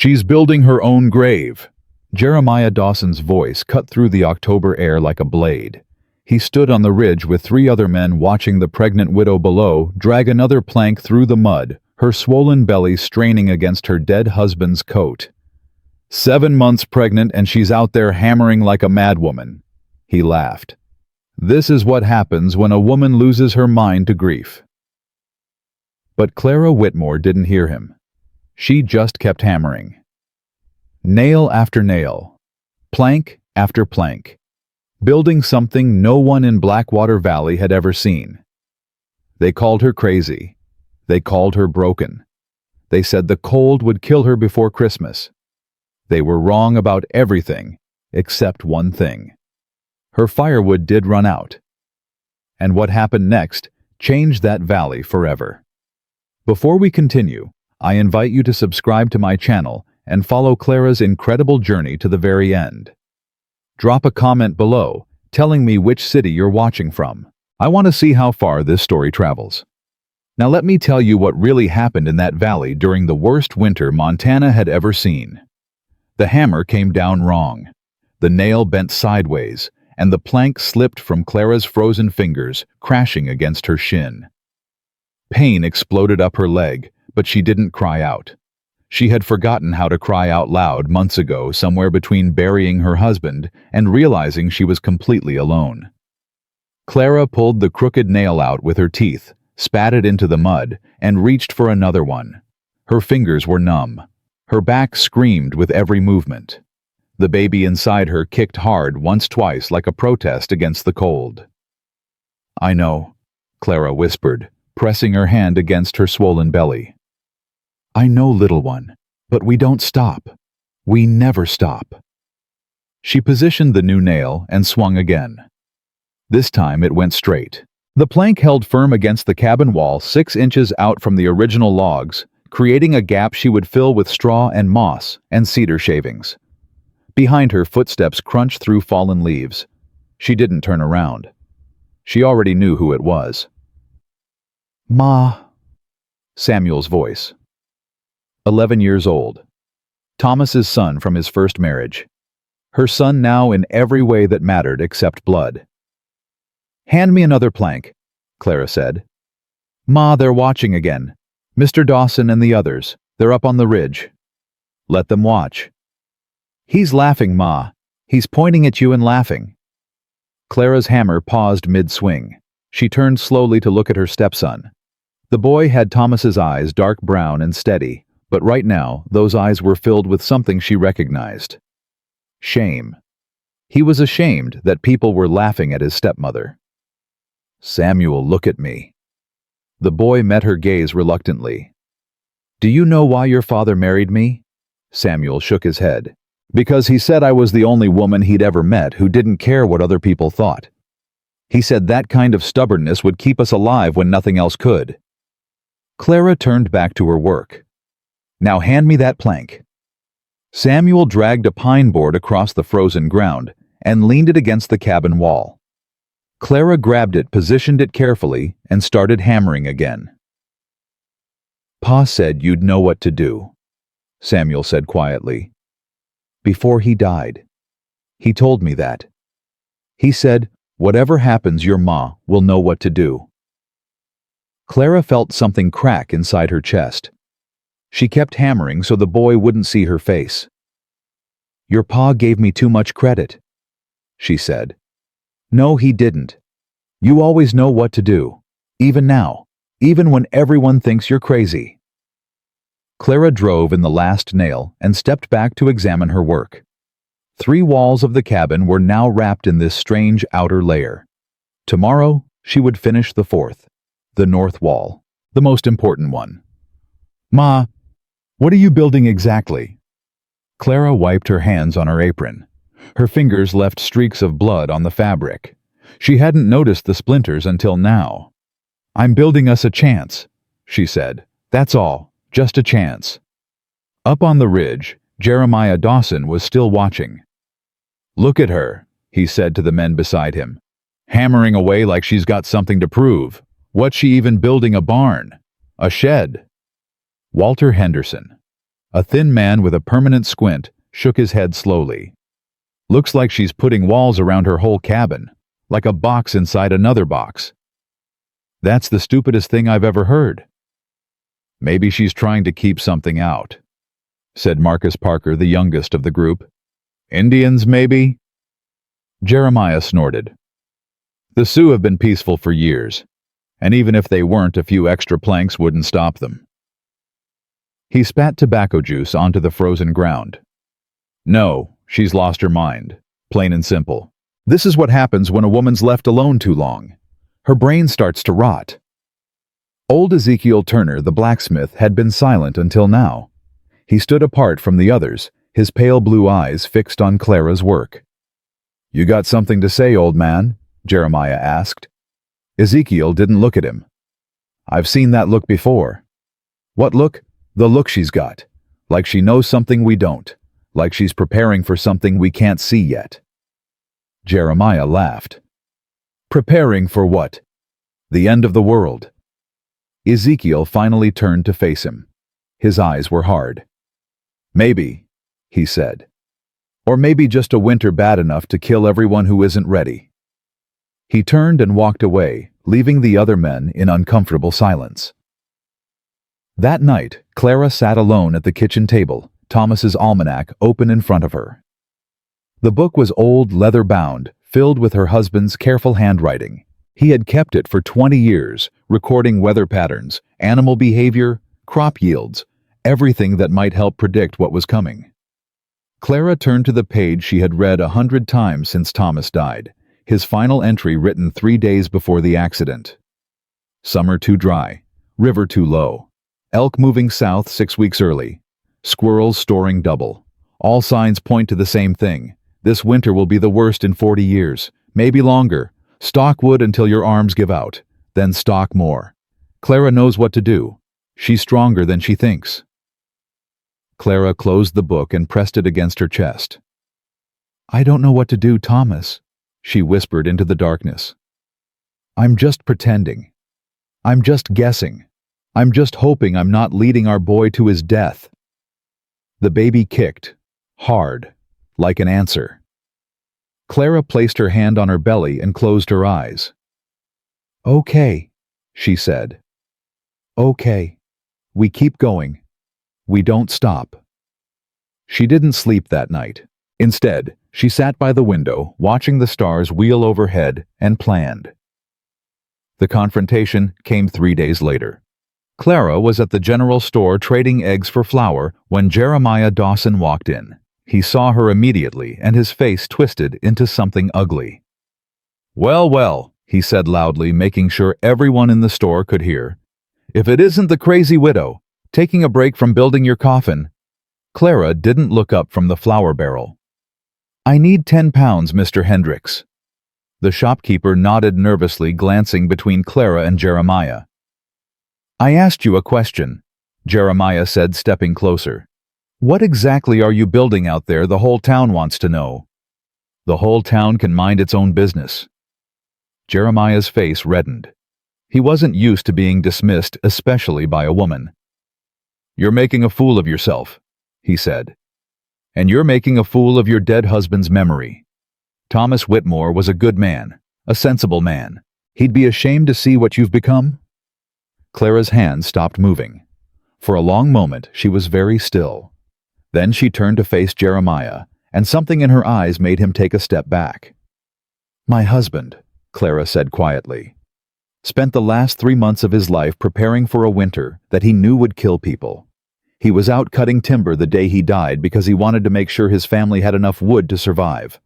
She's building her own grave. Jeremiah Dawson's voice cut through the October air like a blade. He stood on the ridge with 3 other men watching the pregnant widow below drag another plank through the mud, her swollen belly straining against her dead husband's coat. 7 months pregnant and she's out there hammering like a madwoman. He laughed. This is what happens when a woman loses her mind to grief. But Clara Whitmore didn't hear him. She just kept hammering. Nail after nail, plank after plank, building something no one in Blackwater Valley had ever seen. They called her crazy. They called her broken. They said the cold would kill her before Christmas. They were wrong about everything except one thing. Her firewood did run out. And what happened next changed that valley forever. Before we continue, I invite you to subscribe to my channel and follow Clara's incredible journey to the very end. Drop a comment below telling me which city you're watching from. I want to see how far this story travels. Now let me tell you what really happened in that valley during the worst winter Montana had ever seen. The hammer came down wrong. The nail bent sideways, and the plank slipped from Clara's frozen fingers, crashing against her shin. Pain exploded up her leg, but she didn't cry out. She had forgotten how to cry out loud months ago, somewhere between burying her husband and realizing she was completely alone. Clara pulled the crooked nail out with her teeth, spat it into the mud, and reached for another one. Her fingers were numb. Her back screamed with every movement. The baby inside her kicked hard once-twice like a protest against the cold. "I know," Clara whispered, pressing her hand against her swollen belly. "I know, little one, but we don't stop. We never stop." She positioned the new nail and swung again. This time it went straight. The plank held firm against the cabin wall 6 inches out from the original logs, creating a gap she would fill with straw and moss and cedar shavings. Behind her, footsteps crunched through fallen leaves. She didn't turn around. She already knew who it was. "Ma," Samuel's voice. 11 years old. Thomas's son from his first marriage. Her son now in every way that mattered except blood. "Hand me another plank," Clara said. "Ma, they're watching again. Mr. Dawson and the others. They're up on the ridge." "Let them watch." "He's laughing, Ma. He's pointing at you and laughing." Clara's hammer paused mid-swing. She turned slowly to look at her stepson. The boy had Thomas's eyes, dark brown and steady, but right now those eyes were filled with something she recognized. Shame. He was ashamed that people were laughing at his stepmother. "Samuel, look at me." The boy met her gaze reluctantly. "Do you know why your father married me?" Samuel shook his head. "Because he said I was the only woman he'd ever met who didn't care what other people thought. He said that kind of stubbornness would keep us alive when nothing else could." Clara turned back to her work. "Now hand me that plank." Samuel dragged a pine board across the frozen ground and leaned it against the cabin wall. Clara grabbed it, positioned it carefully, and started hammering again. "Pa said you'd know what to do," Samuel said quietly. "Before he died. He told me that. He said, whatever happens, your ma will know what to do." Clara felt something crack inside her chest. She kept hammering so the boy wouldn't see her face. "Your pa gave me too much credit," she said. "No, he didn't. You always know what to do, even now, even when everyone thinks you're crazy." Clara drove in the last nail and stepped back to examine her work. 3 walls of the cabin were now wrapped in this strange outer layer. Tomorrow, she would finish the 4th, the north wall, the most important one. "Ma, what are you building exactly?" Clara wiped her hands on her apron. Her fingers left streaks of blood on the fabric. She hadn't noticed the splinters until now. "I'm building us a chance," she said. "That's all, just a chance." Up on the ridge, Jeremiah Dawson was still watching. "Look at her," he said to the men beside him. "Hammering away like she's got something to prove. What's she even building, a barn? A shed?" Walter Henderson. A thin man with a permanent squint shook his head slowly. Looks like she's putting walls around her whole cabin, like a box inside another box. That's the stupidest thing I've ever heard. Maybe she's trying to keep something out, said Marcus Parker, the youngest of the group. Indians, maybe? Jeremiah snorted. The Sioux have been peaceful for years, and even if they weren't, a few extra planks wouldn't stop them. He spat tobacco juice onto the frozen ground. No, she's lost her mind, plain and simple. This is what happens when a woman's left alone too long. Her brain starts to rot. Old Ezekiel Turner, the blacksmith, had been silent until now. He stood apart from the others, his pale blue eyes fixed on Clara's work. You got something to say, old man? Jeremiah asked. Ezekiel didn't look at him. I've seen that look before. What look? The look she's got. Like she knows something we don't. Like she's preparing for something we can't see yet. Jeremiah laughed. Preparing for what? The end of the world. Ezekiel finally turned to face him. His eyes were hard. Maybe, he said. Or maybe just a winter bad enough to kill everyone who isn't ready. He turned and walked away, leaving the other men in uncomfortable silence. That night, Clara sat alone at the kitchen table, Thomas's almanac open in front of her. The book was old, leather-bound, filled with her husband's careful handwriting. He had kept it for 20 years, recording weather patterns, animal behavior, crop yields, everything that might help predict what was coming. Clara turned to the page she had read 100 times since Thomas died, his final entry written 3 days before the accident. Summer too dry, river too low, elk moving south 6 weeks early, squirrels storing double. All signs point to the same thing. This winter will be the worst in 40 years, maybe longer. Stock wood until your arms give out, then stock more. Clara knows what to do. She's stronger than she thinks. Clara closed the book and pressed it against her chest. I don't know what to do, Thomas, she whispered into the darkness. I'm just pretending. I'm just guessing. I'm just hoping I'm not leading our boy to his death. The baby kicked, hard, like an answer. Clara placed her hand on her belly and closed her eyes. Okay, she said. Okay. We keep going. We don't stop. She didn't sleep that night. Instead, she sat by the window, watching the stars wheel overhead, and planned. The confrontation came 3 days later. Clara was at the general store trading eggs for flour when Jeremiah Dawson walked in. He saw her immediately, and his face twisted into something ugly. Well, well, he said loudly, making sure everyone in the store could hear. If it isn't the crazy widow, taking a break from building your coffin. Clara didn't look up from the flour barrel. I need 10 pounds, Mr. Hendricks. The shopkeeper nodded nervously, glancing between Clara and Jeremiah. I asked you a question, Jeremiah said, stepping closer. What exactly are you building out there? The whole town wants to know. The whole town can mind its own business. Jeremiah's face reddened. He wasn't used to being dismissed, especially by a woman. You're making a fool of yourself, he said. And you're making a fool of your dead husband's memory. Thomas Whitmore was a good man, a sensible man. He'd be ashamed to see what you've become. Clara's hand stopped moving. For a long moment, she was very still. Then she turned to face Jeremiah, and something in her eyes made him take a step back. My husband, Clara said quietly, spent the last 3 months of his life preparing for a winter that he knew would kill people. He was out cutting timber the day he died because he wanted to make sure his family had enough wood to survive.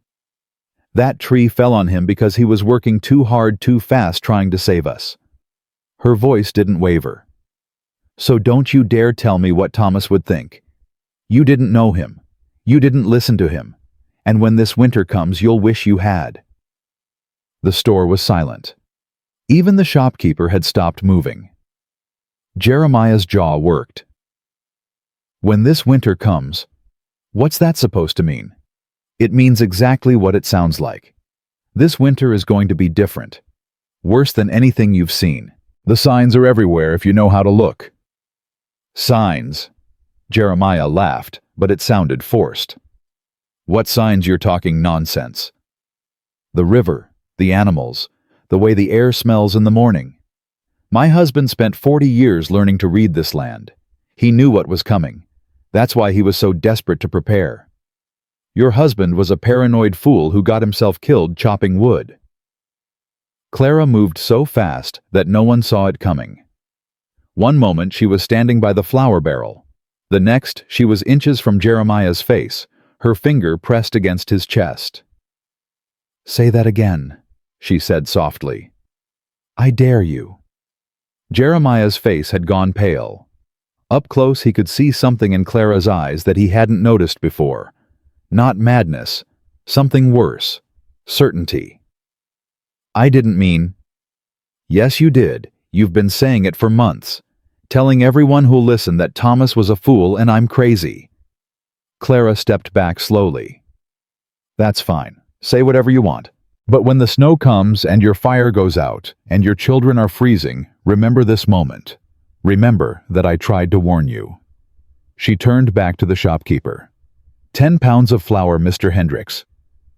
That tree fell on him because he was working too hard too fast trying to save us. Her voice didn't waver. So don't you dare tell me what Thomas would think. You didn't know him. You didn't listen to him. And when this winter comes, you'll wish you had. The store was silent. Even the shopkeeper had stopped moving. Jeremiah's jaw worked. When this winter comes, what's that supposed to mean? It means exactly what it sounds like. This winter is going to be different. Worse than anything you've seen. The signs are everywhere if you know how to look. Signs. Jeremiah laughed, but it sounded forced. What signs? You're talking nonsense. The river, the animals, the way the air smells in the morning. My husband spent 40 years learning to read this land. He knew what was coming. That's why he was so desperate to prepare. Your husband was a paranoid fool who got himself killed chopping wood. Clara moved so fast that no one saw it coming. One moment she was standing by the flour barrel. The next she was inches from Jeremiah's face, her finger pressed against his chest. "Say that again," she said softly. "I dare you." Jeremiah's face had gone pale. Up close he could see something in Clara's eyes that he hadn't noticed before. Not madness, something worse. Certainty. "I didn't mean—" "Yes, you did. You've been saying it for months. Telling everyone who'll listen that Thomas was a fool and I'm crazy." Clara stepped back slowly. "That's fine. Say whatever you want. But when the snow comes and your fire goes out and your children are freezing, remember this moment. Remember that I tried to warn you." She turned back to the shopkeeper. 10 pounds of flour, Mr. Hendricks,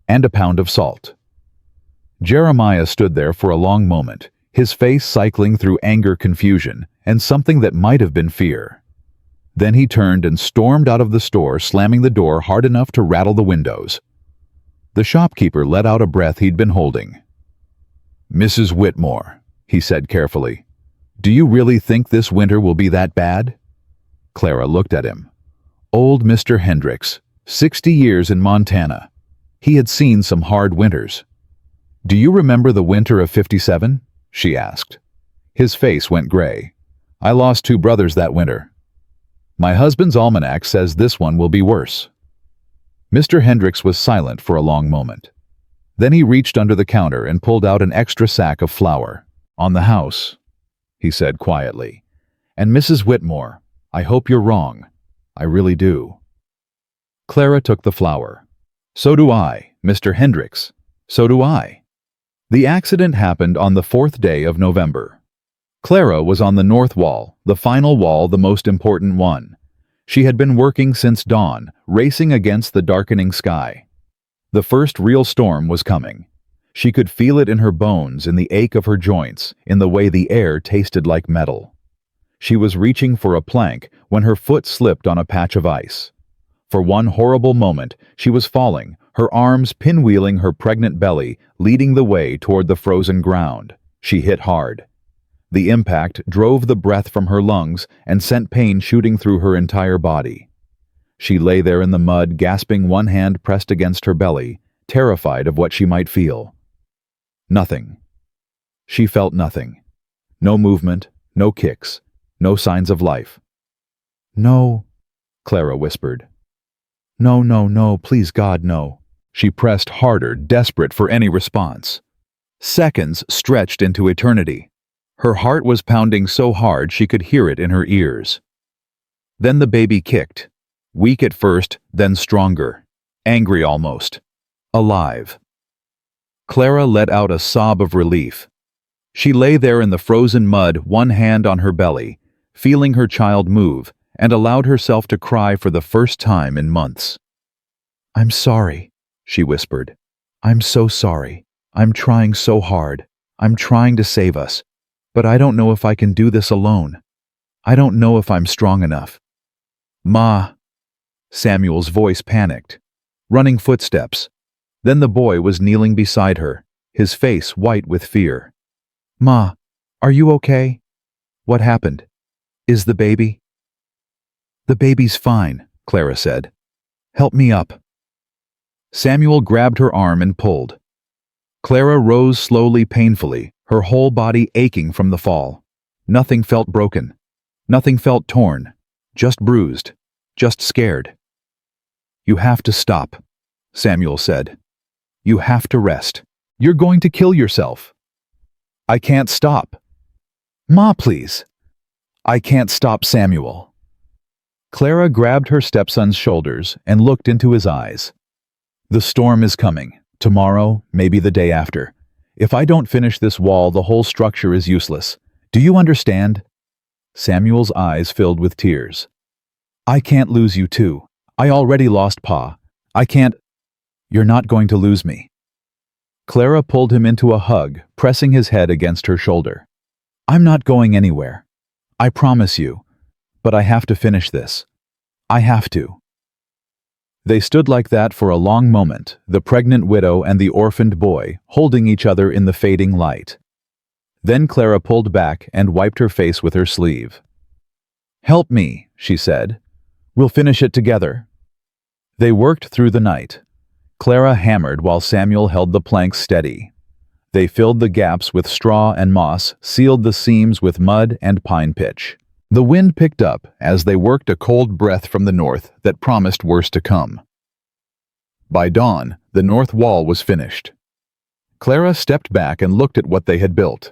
and a pound of salt." Jeremiah stood there for a long moment, his face cycling through anger, confusion, and something that might have been fear. Then he turned and stormed out of the store, slamming the door hard enough to rattle the windows. The shopkeeper let out a breath he'd been holding. "Mrs. Whitmore," he said carefully, "do you really think this winter will be that bad?" Clara looked at him. Old Mr. Hendricks, 60 years in Montana. He had seen some hard winters. "Do you remember the winter of '57? She asked. His face went gray. "I lost 2 brothers that winter. My husband's almanac says this one will be worse." Mr. Hendricks was silent for a long moment. Then he reached under the counter and pulled out an extra sack of flour. "On the house," he said quietly. "And Mrs. Whitmore, I hope you're wrong. I really do." Clara took the flour. "So do I, Mr. Hendricks. So do I." The accident happened on the 4th day of November. Clara was on the north wall, the final wall, the most important one. She had been working since dawn, racing against the darkening sky. The first real storm was coming. She could feel it in her bones, in the ache of her joints, in the way the air tasted like metal. She was reaching for a plank when her foot slipped on a patch of ice. For one horrible moment, she was falling, her arms pinwheeling her pregnant belly, leading the way toward the frozen ground. She hit hard. The impact drove the breath from her lungs and sent pain shooting through her entire body. She lay there in the mud, gasping, one hand pressed against her belly, terrified of what she might feel. Nothing. She felt nothing. No movement, no kicks, no signs of life. "No," Clara whispered. "No, no, no, please God, no." She pressed harder, desperate for any response. Seconds stretched into eternity. Her heart was pounding so hard she could hear it in her ears. Then the baby kicked. Weak at first, then stronger. Angry almost. Alive. Clara let out a sob of relief. She lay there in the frozen mud, one hand on her belly, feeling her child move, and allowed herself to cry for the first time in months. "I'm sorry," she whispered. "I'm so sorry. I'm trying so hard. I'm trying to save us. But I don't know if I can do this alone. I don't know if I'm strong enough." "Ma!" Samuel's voice panicked. Running footsteps. Then the boy was kneeling beside her, his face white with fear. "Ma, are you okay? What happened? Is the baby?" "The baby's fine," Clara said. "Help me up." Samuel grabbed her arm and pulled. Clara rose slowly, painfully, her whole body aching from the fall. Nothing felt broken. Nothing felt torn. Just bruised. Just scared. "You have to stop," Samuel said. "You have to rest. You're going to kill yourself." "I can't stop." "Ma, please." "I can't stop, Samuel." Clara grabbed her stepson's shoulders and looked into his eyes. "The storm is coming. Tomorrow, maybe the day after. If I don't finish this wall, the whole structure is useless. Do you understand?" Samuel's eyes filled with tears. I can't lose you too. I already lost Pa. I can't. You're not going to lose me. Clara pulled him into a hug, pressing his head against her shoulder. I'm not going anywhere. I promise you. But I have to finish this. I have to. They stood like that for a long moment, the pregnant widow and the orphaned boy, holding each other in the fading light. Then Clara pulled back and wiped her face with her sleeve. Help me, she said. We'll finish it together. They worked through the night. Clara hammered while Samuel held the planks steady. They filled the gaps with straw and moss, sealed the seams with mud and pine pitch. The wind picked up as they worked a cold breath from the north that promised worse to come. By dawn, the north wall was finished. Clara stepped back and looked at what they had built.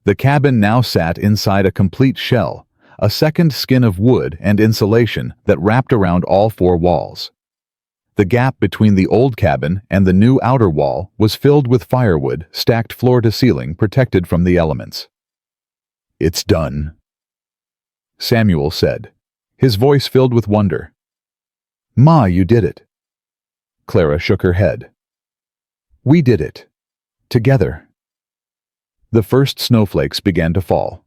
The cabin now sat inside a complete shell, a second skin of wood and insulation that wrapped around all four walls. The gap between the old cabin and the new outer wall was filled with firewood stacked floor to ceiling, protected from the elements. It's done, Samuel said, his voice filled with wonder. Ma, you did it. Clara shook her head. We did it. Together. The first snowflakes began to fall.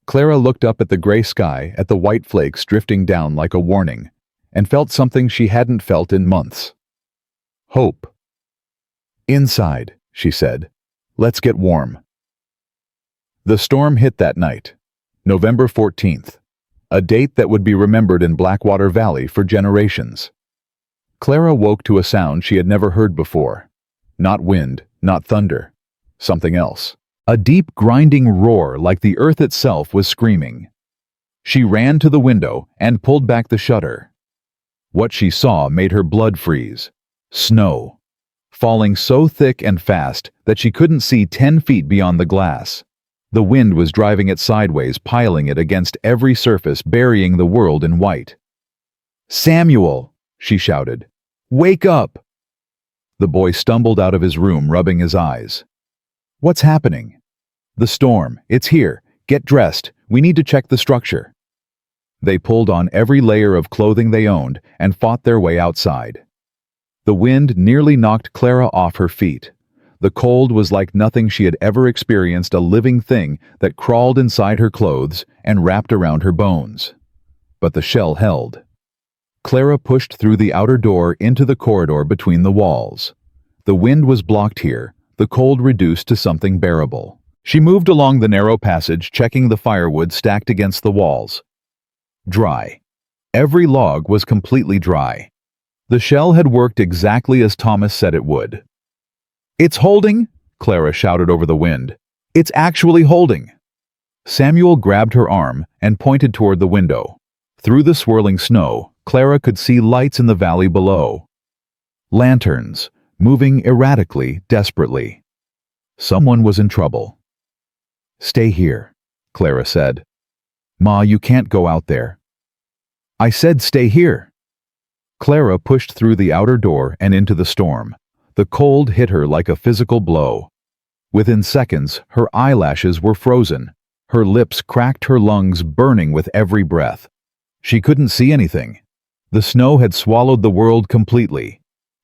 Clara looked up at the gray sky, at the white flakes drifting down like a warning, and felt something she hadn't felt in months. Hope. Inside, she said. Let's get warm. The storm hit that night, November 14th, a date that would be remembered in Blackwater Valley for generations. Clara woke to a sound she had never heard before. Not wind, not thunder. Something else. A deep grinding roar like the earth itself was screaming. She ran to the window and pulled back the shutter. What she saw made her blood freeze. Snow. Falling so thick and fast that she couldn't see 10 feet beyond the glass. The wind was driving it sideways, piling it against every surface, burying the world in white. Samuel, she shouted. Wake up! The boy stumbled out of his room, rubbing his eyes. What's happening? The storm. It's here. Get dressed. We need to check the structure. They pulled on every layer of clothing they owned and fought their way outside. The wind nearly knocked Clara off her feet. The cold was like nothing she had ever experienced, a living thing that crawled inside her clothes and wrapped around her bones. But the shell held. Clara pushed through the outer door into the corridor between the walls. The wind was blocked here, the cold reduced to something bearable. She moved along the narrow passage, checking the firewood stacked against the walls. Dry. Every log was completely dry. The shell had worked exactly as Thomas said it would. It's holding, Clara shouted over the wind. It's actually holding. Samuel grabbed her arm and pointed toward the window. Through the swirling snow, Clara could see lights in the valley below. Lanterns, moving erratically, desperately. Someone was in trouble. Stay here, Clara said. Ma, you can't go out there. I said stay here. Clara pushed through the outer door and into the storm. The cold hit her like a physical blow. Within seconds, her eyelashes were frozen. Her lips cracked, her lungs burning with every breath. She couldn't see anything. The snow had swallowed the world completely.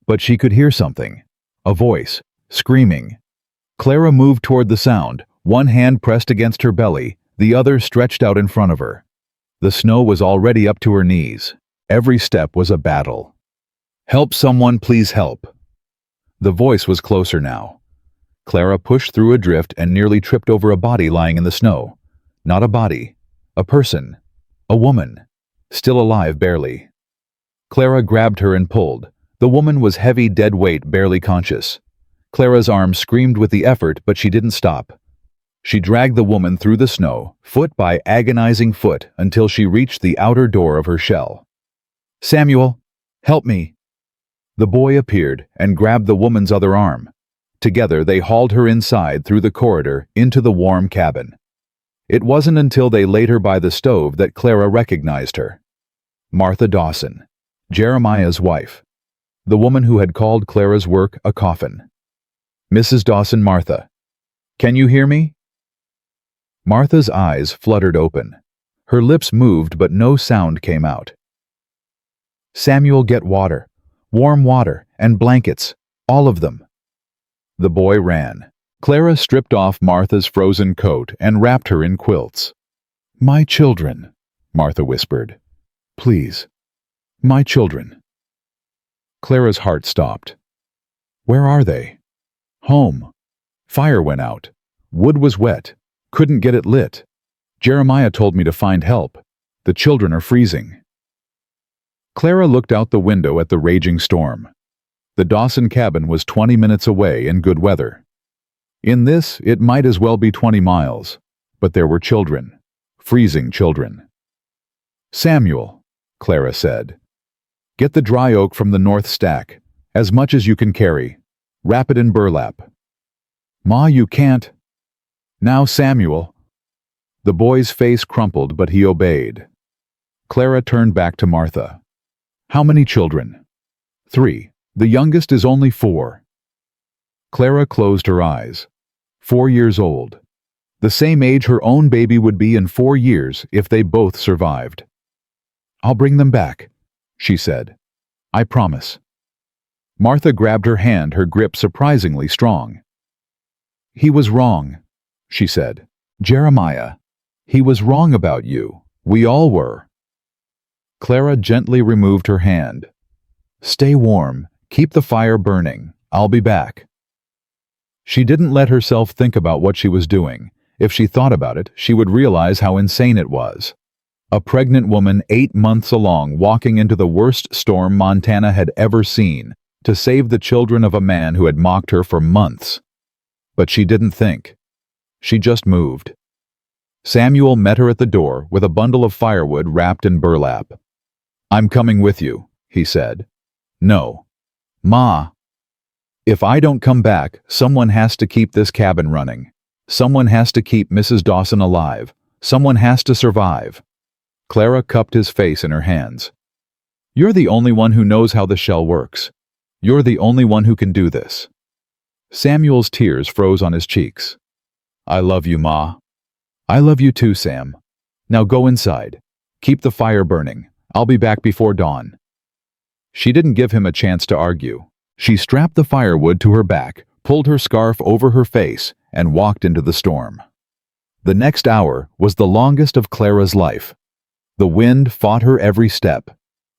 But she could hear something. A voice, screaming. Clara moved toward the sound, one hand pressed against her belly, the other stretched out in front of her. The snow was already up to her knees. Every step was a battle. Help someone, please help. The voice was closer now. Clara pushed through a drift and nearly tripped over a body lying in the snow. Not a body. A person. A woman. Still alive, barely. Clara grabbed her and pulled. The woman was heavy, dead weight, barely conscious. Clara's arm screamed with the effort, but she didn't stop. She dragged the woman through the snow, foot by agonizing foot, until she reached the outer door of her shell. Samuel, help me. The boy appeared and grabbed the woman's other arm. Together they hauled her inside through the corridor into the warm cabin. It wasn't until they laid her by the stove that Clara recognized her. Martha Dawson, Jeremiah's wife. The woman who had called Clara's work a coffin. Mrs. Dawson, Martha. Can you hear me? Martha's eyes fluttered open. Her lips moved, but no sound came out. Samuel, get water. Warm water and blankets. All of them. The boy ran. Clara stripped off Martha's frozen coat and wrapped her in quilts. My children, Martha whispered. Please. My children. Clara's heart stopped. Where are they? Home. Fire went out. Wood was wet. Couldn't get it lit. Jeremiah told me to find help. The children are freezing. Clara looked out the window at the raging storm. The Dawson cabin was 20 minutes away in good weather. In this, it might as well be 20 miles. But there were children. Freezing children. Samuel, Clara said. Get the dry oak from the north stack. As much as you can carry. Wrap it in burlap. Ma, you can't. Now, Samuel. The boy's face crumpled, but he obeyed. Clara turned back to Martha. How many children? 3. The youngest is only 4. Clara closed her eyes. 4 years old. The same age her own baby would be in 4 years if they both survived. I'll bring them back, she said. I promise. Martha grabbed her hand, her grip surprisingly strong. He was wrong, she said. Jeremiah. He was wrong about you. We all were. Clara gently removed her hand. Stay warm. Keep the fire burning. I'll be back. She didn't let herself think about what she was doing. If she thought about it, she would realize how insane it was. A pregnant woman 8 months along walking into the worst storm Montana had ever seen to save the children of a man who had mocked her for months. But she didn't think. She just moved. Samuel met her at the door with a bundle of firewood wrapped in burlap. I'm coming with you, he said. No. Ma. If I don't come back, someone has to keep this cabin running. Someone has to keep Mrs. Dawson alive. Someone has to survive. Clara cupped his face in her hands. You're the only one who knows how the shell works. You're the only one who can do this. Samuel's tears froze on his cheeks. I love you, Ma. I love you too, Sam. Now go inside. Keep the fire burning. I'll be back before dawn. She didn't give him a chance to argue. She strapped the firewood to her back, pulled her scarf over her face, and walked into the storm. The next hour was the longest of Clara's life. The wind fought her every step.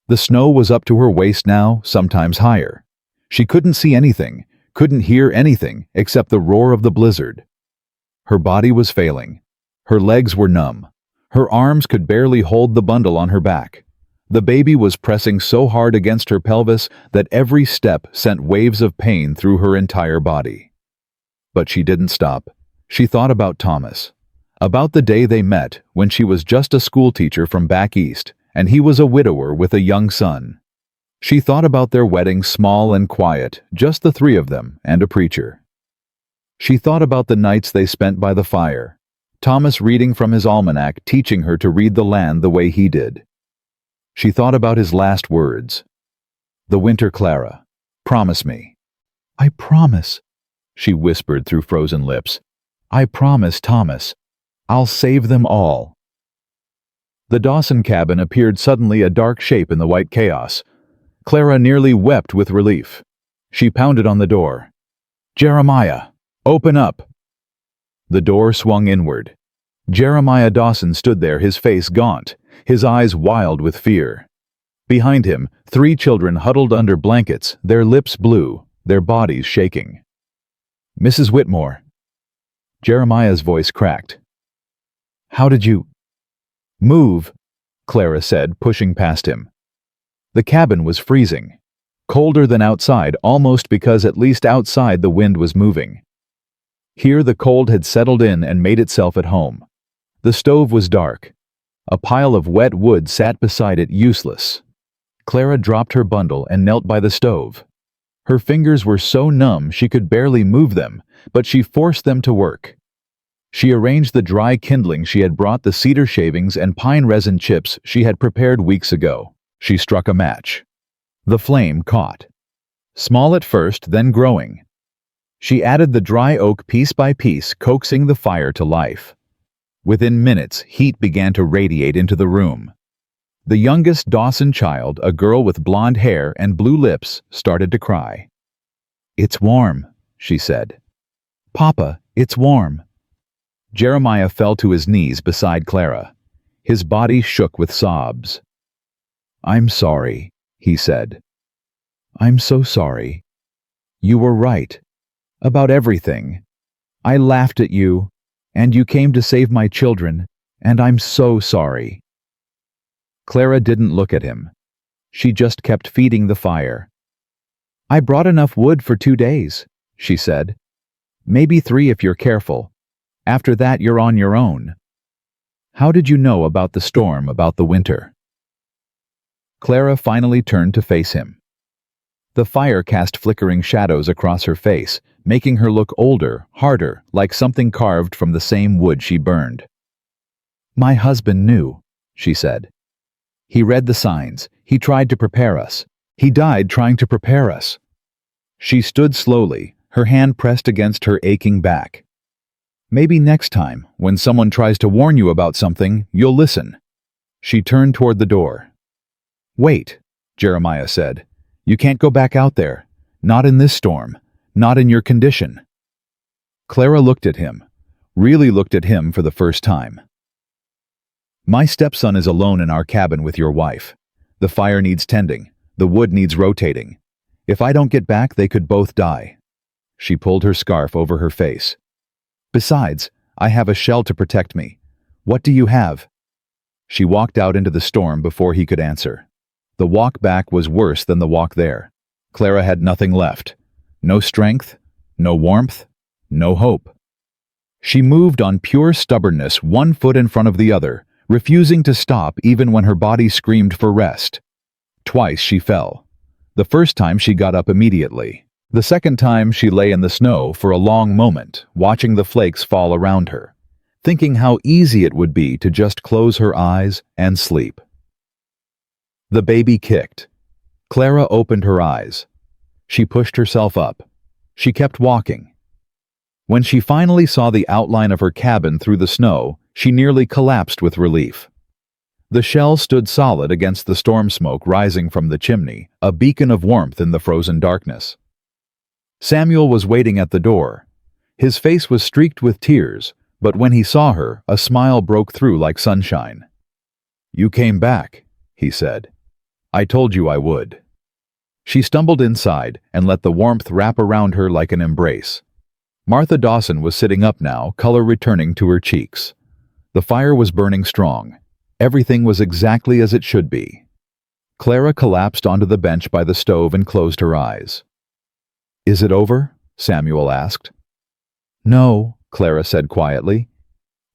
The snow was up to her waist now, sometimes higher. She couldn't see anything, couldn't hear anything except the roar of the blizzard. Her body was failing. Her legs were numb. Her arms could barely hold the bundle on her back. The baby was pressing so hard against her pelvis that every step sent waves of pain through her entire body. But she didn't stop. She thought about Thomas. About the day they met when she was just a schoolteacher from back east, and he was a widower with a young son. She thought about their wedding, small and quiet, just the 3 of them and a preacher. She thought about the nights they spent by the fire, Thomas reading from his almanac, teaching her to read the land the way he did. She thought about his last words. The winter, Clara. Promise me. I promise, she whispered through frozen lips. I promise, Thomas. I'll save them all. The Dawson cabin appeared suddenly a dark shape in the white chaos. Clara nearly wept with relief. She pounded on the door. Jeremiah, open up. The door swung inward. Jeremiah Dawson stood there, his face gaunt, his eyes wild with fear. Behind him, 3 children huddled under blankets, their lips blue, their bodies shaking. Mrs. Whitmore. Jeremiah's voice cracked. How did you... Move, Clara said, pushing past him. The cabin was freezing. Colder than outside, almost because at least outside the wind was moving. Here the cold had settled in and made itself at home. The stove was dark. A pile of wet wood sat beside it, useless. Clara dropped her bundle and knelt by the stove. Her fingers were so numb she could barely move them, but she forced them to work. She arranged the dry kindling she had brought, the cedar shavings and pine resin chips she had prepared weeks ago. She struck a match. The flame caught. Small at first, then growing. She added the dry oak piece by piece, coaxing the fire to life. Within minutes, heat began to radiate into the room. The youngest Dawson child, a girl with blonde hair and blue lips, started to cry. "It's warm," she said. "Papa, it's warm." Jeremiah fell to his knees beside Clara. His body shook with sobs. "I'm sorry," he said. "I'm so sorry. You were right. About everything. I laughed at you, and you came to save my children, and I'm so sorry." Clara didn't look at him. She just kept feeding the fire. "I brought enough wood for 2 days," she said. "Maybe 3 if you're careful. After that, you're on your own." "How did you know about the storm, about the winter?" Clara finally turned to face him. The fire cast flickering shadows across her face, making her look older, harder, like something carved from the same wood she burned. "My husband knew," she said. "He read the signs. He tried to prepare us. He died trying to prepare us." She stood slowly, her hand pressed against her aching back. "Maybe next time, when someone tries to warn you about something, you'll listen." She turned toward the door. "Wait," Jeremiah said. "You can't go back out there. Not in this storm. Not in your condition." Clara looked at him, really looked at him for the first time. "My stepson is alone in our cabin with your wife. The fire needs tending. The wood needs rotating. If I don't get back, they could both die." She pulled her scarf over her face. "Besides, I have a shell to protect me. What do you have?" She walked out into the storm before he could answer. The walk back was worse than the walk there. Clara had nothing left. No strength, no warmth, no hope. She moved on pure stubbornness, 1 foot in front of the other, refusing to stop even when her body screamed for rest. Twice she fell. The first time she got up immediately. The second time she lay in the snow for a long moment, watching the flakes fall around her, thinking how easy it would be to just close her eyes and sleep. The baby kicked. Clara opened her eyes. She pushed herself up. She kept walking. When she finally saw the outline of her cabin through the snow, she nearly collapsed with relief. The shell stood solid against the storm smoke rising from the chimney, a beacon of warmth in the frozen darkness. Samuel was waiting at the door. His face was streaked with tears, but when he saw her, a smile broke through like sunshine. "You came back," he said. "I told you I would." She stumbled inside and let the warmth wrap around her like an embrace. Martha Dawson was sitting up now, color returning to her cheeks. The fire was burning strong. Everything was exactly as it should be. Clara collapsed onto the bench by the stove and closed her eyes. "Is it over?" Samuel asked. "No," Clara said quietly.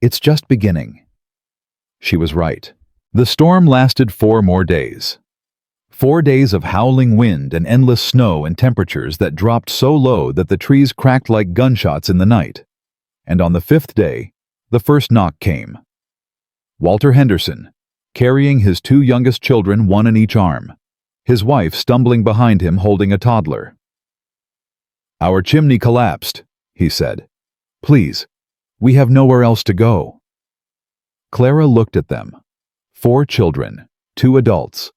"It's just beginning." She was right. The storm lasted 4 more days. 4 days of howling wind and endless snow and temperatures that dropped so low that the trees cracked like gunshots in the night. And on the 5th day, the first knock came. Walter Henderson, carrying his 2 youngest children, 1 in each arm, his wife stumbling behind him holding a toddler. "Our chimney collapsed," he said. "Please, we have nowhere else to go." Clara looked at them. 4 children, 2 adults,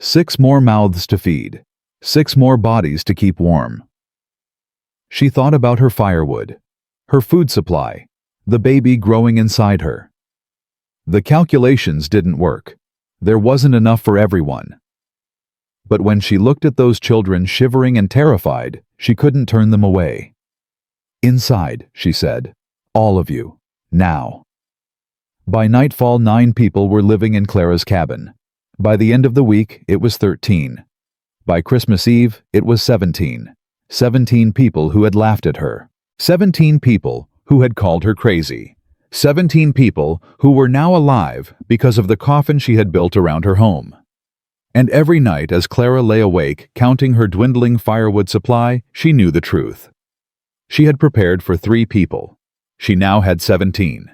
6 more mouths to feed, 6 more bodies to keep warm. She thought about her firewood, her food supply, the baby growing inside her. The calculations didn't work. There wasn't enough for everyone. But when she looked at those children shivering and terrified, she couldn't turn them away. "Inside," she said. "All of you. Now." By nightfall, 9 people were living in Clara's cabin. By the end of the week, it was 13. By Christmas Eve, it was 17. 17 people who had laughed at her. 17 people who had called her crazy. 17 people who were now alive because of the coffin she had built around her home. And every night as Clara lay awake, counting her dwindling firewood supply, she knew the truth. She had prepared for 3 people. She now had 17.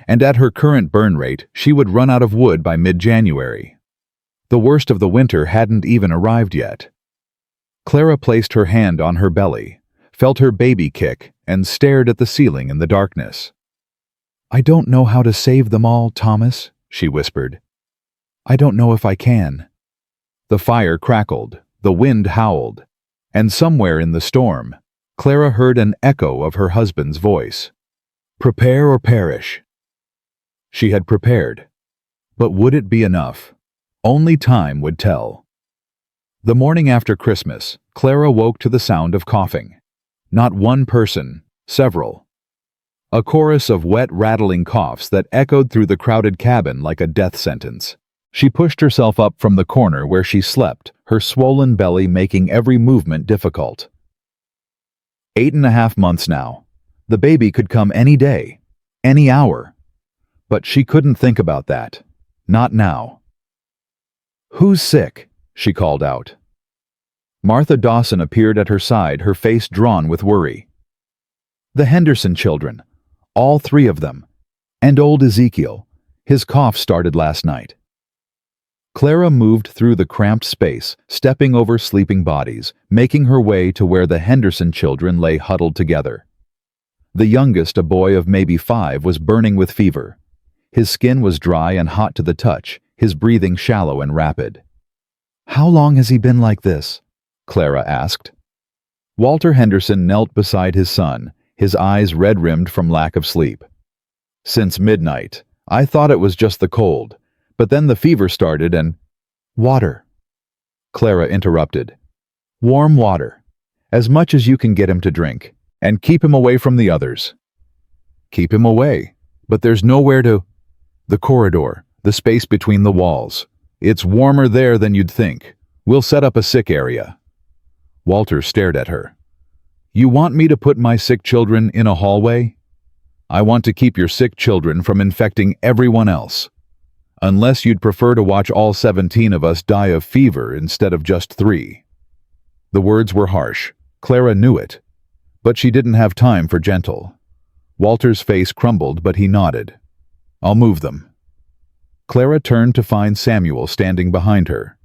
And at her current burn rate, she would run out of wood by mid-January. The worst of the winter hadn't even arrived yet. Clara placed her hand on her belly, felt her baby kick, and stared at the ceiling in the darkness. "I don't know how to save them all, Thomas," she whispered. I don't know if I can. The fire crackled, the wind howled, and somewhere in the storm, Clara heard an echo of her husband's voice. Prepare or perish. She had prepared. But would it be enough? Only time would tell. The morning after Christmas, Clara woke to the sound of coughing. Not one person, several. A chorus of wet, rattling coughs that echoed through the crowded cabin like a death sentence. She pushed herself up from the corner where she slept, her swollen belly making every movement difficult. 8.5 months now. The baby could come any day, any hour. But she couldn't think about that. Not now. Who's sick? She called out. Martha Dawson appeared at her side, her face drawn with worry. The Henderson children. All 3 of them. And old Ezekiel. His cough started last night. Clara moved through the cramped space, stepping over sleeping bodies, making her way to where the Henderson children lay huddled together. The youngest, a boy of maybe 5, was burning with fever. His skin was dry and hot to the touch, his breathing shallow and rapid. How long has he been like this? Clara asked. Walter Henderson knelt beside his son, his eyes red-rimmed from lack of sleep. Since midnight. I thought it was just the cold, but then the fever started and— Water. Clara interrupted. Warm water. As much as you can get him to drink, and keep him away from the others. Keep him away, but there's nowhere to— The corridor, the space between the walls. It's warmer there than you'd think. We'll set up a sick area. Walter stared at her. You want me to put my sick children in a hallway? I want to keep your sick children from infecting everyone else. Unless you'd prefer to watch all 17 of us die of fever instead of just 3. The words were harsh. Clara knew it. But she didn't have time for gentle. Walter's face crumbled, but he nodded. I'll move them. Clara turned to find Samuel standing behind her.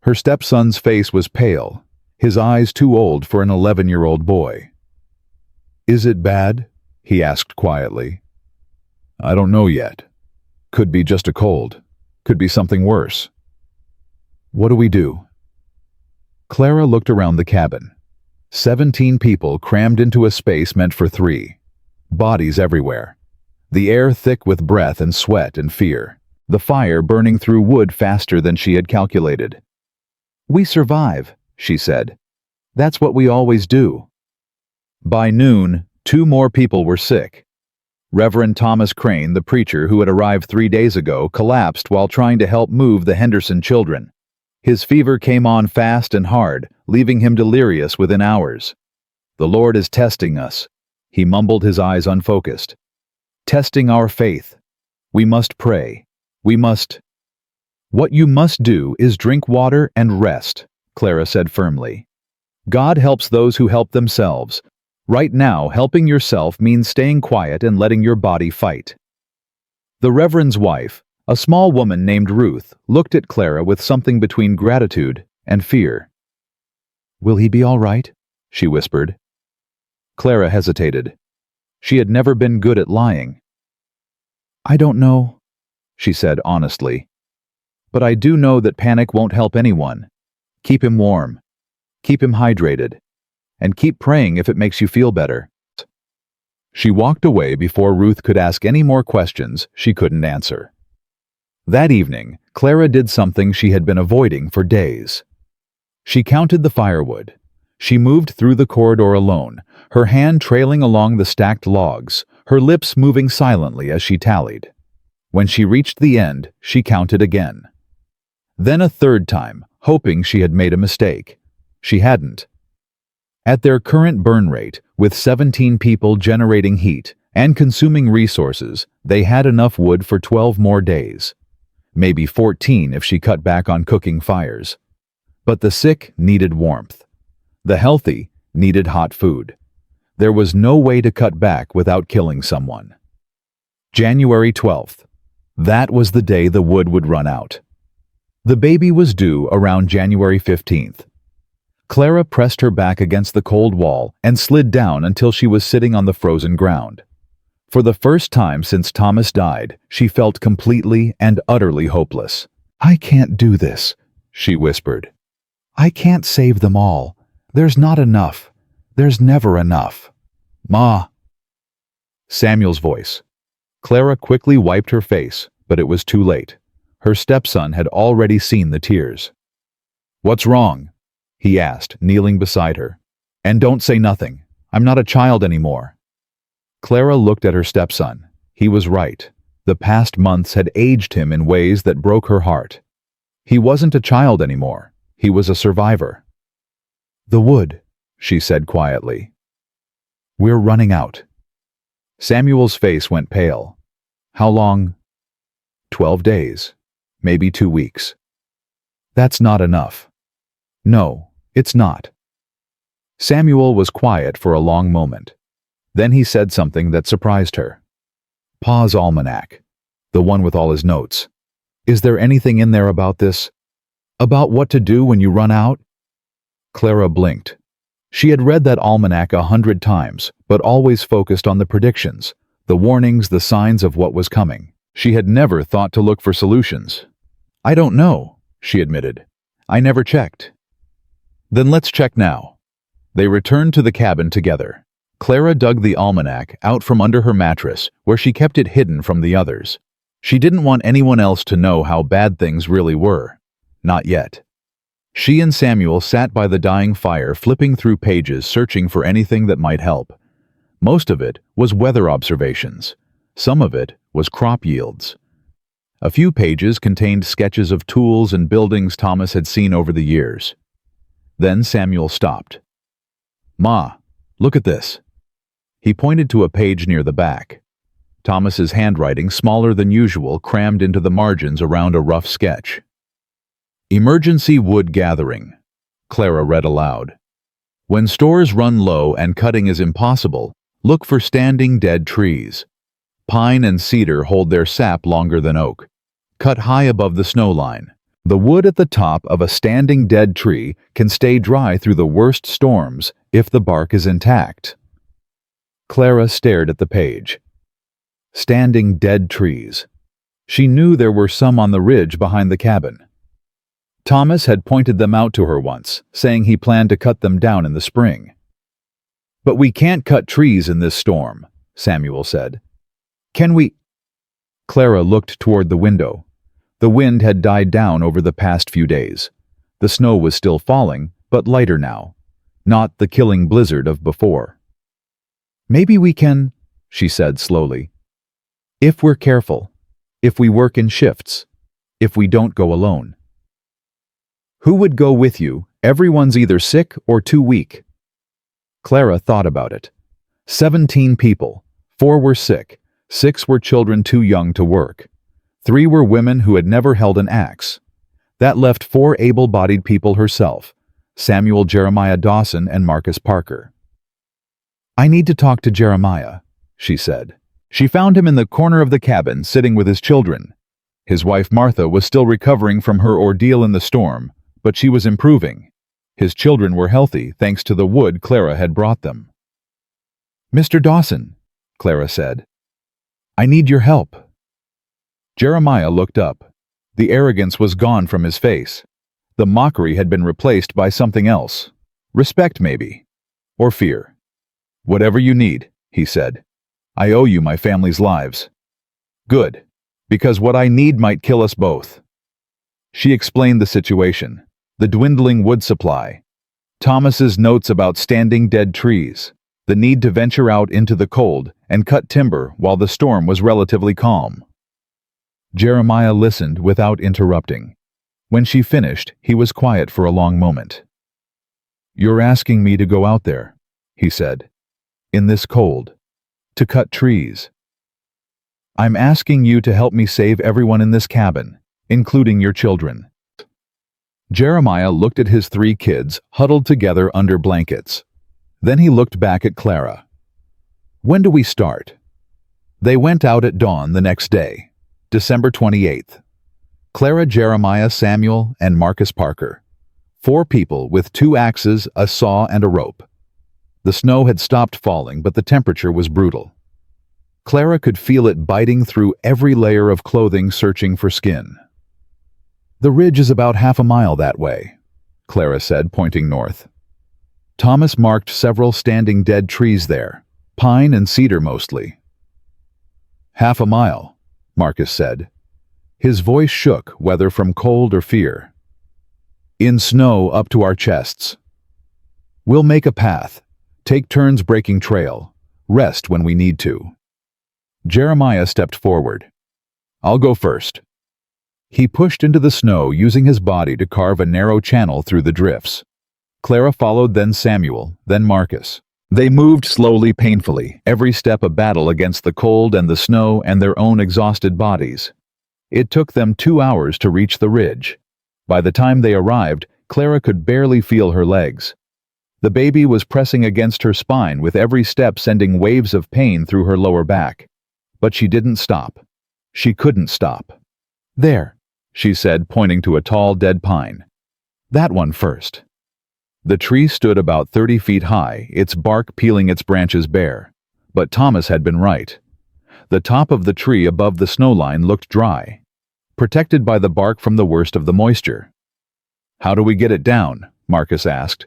Her stepson's face was pale, his eyes too old for an 11-year-old boy. Is it bad? He asked quietly. I don't know yet. Could be just a cold. Could be something worse. What do we do? Clara looked around the cabin. 17 people crammed into a space meant for 3. Bodies everywhere. The air thick with breath and sweat and fear. The fire burning through wood faster than she had calculated. We survive, she said. That's what we always do. By noon, 2 more people were sick. Reverend Thomas Crane, the preacher who had arrived 3 days ago, collapsed while trying to help move the Henderson children. His fever came on fast and hard, leaving him delirious within hours. The Lord is testing us, he mumbled, his eyes unfocused. Testing our faith. We must pray. We must— What you must do is drink water and rest, Clara said firmly. God helps those who help themselves. Right now, helping yourself means staying quiet and letting your body fight. The Reverend's wife, a small woman named Ruth, looked at Clara with something between gratitude and fear. Will he be all right? She whispered. Clara hesitated. She had never been good at lying. I don't know, she said honestly. But I do know that panic won't help anyone. Keep him warm. Keep him hydrated. And keep praying if it makes you feel better. She walked away before Ruth could ask any more questions she couldn't answer. That evening, Clara did something she had been avoiding for days. She counted the firewood. She moved through the corridor alone, her hand trailing along the stacked logs, her lips moving silently as she tallied. When she reached the end, she counted again. Then a 3rd time, hoping she had made a mistake. She hadn't. At their current burn rate, with 17 people generating heat and consuming resources, they had enough wood for 12 more days. Maybe 14 if she cut back on cooking fires. But the sick needed warmth. The healthy needed hot food. There was no way to cut back without killing someone. January 12th. That was the day the wood would run out. The baby was due around January 15th. Clara pressed her back against the cold wall and slid down until she was sitting on the frozen ground. For the first time since Thomas died, she felt completely and utterly hopeless. "I can't do this," she whispered. "I can't save them all. There's not enough. There's never enough." "Ma!" Samuel's voice. Clara quickly wiped her face, but it was too late. Her stepson had already seen the tears. "What's wrong?" he asked, kneeling beside her. "And don't say nothing. I'm not a child anymore." Clara looked at her stepson. He was right. The past months had aged him in ways that broke her heart. He wasn't a child anymore. He was a survivor. "The wood," she said quietly. "We're running out." Samuel's face went pale. "How long?" 12 days. Maybe 2 weeks. "That's not enough." "No, it's not." Samuel was quiet for a long moment. Then he said something that surprised her. "Pa's almanac. The one with all his notes. Is there anything in there about this? About what to do when you run out?" Clara blinked. She had read that almanac 100 times, but always focused on the predictions, the warnings, the signs of what was coming. She had never thought to look for solutions. "I don't know," she admitted. "I never checked." "Then let's check now." They returned to the cabin together. Clara dug the almanac out from under her mattress, where she kept it hidden from the others. She didn't want anyone else to know how bad things really were. Not yet. She and Samuel sat by the dying fire, flipping through pages, searching for anything that might help. Most of it was weather observations. Some of it was crop yields. A few pages contained sketches of tools and buildings Thomas had seen over the years. Then Samuel stopped. "Ma, look at this." He pointed to a page near the back. Thomas's handwriting, smaller than usual, crammed into the margins around a rough sketch. "Emergency wood gathering," Clara read aloud. "When stores run low and cutting is impossible, look for standing dead trees. Pine and cedar hold their sap longer than oak. Cut high above the snow line. The wood at the top of a standing dead tree can stay dry through the worst storms if the bark is intact." Clara stared at the page. Standing dead trees. She knew there were some on the ridge behind the cabin. Thomas had pointed them out to her once, saying he planned to cut them down in the spring. "But we can't cut trees in this storm," Samuel said. "Can we?" Clara looked toward the window. The wind had died down over the past few days. The snow was still falling, but lighter now. Not the killing blizzard of before. "Maybe we can," she said slowly. "If we're careful. If we work in shifts. If we don't go alone." "Who would go with you? Everyone's either sick or too weak." Clara thought about it. 17 people. 4 were sick. 6 were children too young to work. 3 were women who had never held an axe. That left 4 able-bodied people herself, Samuel Jeremiah Dawson and Marcus Parker. "I need to talk to Jeremiah," she said. She found him in the corner of the cabin, sitting with his children. His wife Martha was still recovering from her ordeal in the storm, but she was improving. His children were healthy thanks to the wood Clara had brought them. "Mr. Dawson," Clara said, "I need your help." Jeremiah looked up. The arrogance was gone from his face. The mockery had been replaced by something else. Respect, maybe. Or fear. "Whatever you need," he said. "I owe you my family's lives." "Good. Because what I need might kill us both." She explained the situation. The dwindling wood supply. Thomas's notes about standing dead trees. The need to venture out into the cold and cut timber while the storm was relatively calm. Jeremiah listened without interrupting. When she finished, he was quiet for a long moment. "You're asking me to go out there," he said, "in this cold, to cut trees. I'm asking you to help me save everyone in this cabin, including your children." Jeremiah looked at his 3 kids huddled together under blankets. Then he looked back at Clara. "When do we start?" They went out at dawn the next day. December 28th. Clara, Jeremiah, Samuel, and Marcus Parker. 4 people with 2 axes, a saw, and a rope. The snow had stopped falling, but the temperature was brutal. Clara could feel it biting through every layer of clothing, searching for skin. The ridge is about half a mile that way, Clara said, pointing north. Thomas marked several standing dead trees there, pine and cedar mostly. Half a mile, Marcus said. His voice shook, whether from cold or fear. In snow up to our chests. We'll make a path, take turns breaking trail, rest when we need to. Jeremiah stepped forward. I'll go first. He pushed into the snow, using his body to carve a narrow channel through the drifts. Clara followed, then Samuel, then Marcus. They moved slowly, painfully, every step a battle against the cold and the snow and their own exhausted bodies. It took them 2 hours to reach the ridge. By the time they arrived, Clara could barely feel her legs. The baby was pressing against her spine, with every step sending waves of pain through her lower back. But she didn't stop. She couldn't stop. There, she said, pointing to a tall, dead pine. That one first. The tree stood about 30 feet high, its bark peeling its branches bare. But Thomas had been right. The top of the tree above the snow line looked dry, protected by the bark from the worst of the moisture. How do we get it down? Marcus asked.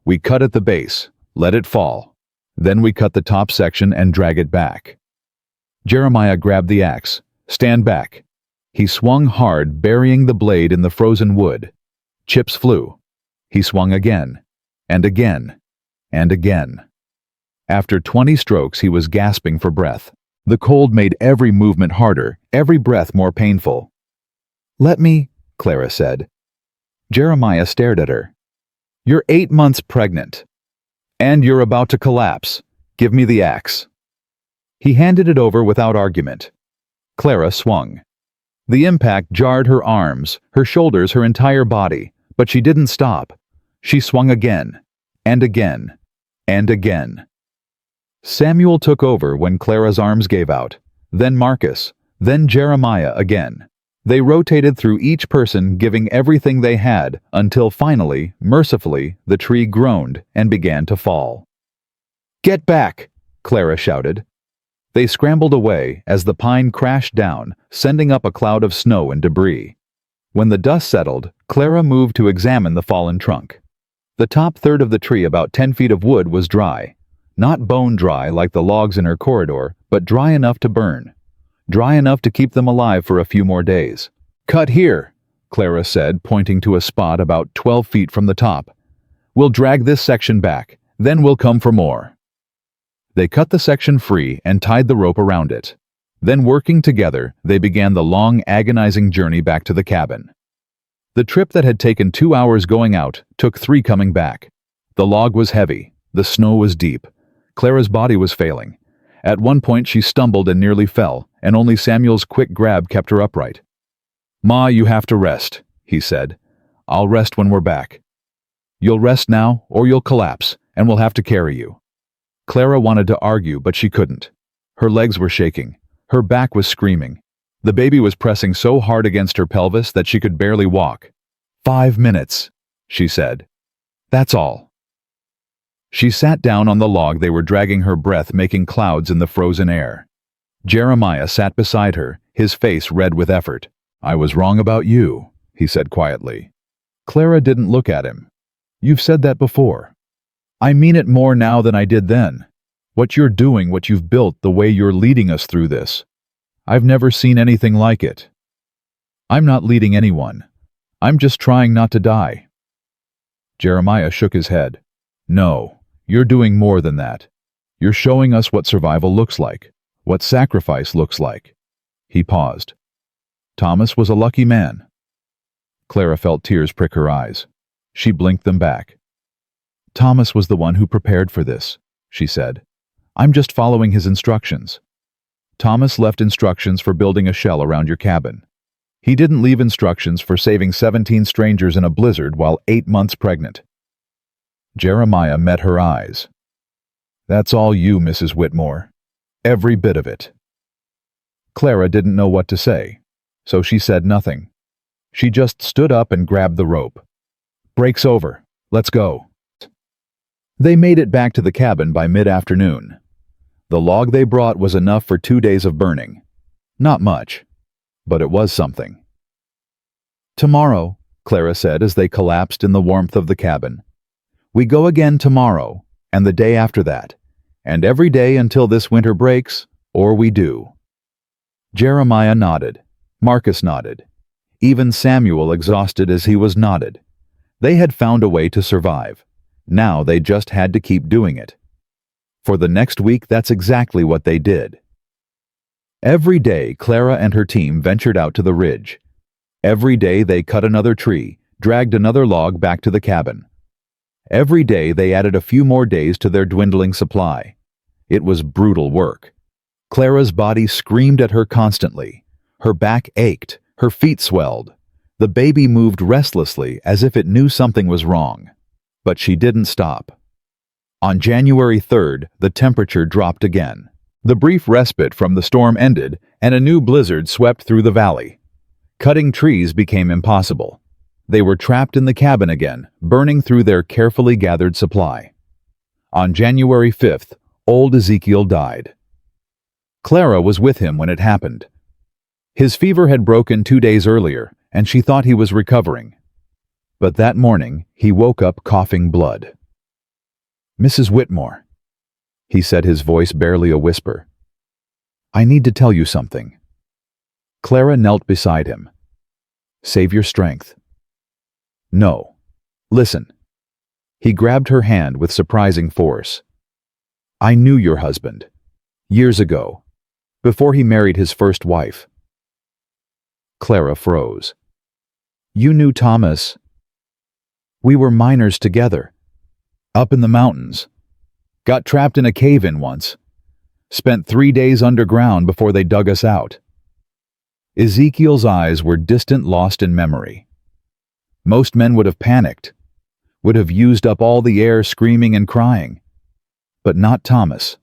We cut at the base, let it fall. Then we cut the top section and drag it back. Jeremiah grabbed the axe. Stand back. He swung hard, burying the blade in the frozen wood. Chips flew. He swung again, and again, and again. After 20 strokes, he was gasping for breath. The cold made every movement harder, every breath more painful. Let me, Clara said. Jeremiah stared at her. You're 8 months pregnant. And you're about to collapse. Give me the axe. He handed it over without argument. Clara swung. The impact jarred her arms, her shoulders, her entire body, but she didn't stop. She swung again, and again, and again. Samuel took over when Clara's arms gave out, then Marcus, then Jeremiah again. They rotated through each person, giving everything they had, until finally, mercifully, the tree groaned and began to fall. Get back, Clara shouted. They scrambled away as the pine crashed down, sending up a cloud of snow and debris. When the dust settled, Clara moved to examine the fallen trunk. The top third of the tree, about 10 feet of wood, was dry. Not bone dry like the logs in her corridor, but dry enough to burn. Dry enough to keep them alive for a few more days. Cut here, Clara said, pointing to a spot about 12 feet from the top. We'll drag this section back, then we'll come for more. They cut the section free and tied the rope around it. Then, working together, they began the long, agonizing journey back to the cabin. The trip that had taken 2 hours going out took 3 coming back. The log was heavy. The snow was deep. Clara's body was failing. At one point she stumbled and nearly fell, and only Samuel's quick grab kept her upright. Ma, you have to rest, he said. I'll rest when we're back. You'll rest now, or you'll collapse, and we'll have to carry you. Clara wanted to argue, but she couldn't. Her legs were shaking. Her back was screaming. The baby was pressing so hard against her pelvis that she could barely walk. 5 minutes, she said. That's all. She sat down on the log they were dragging, her breath making clouds in the frozen air. Jeremiah sat beside her, his face red with effort. I was wrong about you, he said quietly. Clara didn't look at him. You've said that before. I mean it more now than I did then. What you're doing, what you've built, the way you're leading us through this. I've never seen anything like it. I'm not leading anyone. I'm just trying not to die. Jeremiah shook his head. No. You're doing more than that. You're showing us what survival looks like, what sacrifice looks like. He paused. Thomas was a lucky man. Clara felt tears prick her eyes. She blinked them back. Thomas was the one who prepared for this, she said. I'm just following his instructions. Thomas left instructions for building a shell around your cabin. He didn't leave instructions for saving 17 strangers in a blizzard while 8 months pregnant. Jeremiah met her eyes. That's all you, Mrs. Whitmore. Every bit of it. Clara didn't know what to say, so she said nothing. She just stood up and grabbed the rope. Break's over. Let's go. They made it back to the cabin by mid-afternoon. The log they brought was enough for 2 days of burning. Not much, but it was something. Tomorrow, Clara said as they collapsed in the warmth of the cabin. We go again tomorrow, and the day after that, and every day until this winter breaks, or we do. Jeremiah nodded. Marcus nodded. Even Samuel, exhausted as he was, nodded. They had found a way to survive. Now they just had to keep doing it. For the next week, that's exactly what they did. Every day, Clara and her team ventured out to the ridge. Every day they cut another tree, dragged another log back to the cabin. Every day they added a few more days to their dwindling supply. It was brutal work. Clara's body screamed at her constantly. Her back ached, her feet swelled. The baby moved restlessly as if it knew something was wrong. But she didn't stop. On January 3rd, the temperature dropped again. The brief respite from the storm ended, and a new blizzard swept through the valley. Cutting trees became impossible. They were trapped in the cabin again, burning through their carefully gathered supply. On January 5th, old Ezekiel died. Clara was with him when it happened. His fever had broken 2 days earlier, and she thought he was recovering. But that morning, he woke up coughing blood. "Mrs. Whitmore," he said, his voice barely a whisper. "I need to tell you something." Clara knelt beside him. "Save your strength." "No. Listen." He grabbed her hand with surprising force. "I knew your husband. Years ago. Before he married his first wife." Clara froze. "You knew Thomas?" "We were miners together. Up in the mountains. Got trapped in a cave-in once. Spent 3 days underground before they dug us out." Ezekiel's eyes were distant, lost in memory. Most men would have panicked, would have used up all the air screaming and crying. But not Thomas.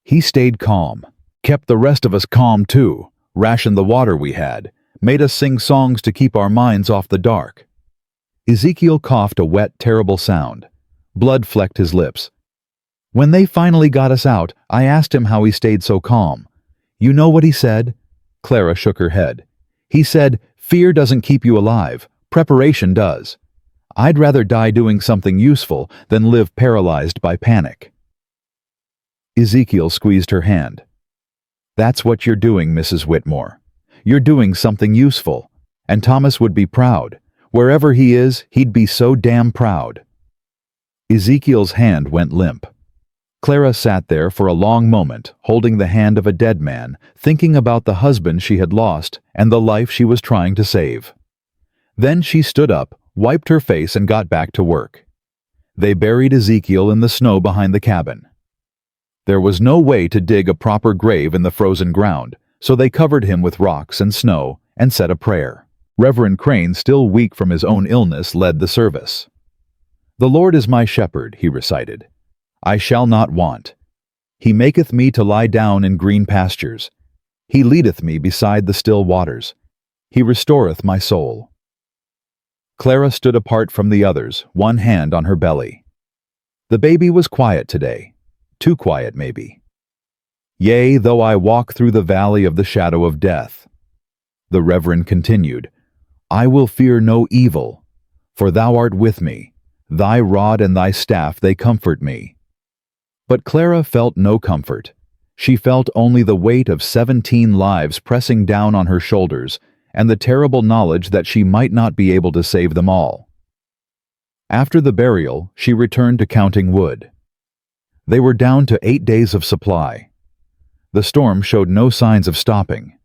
He stayed calm, kept the rest of us calm too, rationed the water we had, made us sing songs to keep our minds off the dark. Ezekiel coughed a wet, terrible sound. Blood flecked his lips. "When they finally got us out, I asked him how he stayed so calm. You know what he said?" Clara shook her head. "He said, 'Fear doesn't keep you alive. Preparation does. I'd rather die doing something useful than live paralyzed by panic.'" Ezekiel squeezed her hand. "That's what you're doing, Mrs. Whitmore. You're doing something useful, and Thomas would be proud. Wherever he is, he'd be so damn proud." Ezekiel's hand went limp. Clara sat there for a long moment, holding the hand of a dead man, thinking about the husband she had lost and the life she was trying to save. Then she stood up, wiped her face, and got back to work. They buried Ezekiel in the snow behind the cabin. There was no way to dig a proper grave in the frozen ground, so they covered him with rocks and snow and said a prayer. Reverend Crane, still weak from his own illness, led the service. "The Lord is my shepherd," he recited. "I shall not want. He maketh me to lie down in green pastures. He leadeth me beside the still waters. He restoreth my soul." Clara stood apart from the others, one hand on her belly. The baby was quiet today. Too quiet, maybe. "Yea, though I walk through the valley of the shadow of death," the Reverend continued, "I will fear no evil, for thou art with me. Thy rod and thy staff, they comfort me." But Clara felt no comfort. She felt only the weight of 17 lives pressing down on her shoulders and the terrible knowledge that she might not be able to save them all. After the burial, she returned to counting wood. They were down to 8 days of supply. The storm showed no signs of stopping.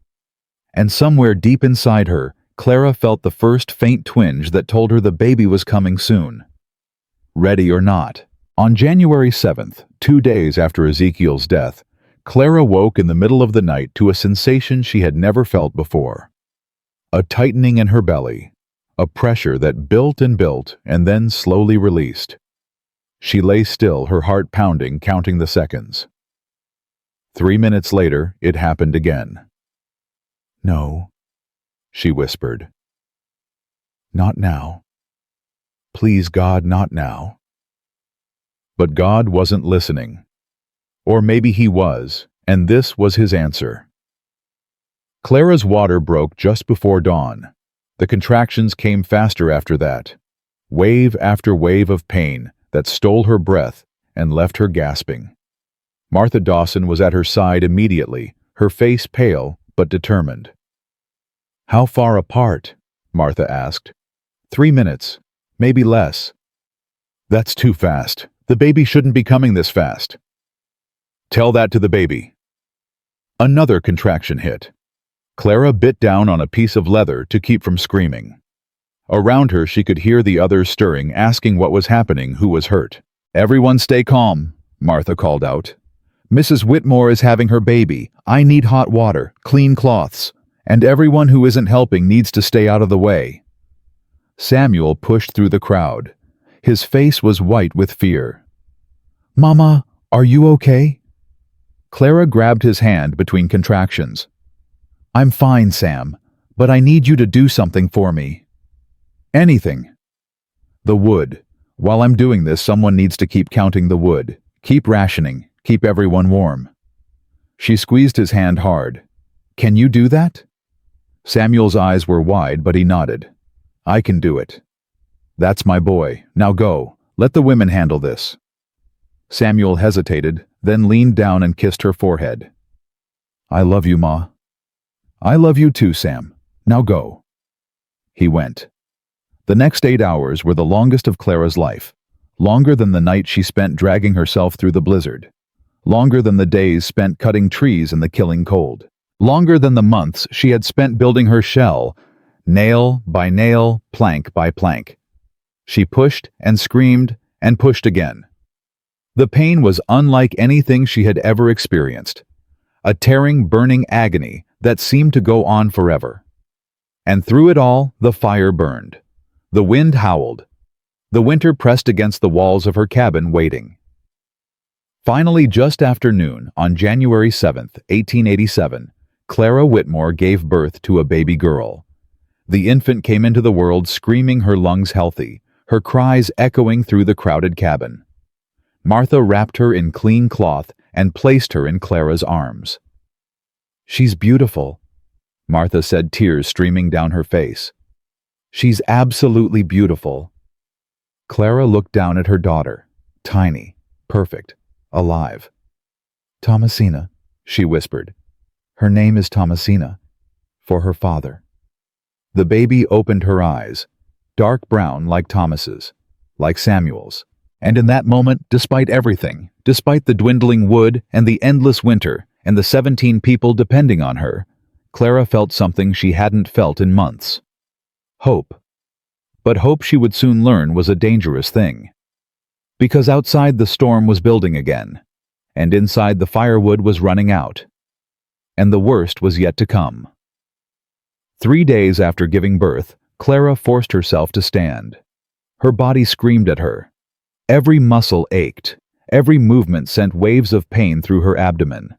And somewhere deep inside her, Clara felt the first faint twinge that told her the baby was coming soon. Ready or not. On January 7th, 2 days after Ezekiel's death, Clara woke in the middle of the night to a sensation she had never felt before. A tightening in her belly, a pressure that built and then slowly released. She lay still, her heart pounding, counting the seconds. 3 minutes later, it happened again. "No," she whispered. "Not now. Please, God, not now." But God wasn't listening. Or maybe he was, and this was his answer. Clara's water broke just before dawn. The contractions came faster after that. Wave after wave of pain that stole her breath and left her gasping. Martha Dawson was at her side immediately, her face pale but determined. "How far apart?" Martha asked. 3 minutes, maybe less." "That's too fast. The baby shouldn't be coming this fast." "Tell that to the baby." Another contraction hit. Clara bit down on a piece of leather to keep from screaming. Around her she could hear the others stirring, asking what was happening, who was hurt. "Everyone stay calm," Martha called out. "Mrs. Whitmore is having her baby. I need hot water, clean cloths, and everyone who isn't helping needs to stay out of the way." Samuel pushed through the crowd. His face was white with fear. "Mama, are you okay?" Clara grabbed his hand between contractions. "I'm fine, Sam, but I need you to do something for me." "Anything." "The wood. While I'm doing this, someone needs to keep counting the wood. Keep rationing. Keep everyone warm." She squeezed his hand hard. "Can you do that?" Samuel's eyes were wide, but he nodded. "I can do it." "That's my boy. Now go. Let the women handle this." Samuel hesitated, then leaned down and kissed her forehead. "I love you, Ma." "I love you too, Sam. Now go." He went. The next 8 hours were the longest of Clara's life, longer than the night she spent dragging herself through the blizzard, longer than the days spent cutting trees in the killing cold, longer than the months she had spent building her shell, nail by nail, plank by plank. She pushed and screamed and pushed again. The pain was unlike anything she had ever experienced, a tearing, burning agony that seemed to go on forever. And through it all, the fire burned. The wind howled. The winter pressed against the walls of her cabin, waiting. Finally, just after noon, on January 7th, 1887, Clara Whitmore gave birth to a baby girl. The infant came into the world screaming, her lungs healthy, her cries echoing through the crowded cabin. Martha wrapped her in clean cloth and placed her in Clara's arms. "She's beautiful," Martha said, tears streaming down her face. "She's absolutely beautiful." Clara looked down at her daughter, tiny, perfect, alive. "Thomasina," she whispered. "Her name is Thomasina, for her father." The baby opened her eyes, dark brown like Thomas's, like Samuel's. And in that moment, despite everything, despite the dwindling wood and the endless winter and the 17 people depending on her, Clara felt something she hadn't felt in months. Hope. But hope, she would soon learn, was a dangerous thing. Because outside the storm was building again, and inside the firewood was running out. And the worst was yet to come. 3 days after giving birth, Clara forced herself to stand. Her body screamed at her. Every muscle ached. Every movement sent waves of pain through her abdomen.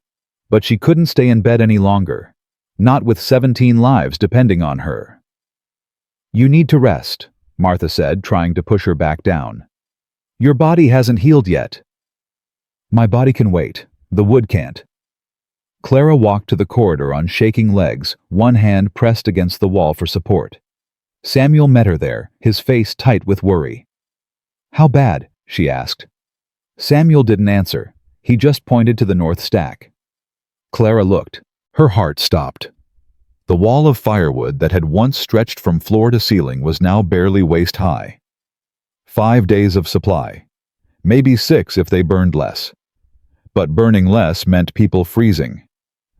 But she couldn't stay in bed any longer, not with 17 lives depending on her. "You need to rest," Martha said, trying to push her back down. "Your body hasn't healed yet." "My body can wait. The wood can't." Clara walked to the corridor on shaking legs, one hand pressed against the wall for support. Samuel met her there, his face tight with worry. "How bad?" she asked. Samuel didn't answer. He just pointed to the north stack. Clara looked. Her heart stopped. The wall of firewood that had once stretched from floor to ceiling was now barely waist high. 5 days of supply. Maybe 6 if they burned less. But burning less meant people freezing.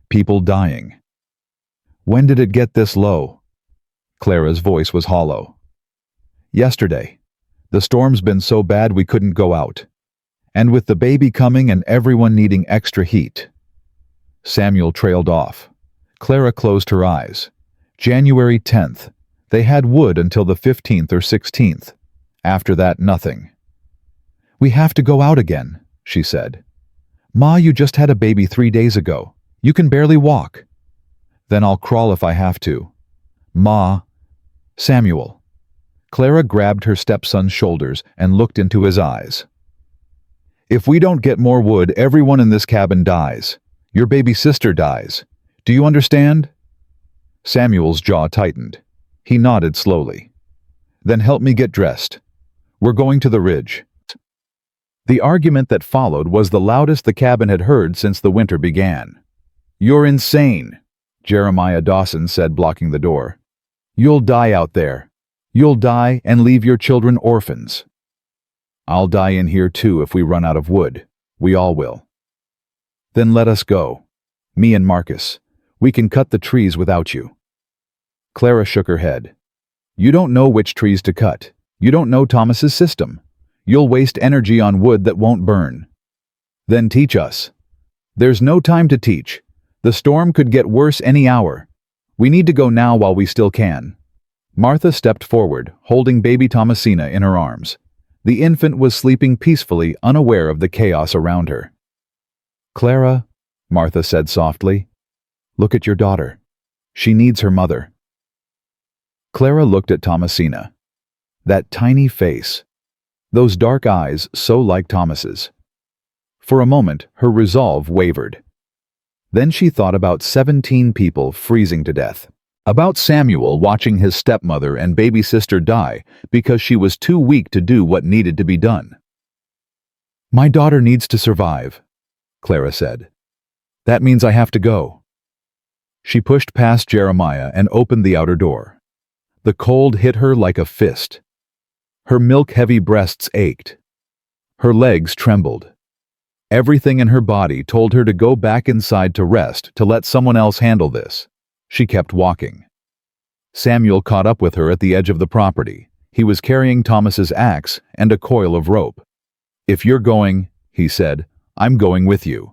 People dying. "When did it get this low?" Clara's voice was hollow. "Yesterday. The storm's been so bad we couldn't go out. And with the baby coming and everyone needing extra heat." Samuel trailed off. Clara closed her eyes. January 10th. They had wood until the 15th or 16th. After that, nothing. "We have to go out again," she said. "Ma, you just had a baby 3 days ago. You can barely walk." "Then I'll crawl if I have to." "Ma." "Samuel." Clara grabbed her stepson's shoulders and looked into his eyes. "If we don't get more wood, everyone in this cabin dies. Your baby sister dies. Do you understand?" Samuel's jaw tightened. He nodded slowly. Then help me get dressed. We're going to the ridge. The argument that followed was the loudest the cabin had heard since the winter began. You're insane, Jeremiah Dawson said, blocking the door. You'll die out there. You'll die and leave your children orphans. I'll die in here too if we run out of wood. We all will. Then let us go. Me and Marcus. We can cut the trees without you. Clara shook her head. You don't know which trees to cut. You don't know Thomas's system. You'll waste energy on wood that won't burn. Then teach us. There's no time to teach. The storm could get worse any hour. We need to go now while we still can. Martha stepped forward, holding baby Thomasina in her arms. The infant was sleeping peacefully, unaware of the chaos around her. Clara, Martha said softly, look at your daughter. She needs her mother. Clara looked at Thomasina. That tiny face. Those dark eyes so like Thomas's. For a moment, her resolve wavered. Then she thought about 17 people freezing to death. About Samuel watching his stepmother and baby sister die because she was too weak to do what needed to be done. My daughter needs to survive, Clara said. That means I have to go. She pushed past Jeremiah and opened the outer door. The cold hit her like a fist. Her milk-heavy breasts ached. Her legs trembled. Everything in her body told her to go back inside to rest, to let someone else handle this. She kept walking. Samuel caught up with her at the edge of the property. He was carrying Thomas's axe and a coil of rope. If you're going, he said, I'm going with you.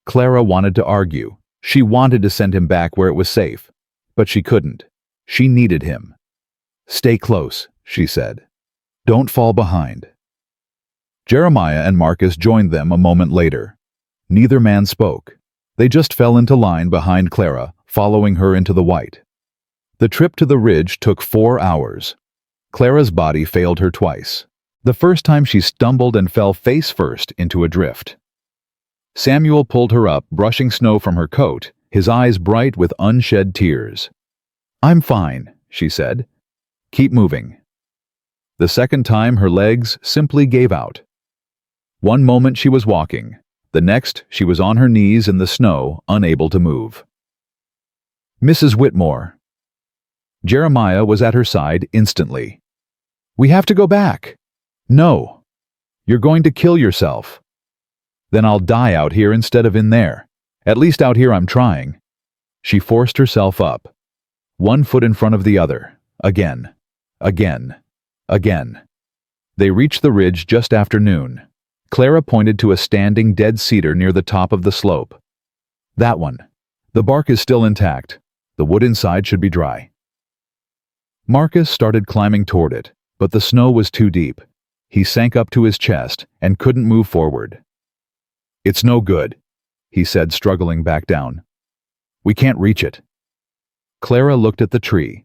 Clara wanted to argue. She wanted to send him back where it was safe. But she couldn't. She needed him. Stay close, she said. Don't fall behind. Jeremiah and Marcus joined them a moment later. Neither man spoke. They just fell into line behind Clara, following her into the white. The trip to the ridge took 4 hours. Clara's body failed her twice. The first time she stumbled and fell face first into a drift. Samuel pulled her up, brushing snow from her coat, his eyes bright with unshed tears. I'm fine, she said. Keep moving. The second time her legs simply gave out. One moment she was walking. The next she was on her knees in the snow, unable to move. Mrs. Whitmore. Jeremiah was at her side instantly. We have to go back. No. You're going to kill yourself. Then I'll die out here instead of in there. At least out here I'm trying. She forced herself up. One foot in front of the other. Again. Again. Again. They reached the ridge just after noon. Clara pointed to a standing dead cedar near the top of the slope. That one. The bark is still intact. The wood inside should be dry. Marcus started climbing toward it, but the snow was too deep. He sank up to his chest and couldn't move forward. It's no good, he said, struggling back down. We can't reach it. Clara looked at the tree.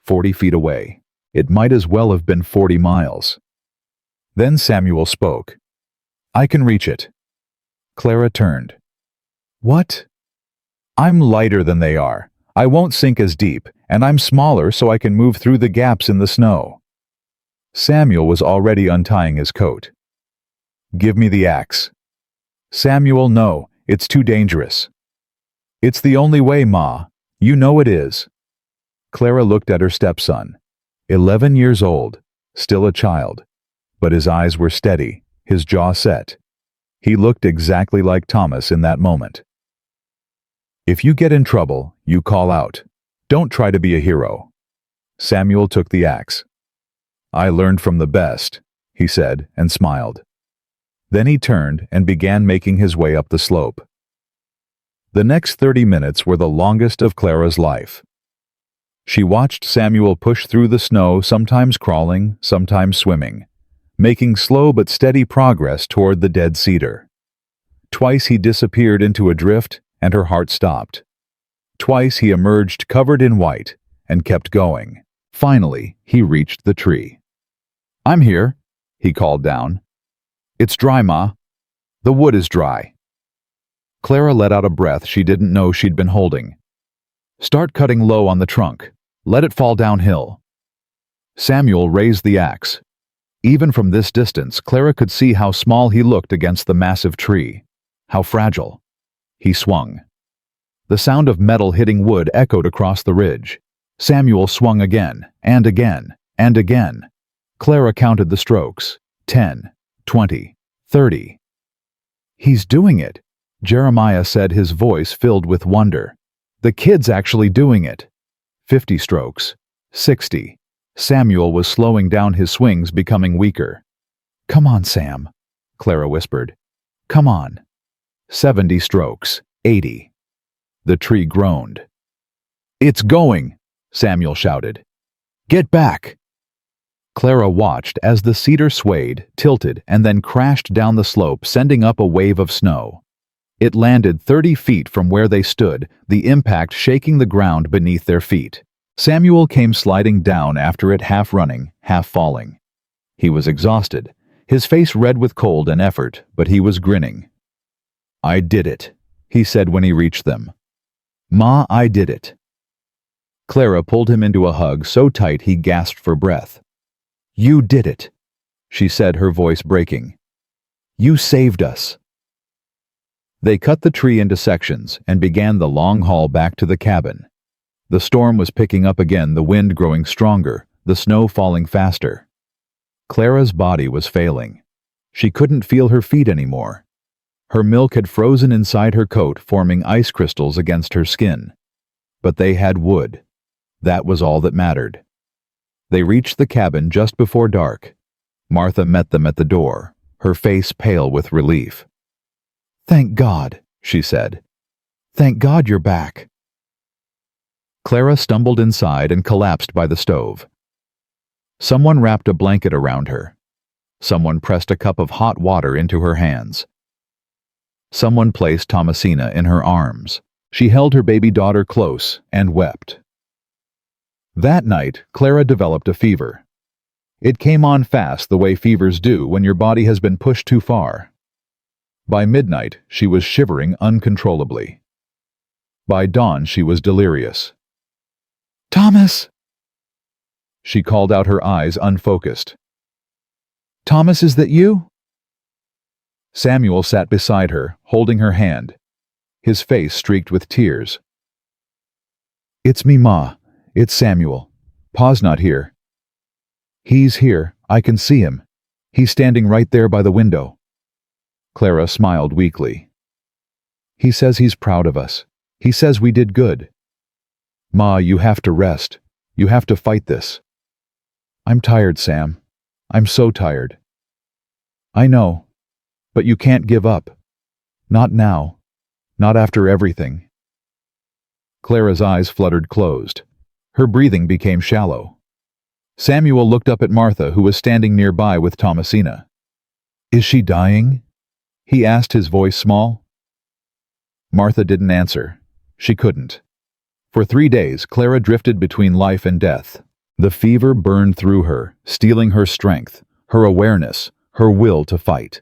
40 feet away. It might as well have been 40 miles. Then Samuel spoke. I can reach it. Clara turned. What? I'm lighter than they are. I won't sink as deep, and I'm smaller so I can move through the gaps in the snow. Samuel was already untying his coat. Give me the axe. Samuel, no, it's too dangerous. It's the only way, Ma. You know it is. Clara looked at her stepson. 11 years old, still a child. But his eyes were steady, his jaw set. He looked exactly like Thomas in that moment. If you get in trouble, you call out. Don't try to be a hero. Samuel took the axe. I learned from the best, he said, and smiled. Then he turned and began making his way up the slope. The next 30 minutes were the longest of Clara's life. She watched Samuel push through the snow, sometimes crawling, sometimes swimming, making slow but steady progress toward the dead cedar. Twice he disappeared into a drift, and her heart stopped. Twice he emerged covered in white and kept going. Finally, he reached the tree. I'm here, he called down. It's dry, Ma. The wood is dry. Clara let out a breath she didn't know she'd been holding. Start cutting low on the trunk. Let it fall downhill." Samuel raised the axe. Even from this distance, Clara could see how small he looked against the massive tree. How fragile. He swung. The sound of metal hitting wood echoed across the ridge. Samuel swung again, and again, and again. Clara counted the strokes. 10, 20, 30. "He's doing it," Jeremiah said, his voice filled with wonder. "The kid's actually doing it." 50 strokes. 60. Samuel was slowing down his swings, becoming weaker. "Come on, Sam," Clara whispered. "Come on." 70 strokes. 80. The tree groaned. "It's going," Samuel shouted. "Get back." Clara watched as the cedar swayed, tilted, and then crashed down the slope, sending up a wave of snow. It landed 30 feet from where they stood, the impact shaking the ground beneath their feet. Samuel came sliding down after it, half running, half falling. He was exhausted, his face red with cold and effort, but he was grinning. "I did it," he said when he reached them. "Ma, I did it." Clara pulled him into a hug so tight he gasped for breath. "You did it," she said, her voice breaking. "You saved us." They cut the tree into sections and began the long haul back to the cabin. The storm was picking up again, the wind growing stronger, the snow falling faster. Clara's body was failing. She couldn't feel her feet anymore. Her milk had frozen inside her coat, forming ice crystals against her skin. But they had wood. That was all that mattered. They reached the cabin just before dark. Martha met them at the door, her face pale with relief. "Thank God," she said. "Thank God you're back." Clara stumbled inside and collapsed by the stove. Someone wrapped a blanket around her. Someone pressed a cup of hot water into her hands. Someone placed Thomasina in her arms. She held her baby daughter close and wept. That night, Clara developed a fever. It came on fast, the way fevers do when your body has been pushed too far. By midnight, she was shivering uncontrollably. By dawn, she was delirious. "Thomas!" She called out, her eyes unfocused. "Thomas, is that you?" Samuel sat beside her, holding her hand, his face streaked with tears. "It's me, Ma. It's Samuel. Pa's not here." "He's here. I can see him. He's standing right there by the window." Clara smiled weakly. "He says he's proud of us. He says we did good." "Ma, you have to rest. You have to fight this." "I'm tired, Sam. I'm so tired." "I know. But you can't give up. Not now. Not after everything." Clara's eyes fluttered closed. Her breathing became shallow. Samuel looked up at Martha, who was standing nearby with Thomasina. "Is she dying?" he asked, his voice small. Martha didn't answer. She couldn't. For 3 days, Clara drifted between life and death. The fever burned through her, stealing her strength, her awareness, her will to fight.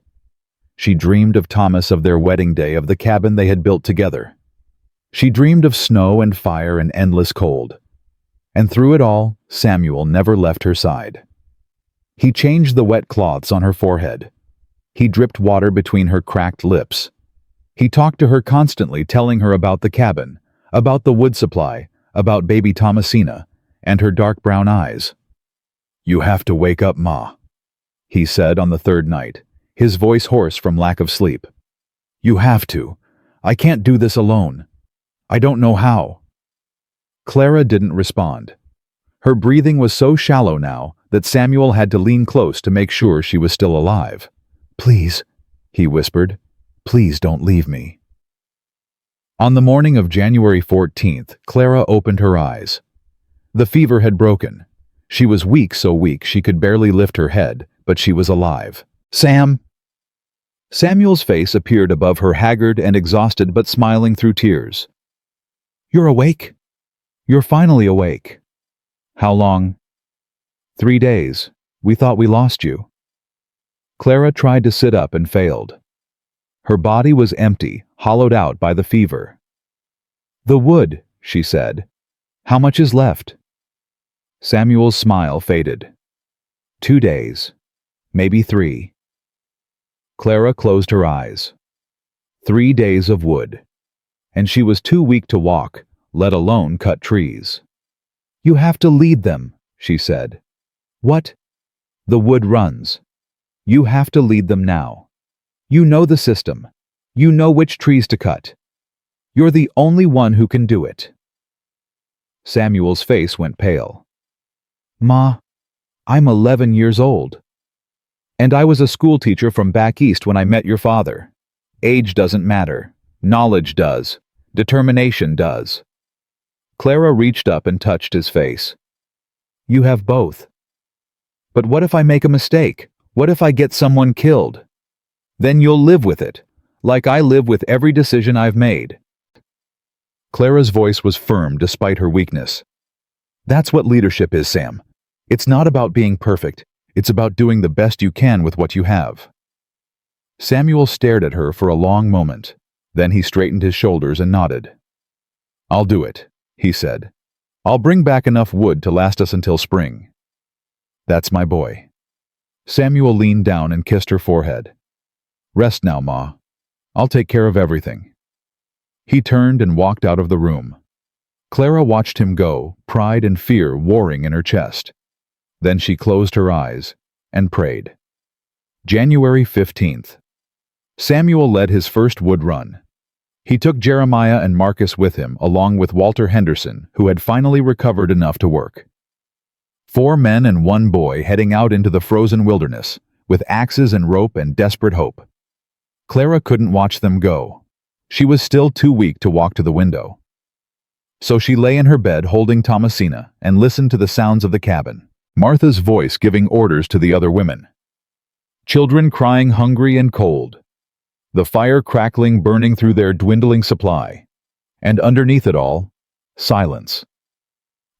She dreamed of Thomas, of their wedding day, of the cabin they had built together. She dreamed of snow and fire and endless cold. And through it all, Samuel never left her side. He changed the wet cloths on her forehead. He dripped water between her cracked lips. He talked to her constantly, telling her about the cabin, about the wood supply, about baby Thomasina, and her dark brown eyes. "You have to wake up, Ma," he said on the third night, his voice hoarse from lack of sleep. "You have to. I can't do this alone. I don't know how." Clara didn't respond. Her breathing was so shallow now that Samuel had to lean close to make sure she was still alive. "Please," he whispered, "please don't leave me." On the morning of January 14th, Clara opened her eyes. The fever had broken. She was weak, so weak she could barely lift her head, but she was alive. "Sam!" Samuel's face appeared above her, haggard and exhausted but smiling through tears. "You're awake? You're finally awake." "How long?" 3 days. We thought we lost you." Clara tried to sit up and failed. Her body was empty, hollowed out by the fever. "The wood," she said. "How much is left?" Samuel's smile faded. 2 days. Maybe 3. Clara closed her eyes. 3 days of wood. And she was too weak to walk, let alone cut trees. "You have to lead them," she said. "What?" "The wood runs. You have to lead them now. You know the system. You know which trees to cut. You're the only one who can do it." Samuel's face went pale. "Ma, I'm 11 years old. And I was a schoolteacher from back east when I met your father. Age doesn't matter. Knowledge does. Determination does." Clara reached up and touched his face. "You have both. But what if I make a mistake? What if I get someone killed? Then you'll live with it, like I live with every decision I've made." Clara's voice was firm despite her weakness. "That's what leadership is, Sam. It's not about being perfect. It's about doing the best you can with what you have." Samuel stared at her for a long moment. Then he straightened his shoulders and nodded. "I'll do it," he said. "I'll bring back enough wood to last us until spring." "That's my boy." Samuel leaned down and kissed her forehead. "Rest now, Ma. I'll take care of everything." He turned and walked out of the room. Clara watched him go, pride and fear warring in her chest. Then she closed her eyes and prayed. January 15th. Samuel led his first wood run. He took Jeremiah and Marcus with him, along with Walter Henderson, who had finally recovered enough to work. 4 men and 1 boy heading out into the frozen wilderness, with axes and rope and desperate hope. Clara couldn't watch them go. She was still too weak to walk to the window. So she lay in her bed holding Thomasina and listened to the sounds of the cabin, Martha's voice giving orders to the other women. Children crying hungry and cold. The fire crackling, burning through their dwindling supply. And underneath it all, silence.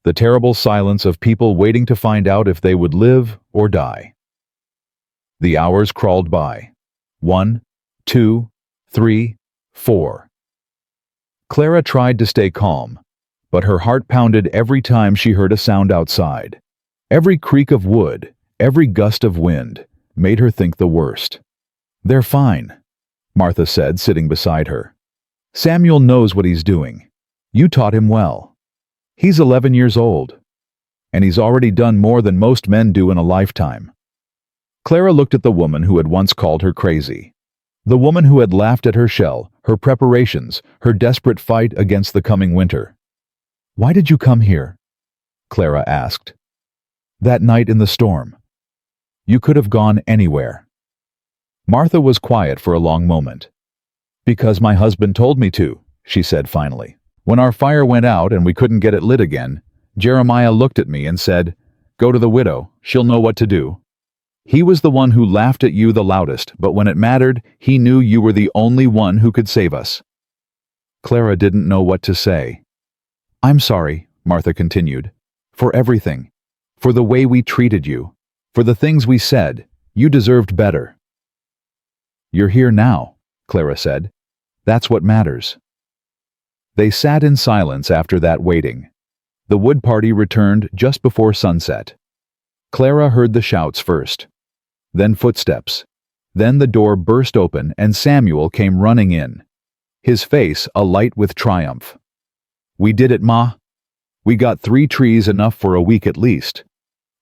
The terrible silence of people waiting to find out if they would live or die. The hours crawled by. 1, 2, 3, 4. Clara tried to stay calm, but her heart pounded every time she heard a sound outside. Every creak of wood, every gust of wind, made her think the worst. "They're fine," Martha said, sitting beside her. "Samuel knows what he's doing. You taught him well. He's 11 years old, and he's already done more than most men do in a lifetime." Clara looked at the woman who had once called her crazy. The woman who had laughed at her shell, her preparations, her desperate fight against the coming winter. "Why did you come here?" Clara asked. "That night in the storm. You could have gone anywhere." Martha was quiet for a long moment. "Because my husband told me to," she said finally. "When our fire went out and we couldn't get it lit again, Jeremiah looked at me and said, 'Go to the widow, she'll know what to do.' He was the one who laughed at you the loudest, but when it mattered, he knew you were the only one who could save us." Clara didn't know what to say. "I'm sorry," Martha continued, "for everything. For the way we treated you. For the things we said. You deserved better." "You're here now," Clara said. "That's what matters." They sat in silence after that waiting. The wood party returned just before sunset. Clara heard the shouts first. Then footsteps. Then the door burst open and Samuel came running in. His face alight with triumph. "We did it, Ma. We got 3 trees, enough for a week at least."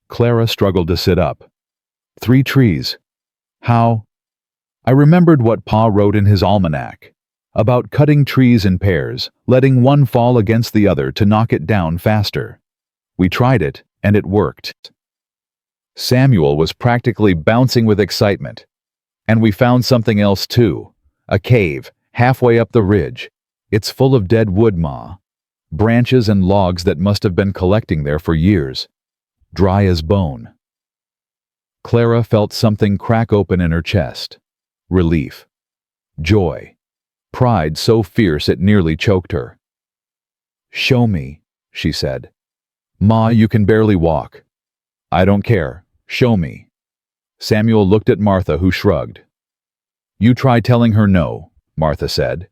Clara struggled to sit up. 3 trees. How? I remembered what Pa wrote in his almanac, about cutting trees in pairs, letting one fall against the other to knock it down faster. We tried it, and it worked. Samuel was practically bouncing with excitement. "And we found something else too. A cave, halfway up the ridge. It's full of dead wood, Ma. Branches and logs that must have been collecting there for years. Dry as bone." Clara felt something crack open in her chest. Relief. Joy. Pride so fierce it nearly choked her. "Show me," she said. "Ma, you can barely walk." "I don't care. Show me." Samuel looked at Martha, who shrugged. "You try telling her no," Martha said.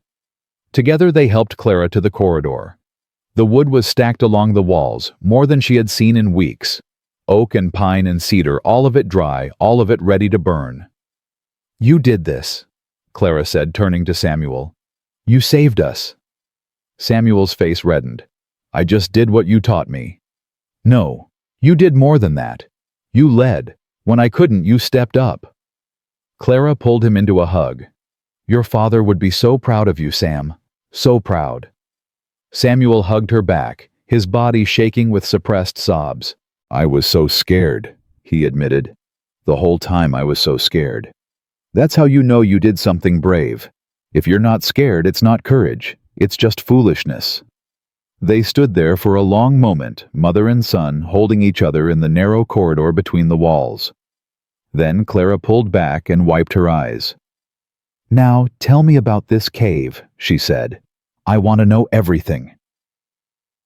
Together they helped Clara to the corridor. The wood was stacked along the walls, more than she had seen in weeks. Oak and pine and cedar, all of it dry, all of it ready to burn. "You did this," Clara said, turning to Samuel. "You saved us." Samuel's face reddened. "I just did what you taught me." "No, you did more than that. You led. When I couldn't, you stepped up." Clara pulled him into a hug. "Your father would be so proud of you, Sam. So proud." Samuel hugged her back, his body shaking with suppressed sobs. "I was so scared," he admitted. "The whole time I was so scared." That's how you know you did something brave. If you're not scared, it's not courage. It's just foolishness. They stood there for a long moment, mother and son, holding each other in the narrow corridor between the walls. Then Clara pulled back and wiped her eyes. "Now, tell me about this cave," she said. "I want to know everything."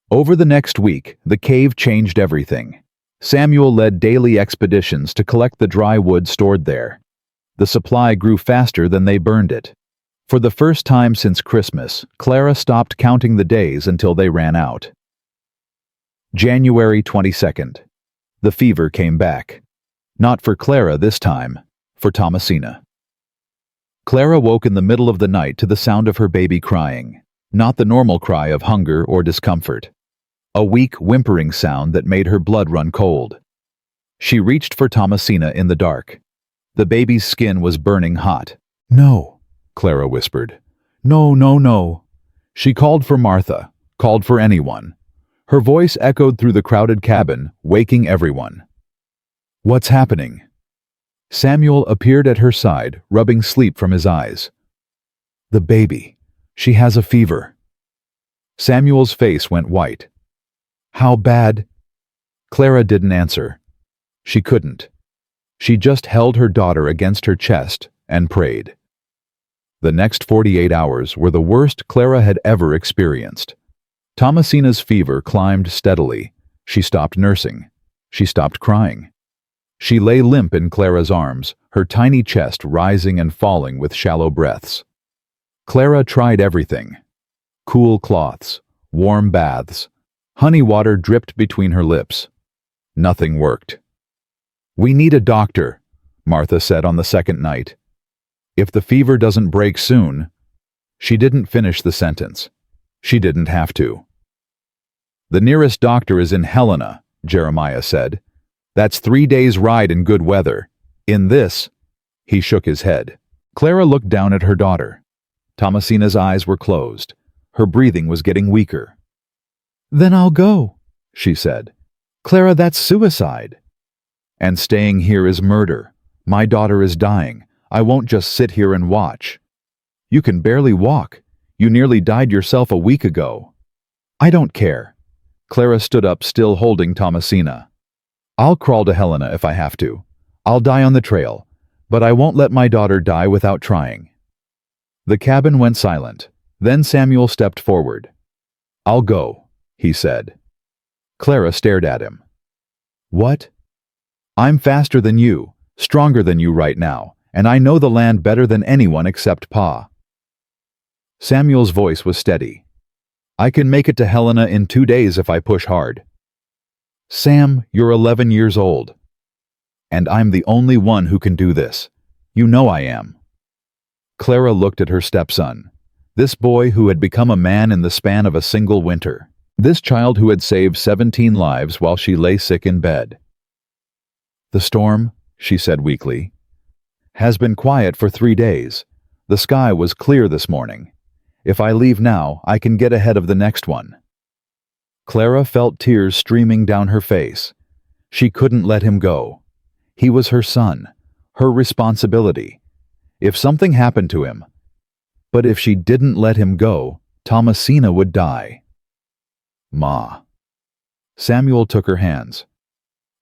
Over the next week, the cave changed everything. Samuel led daily expeditions to collect the dry wood stored there. The supply grew faster than they burned it. For the first time since Christmas, Clara stopped counting the days until they ran out. January 22nd. The fever came back. Not for Clara this time, for Thomasina. Clara woke in the middle of the night to the sound of her baby crying, not the normal cry of hunger or discomfort. A weak, whimpering sound that made her blood run cold. She reached for Thomasina in the dark. The baby's skin was burning hot. "No," Clara whispered. "No, no, no." She called for Martha, called for anyone. Her voice echoed through the crowded cabin, waking everyone. "What's happening?" Samuel appeared at her side, rubbing sleep from his eyes. "The baby. She has a fever." Samuel's face went white. "How bad?" Clara didn't answer. She couldn't. She just held her daughter against her chest and prayed. The next 48 hours were the worst Clara had ever experienced. Thomasina's fever climbed steadily. She stopped nursing. She stopped crying. She lay limp in Clara's arms, her tiny chest rising and falling with shallow breaths. Clara tried everything. Cool cloths, warm baths, honey water dripped between her lips. Nothing worked. "We need a doctor," Martha said on the second night. "If the fever doesn't break soon—" She didn't finish the sentence. She didn't have to. "The nearest doctor is in Helena," Jeremiah said. "That's 3 days' ride in good weather. In this—" He shook his head. Clara looked down at her daughter. Thomasina's eyes were closed. Her breathing was getting weaker. "Then I'll go," she said. "Clara, that's suicide." "And staying here is murder. My daughter is dying. I won't just sit here and watch." "You can barely walk. You nearly died yourself a week ago." "I don't care." Clara stood up, still holding Thomasina. "I'll crawl to Helena if I have to. I'll die on the trail, but I won't let my daughter die without trying." The cabin went silent. Then Samuel stepped forward. "I'll go," he said. Clara stared at him. "What?" "I'm faster than you, stronger than you right now, and I know the land better than anyone except Pa." Samuel's voice was steady. "I can make it to Helena in 2 days if I push hard." "Sam, you're 11 years old. And I'm the only one who can do this. You know I am." Clara looked at her stepson. This boy who had become a man in the span of a single winter. This child who had saved 17 lives while she lay sick in bed. "The storm," she said weakly, "has been quiet for 3 days. The sky was clear this morning. If I leave now, I can get ahead of the next one." Clara felt tears streaming down her face. She couldn't let him go. He was her son, her responsibility. If something happened to him, but if she didn't let him go, Thomasina would die. "Ma." Samuel took her hands.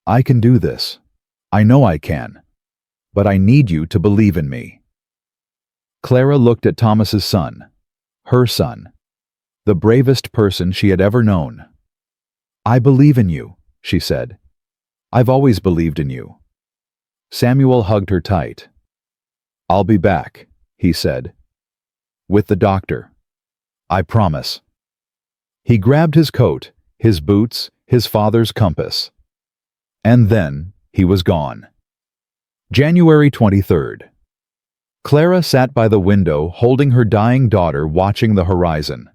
"I can do this. I know I can. But I need you to believe in me." Clara looked at Thomas's son, her son, the bravest person she had ever known. "I believe in you," she said. "I've always believed in you." Samuel hugged her tight. "I'll be back," he said. "With the doctor. I promise." He grabbed his coat, his boots, his father's compass. And then he was gone. January 23rd. Clara sat by the window holding her dying daughter, watching the horizon.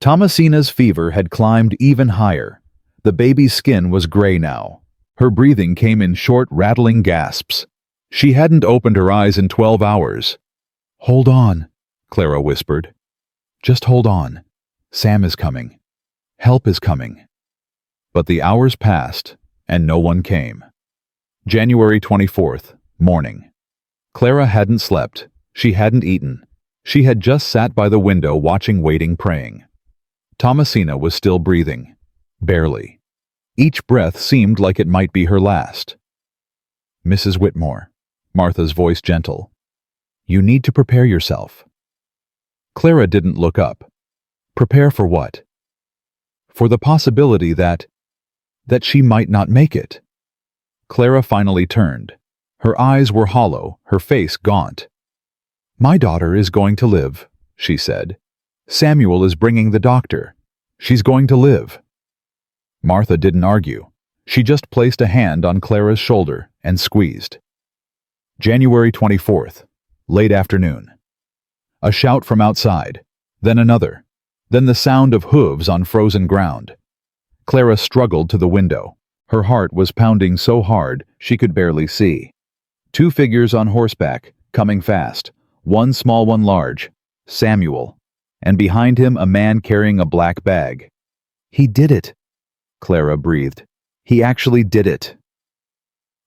Thomasina's fever had climbed even higher. The baby's skin was gray now. Her breathing came in short, rattling gasps. She hadn't opened her eyes in 12 hours. "Hold on," Clara whispered. "Just hold on. Sam is coming. Help is coming." But the hours passed, and no one came. January 24th, morning. Clara hadn't slept. She hadn't eaten. She had just sat by the window watching, waiting, praying. Thomasina was still breathing. Barely. Each breath seemed like it might be her last. "Mrs. Whitmore," Martha's voice gentle. "You need to prepare yourself." Clara didn't look up. Prepare for what? For the possibility that she might not make it. Clara finally turned. Her eyes were hollow, her face gaunt. "My daughter is going to live," she said. "Samuel is bringing the doctor. She's going to live." Martha didn't argue. She just placed a hand on Clara's shoulder and squeezed. January 24th, late afternoon. A shout from outside, then another, then the sound of hooves on frozen ground. Clara struggled to the window. Her heart was pounding so hard she could barely see. Two figures on horseback, coming fast, one small, one large, Samuel, and behind him a man carrying a black bag. "He did it," Clara breathed. "He actually did it."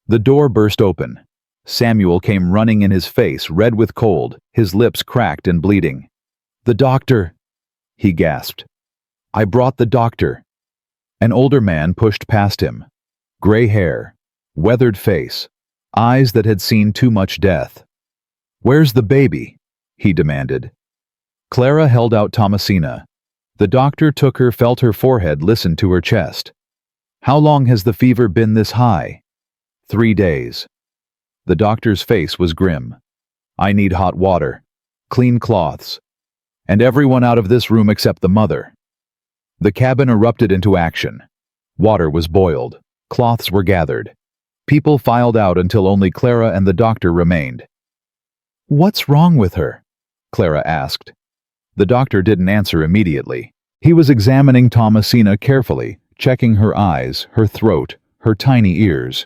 The door burst open. Samuel came running in, his face red with cold, his lips cracked and bleeding. "The doctor," he gasped. "I brought the doctor." An older man pushed past him. Gray hair, weathered face, eyes that had seen too much death. "Where's the baby?" he demanded. Clara held out Thomasina. The doctor took her, felt her forehead, listened to her chest. "How long has the fever been this high?" 3 days. The doctor's face was grim. "I need hot water, clean cloths, and everyone out of this room except the mother." The cabin erupted into action. Water was boiled. Cloths were gathered. People filed out until only Clara and the doctor remained. "What's wrong with her?" Clara asked. The doctor didn't answer immediately. He was examining Thomasina carefully, checking her eyes, her throat, her tiny ears.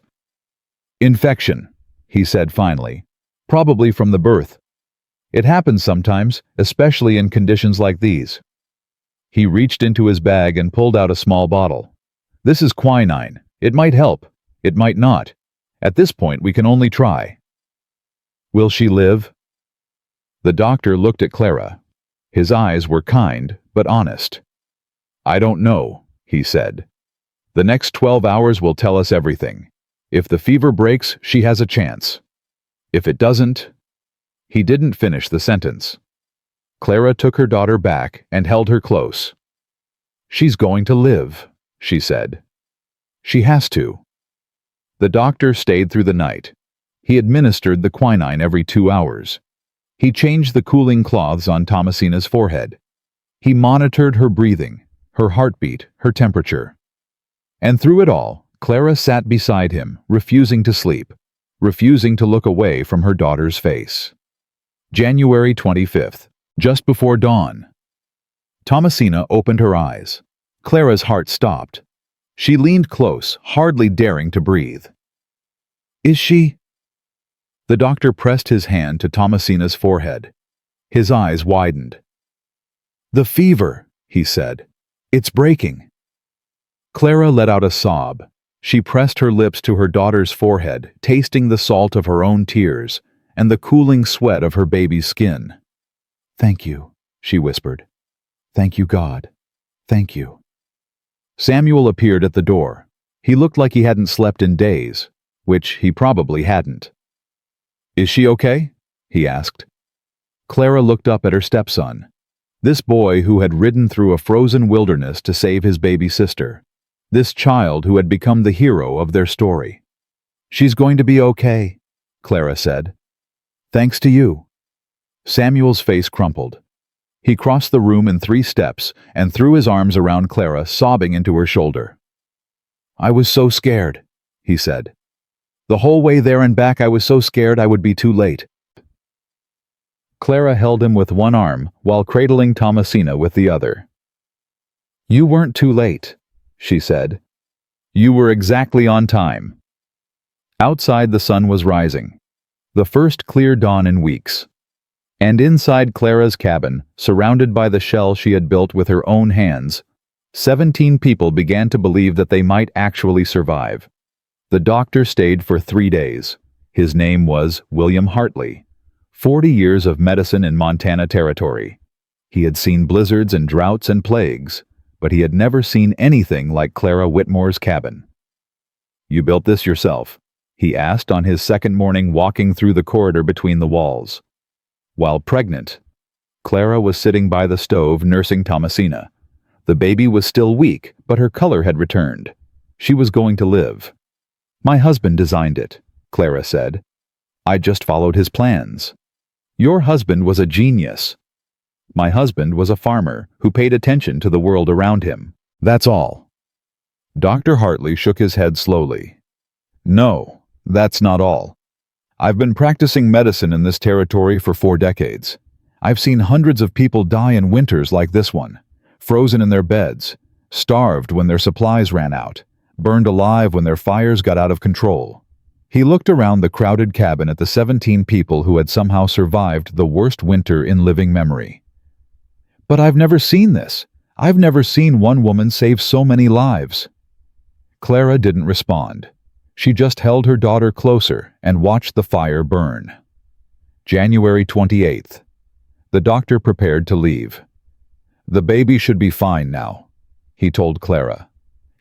"Infection," he said finally. "Probably from the birth. It happens sometimes, especially in conditions like these." He reached into his bag and pulled out a small bottle. "This is quinine. It might help. It might not. At this point, we can only try." "Will she live?" The doctor looked at Clara. His eyes were kind, but honest. "I don't know," he said. "The next 12 hours will tell us everything. If the fever breaks, she has a chance. If it doesn't—" He didn't finish the sentence. Clara took her daughter back and held her close. "She's going to live," she said. "She has to." The doctor stayed through the night. He administered the quinine every 2 hours. He changed the cooling cloths on Thomasina's forehead. He monitored her breathing, her heartbeat, her temperature. And through it all, Clara sat beside him, refusing to sleep, refusing to look away from her daughter's face. January 25th, just before dawn. Thomasina opened her eyes. Clara's heart stopped. She leaned close, hardly daring to breathe. "Is she—" The doctor pressed his hand to Thomasina's forehead. His eyes widened. "The fever," he said. "It's breaking." Clara let out a sob. She pressed her lips to her daughter's forehead, tasting the salt of her own tears and the cooling sweat of her baby's skin. "Thank you," she whispered. "Thank you, God. Thank you." Samuel appeared at the door. He looked like he hadn't slept in days, which he probably hadn't. "Is she okay?" he asked. Clara looked up at her stepson, this boy who had ridden through a frozen wilderness to save his baby sister, this child who had become the hero of their story. "She's going to be okay," Clara said. "Thanks to you." Samuel's face crumpled. He crossed the room in 3 steps and threw his arms around Clara, sobbing into her shoulder. "I was so scared," he said. "The whole way there and back I was so scared I would be too late." Clara held him with one arm while cradling Thomasina with the other. "You weren't too late," she said. "You were exactly on time." Outside the sun was rising, the first clear dawn in weeks. And inside Clara's cabin, surrounded by the shell she had built with her own hands, 17 people began to believe that they might actually survive. The doctor stayed for 3 days. His name was William Hartley. 40 years of medicine in Montana Territory. He had seen blizzards and droughts and plagues, but he had never seen anything like Clara Whitmore's cabin. "You built this yourself?" he asked on his second morning walking through the corridor between the walls. While pregnant, Clara was sitting by the stove nursing Thomasina. The baby was still weak, but her color had returned. She was going to live. "My husband designed it," Clara said. "I just followed his plans." "Your husband was a genius." "My husband was a farmer who paid attention to the world around him. That's all." Dr. Hartley shook his head slowly. "No, that's not all. I've been practicing medicine in this territory for 4 decades. I've seen hundreds of people die in winters like this one, frozen in their beds, starved when their supplies ran out, burned alive when their fires got out of control." He looked around the crowded cabin at the 17 people who had somehow survived the worst winter in living memory. "But I've never seen this. I've never seen one woman save so many lives." Clara didn't respond. She just held her daughter closer and watched the fire burn. January 28th. The doctor prepared to leave. "The baby should be fine now," he told Clara.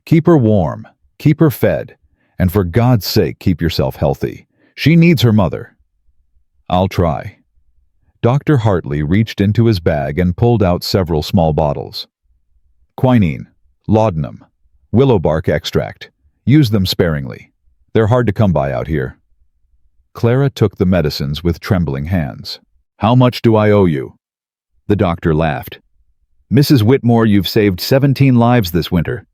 "Keep her warm, keep her fed, and for God's sake keep yourself healthy. She needs her mother." "I'll try." Dr. Hartley reached into his bag and pulled out several small bottles. "Quinine, laudanum, willow bark extract. Use them sparingly. They're hard to come by out here." Clara took the medicines with trembling hands. "How much do I owe you?" The doctor laughed. "Mrs. Whitmore, you've saved 17 lives this winter.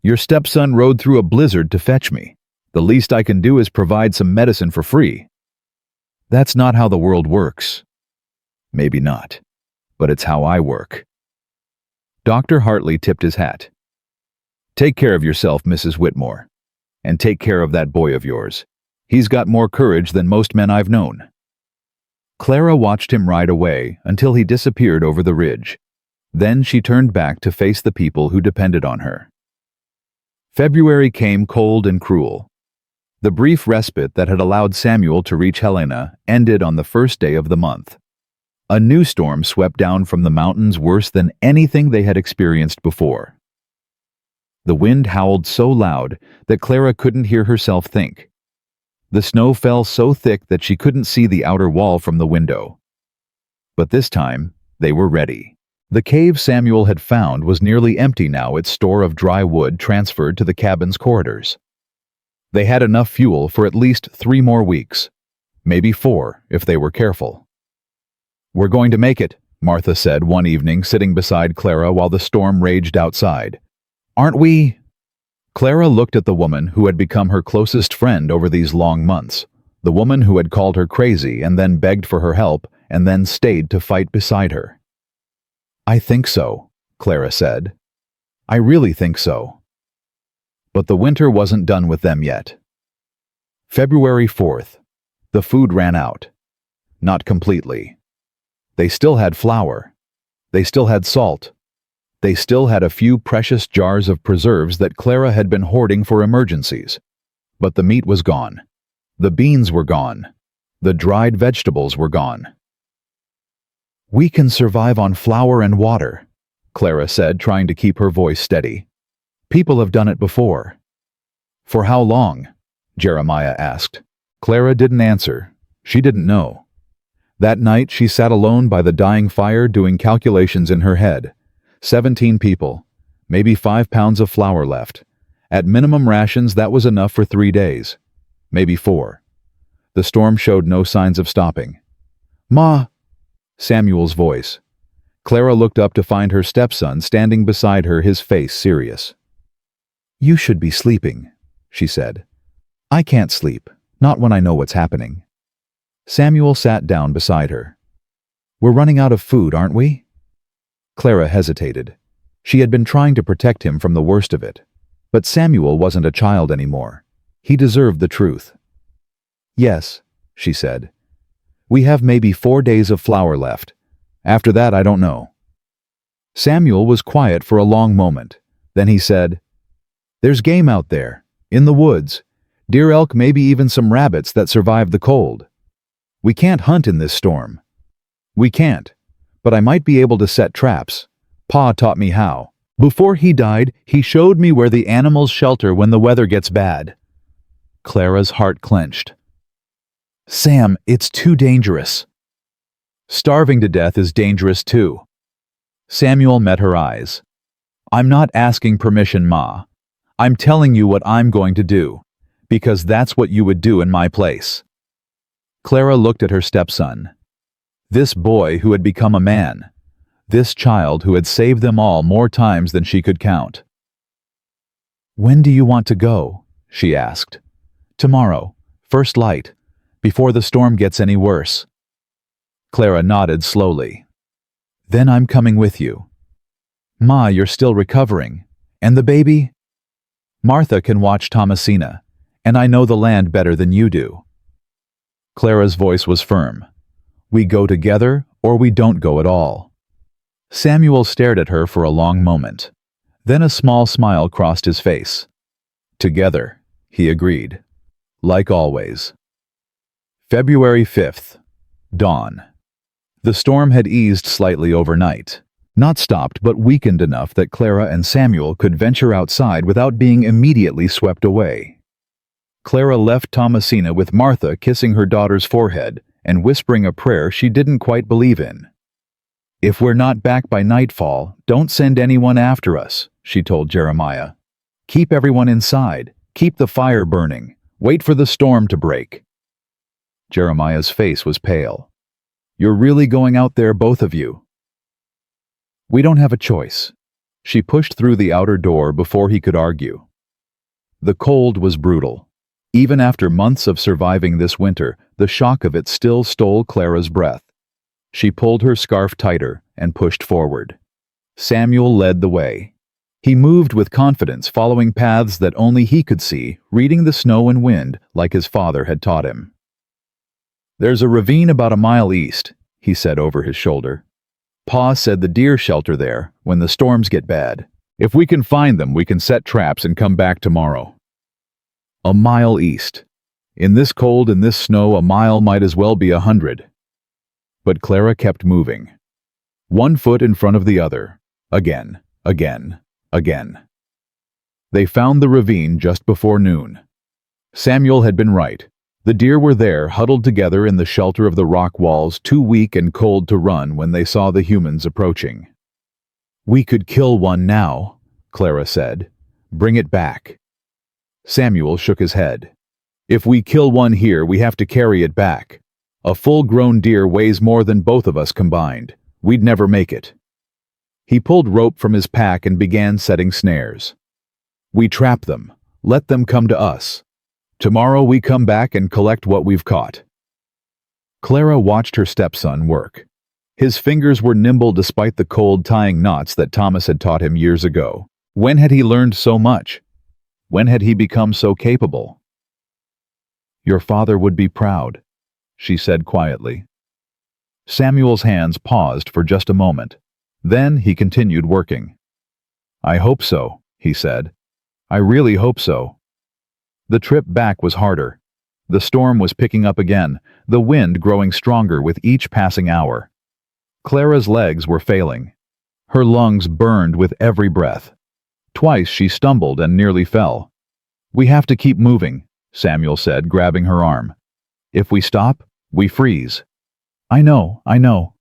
Your stepson rode through a blizzard to fetch me. The least I can do is provide some medicine for free." "That's not how the world works." "Maybe not, but it's how I work." Dr. Hartley tipped his hat. "Take care of yourself, Mrs. Whitmore. And take care of that boy of yours. He's got more courage than most men I've known." Clara watched him ride away until he disappeared over the ridge. Then she turned back to face the people who depended on her. February came cold and cruel. The brief respite that had allowed Samuel to reach Helena ended on the first day of the month. A new storm swept down from the mountains worse than anything they had experienced before. The wind howled so loud that Clara couldn't hear herself think. The snow fell so thick that she couldn't see the outer wall from the window. But this time, they were ready. The cave Samuel had found was nearly empty now, its store of dry wood transferred to the cabin's corridors. They had enough fuel for at least 3 more weeks, maybe 4 if they were careful. "We're going to make it," Martha said one evening, sitting beside Clara while the storm raged outside. "Aren't we?" Clara looked at the woman who had become her closest friend over these long months, the woman who had called her crazy and then begged for her help and then stayed to fight beside her. "I think so," Clara said. "I really think so." But the winter wasn't done with them yet. February 4th. The food ran out. Not completely. They still had flour. They still had salt. They still had a few precious jars of preserves that Clara had been hoarding for emergencies. But the meat was gone. The beans were gone. The dried vegetables were gone. "We can survive on flour and water," Clara said, trying to keep her voice steady. "People have done it before." "For how long?" Jeremiah asked. Clara didn't answer. She didn't know. That night she sat alone by the dying fire doing calculations in her head. 17 people, maybe 5 pounds of flour left. At minimum rations, that was enough for 3 days. Maybe 4. The storm showed no signs of stopping. "Ma!" Samuel's voice. Clara looked up to find her stepson standing beside her, his face serious. "You should be sleeping," she said. "I can't sleep, not when I know what's happening." Samuel sat down beside her. "We're running out of food, aren't we?" Clara hesitated. She had been trying to protect him from the worst of it. But Samuel wasn't a child anymore. He deserved the truth. "Yes," she said. "We have maybe 4 days of flour left. After that, I don't know." Samuel was quiet for a long moment. Then he said, "There's game out there, in the woods. Deer, elk, maybe even some rabbits that survived the cold. We can't hunt in this storm. We can't, but I might be able to set traps. Pa taught me how. Before he died, he showed me where the animals shelter when the weather gets bad." Clara's heart clenched. "Sam, it's too dangerous." "Starving to death is dangerous too." Samuel met her eyes. "I'm not asking permission, Ma. I'm telling you what I'm going to do, because that's what you would do in my place." Clara looked at her stepson. This boy who had become a man. This child who had saved them all more times than she could count. "When do you want to go?" she asked. "Tomorrow, first light, before the storm gets any worse." Clara nodded slowly. "Then I'm coming with you." "Ma, you're still recovering. And the baby?" "Martha can watch Thomasina, and I know the land better than you do." Clara's voice was firm. "We go together, or we don't go at all." Samuel stared at her for a long moment. Then a small smile crossed his face. "Together," he agreed. "Like always." February 5th. Dawn. The storm had eased slightly overnight. Not stopped, but weakened enough that Clara and Samuel could venture outside without being immediately swept away. Clara left Thomasina with Martha kissing her daughter's forehead and whispering a prayer she didn't quite believe in. "If we're not back by nightfall, don't send anyone after us," she told Jeremiah. "Keep everyone inside. Keep the fire burning. Wait for the storm to break." Jeremiah's face was pale. "You're really going out there, both of you?" "We don't have a choice." She pushed through the outer door before he could argue. The cold was brutal. Even after months of surviving this winter, the shock of it still stole Clara's breath. She pulled her scarf tighter and pushed forward. Samuel led the way. He moved with confidence, following paths that only he could see, reading the snow and wind like his father had taught him. "There's a ravine about a mile east," he said over his shoulder. "Pa said the deer shelter there when the storms get bad. If we can find them, we can set traps and come back tomorrow." A mile east. In this cold and this snow, a mile might as well be 100. But Clara kept moving. One foot in front of the other. Again, again, again. They found the ravine just before noon. Samuel had been right. The deer were there, huddled together in the shelter of the rock walls, too weak and cold to run when they saw the humans approaching. "We could kill one now," Clara said. "Bring it back." Samuel shook his head. "If we kill one here, we have to carry it back. A full-grown deer weighs more than both of us combined. We'd never make it." He pulled rope from his pack and began setting snares. "We trap them. Let them come to us. Tomorrow we come back and collect what we've caught." Clara watched her stepson work. His fingers were nimble despite the cold tying knots that Thomas had taught him years ago. When had he learned so much? When had he become so capable? "Your father would be proud," she said quietly. Samuel's hands paused for just a moment. Then he continued working. "I hope so," he said. "I really hope so." The trip back was harder. The storm was picking up again, the wind growing stronger with each passing hour. Clara's legs were failing. Her lungs burned with every breath. Twice she stumbled and nearly fell. "We have to keep moving," Samuel said, grabbing her arm. "If we stop, we freeze." I know.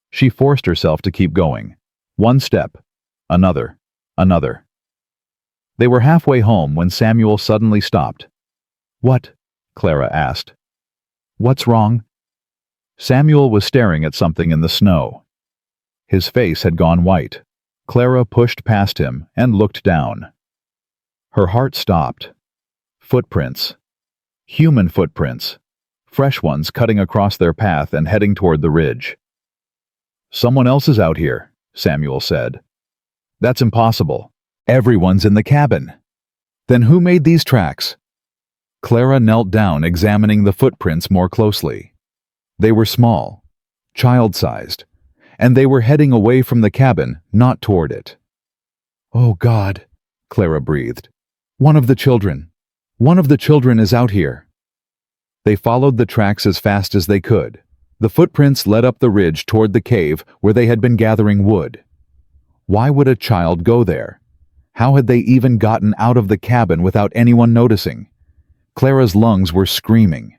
She forced herself to keep going. One step, another, another. They were halfway home when Samuel suddenly stopped. "What?" Clara asked. "What's wrong?" Samuel was staring at something in the snow. His face had gone white. Clara pushed past him and looked down. Her heart stopped. Footprints. Human footprints. Fresh ones cutting across their path and heading toward the ridge. "Someone else is out here," Samuel said. "That's impossible. Everyone's in the cabin." "Then who made these tracks?" Clara knelt down, examining the footprints more closely. They were small, child-sized, and they were heading away from the cabin, not toward it. "Oh God," Clara breathed. One of the children is out here." They followed the tracks as fast as they could. The footprints led up the ridge toward the cave where they had been gathering wood. Why would a child go there? How had they even gotten out of the cabin without anyone noticing? Clara's lungs were screaming.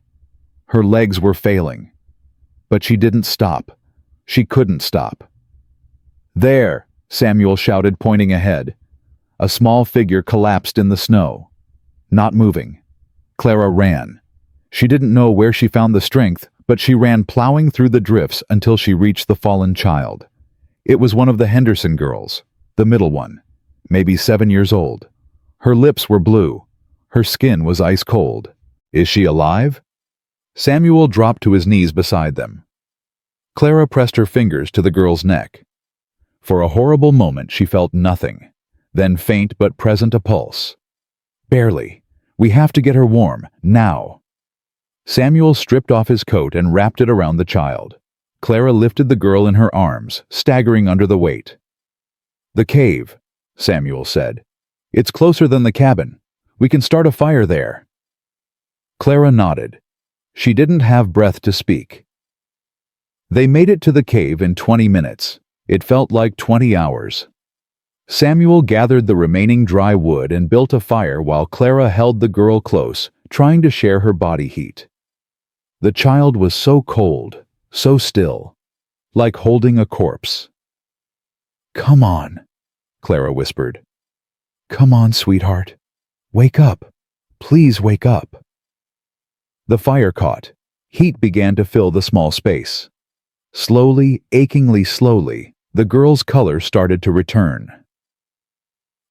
Her legs were failing. But she didn't stop. She couldn't stop. "There!" Samuel shouted, pointing ahead. A small figure collapsed in the snow. Not moving. Clara ran. She didn't know where she found the strength, but she ran plowing through the drifts until she reached the fallen child. It was one of the Henderson girls, the middle one, maybe 7 years old. Her lips were blue. Her skin was ice cold. "Is she alive?" Samuel dropped to his knees beside them. Clara pressed her fingers to the girl's neck. For a horrible moment she felt nothing, then faint but present a pulse. "Barely. We have to get her warm, now." Samuel stripped off his coat and wrapped it around the child. Clara lifted the girl in her arms, staggering under the weight. "The cave," Samuel said. "It's closer than the cabin. We can start a fire there." Clara nodded. She didn't have breath to speak. They made it to the cave in 20 minutes. It felt like 20 hours. Samuel gathered the remaining dry wood and built a fire while Clara held the girl close, trying to share her body heat. The child was so cold, so still, like holding a corpse. "Come on," Clara whispered. "Come on, sweetheart. Wake up. Please wake up." The fire caught. Heat began to fill the small space. Slowly, achingly slowly, the girl's color started to return.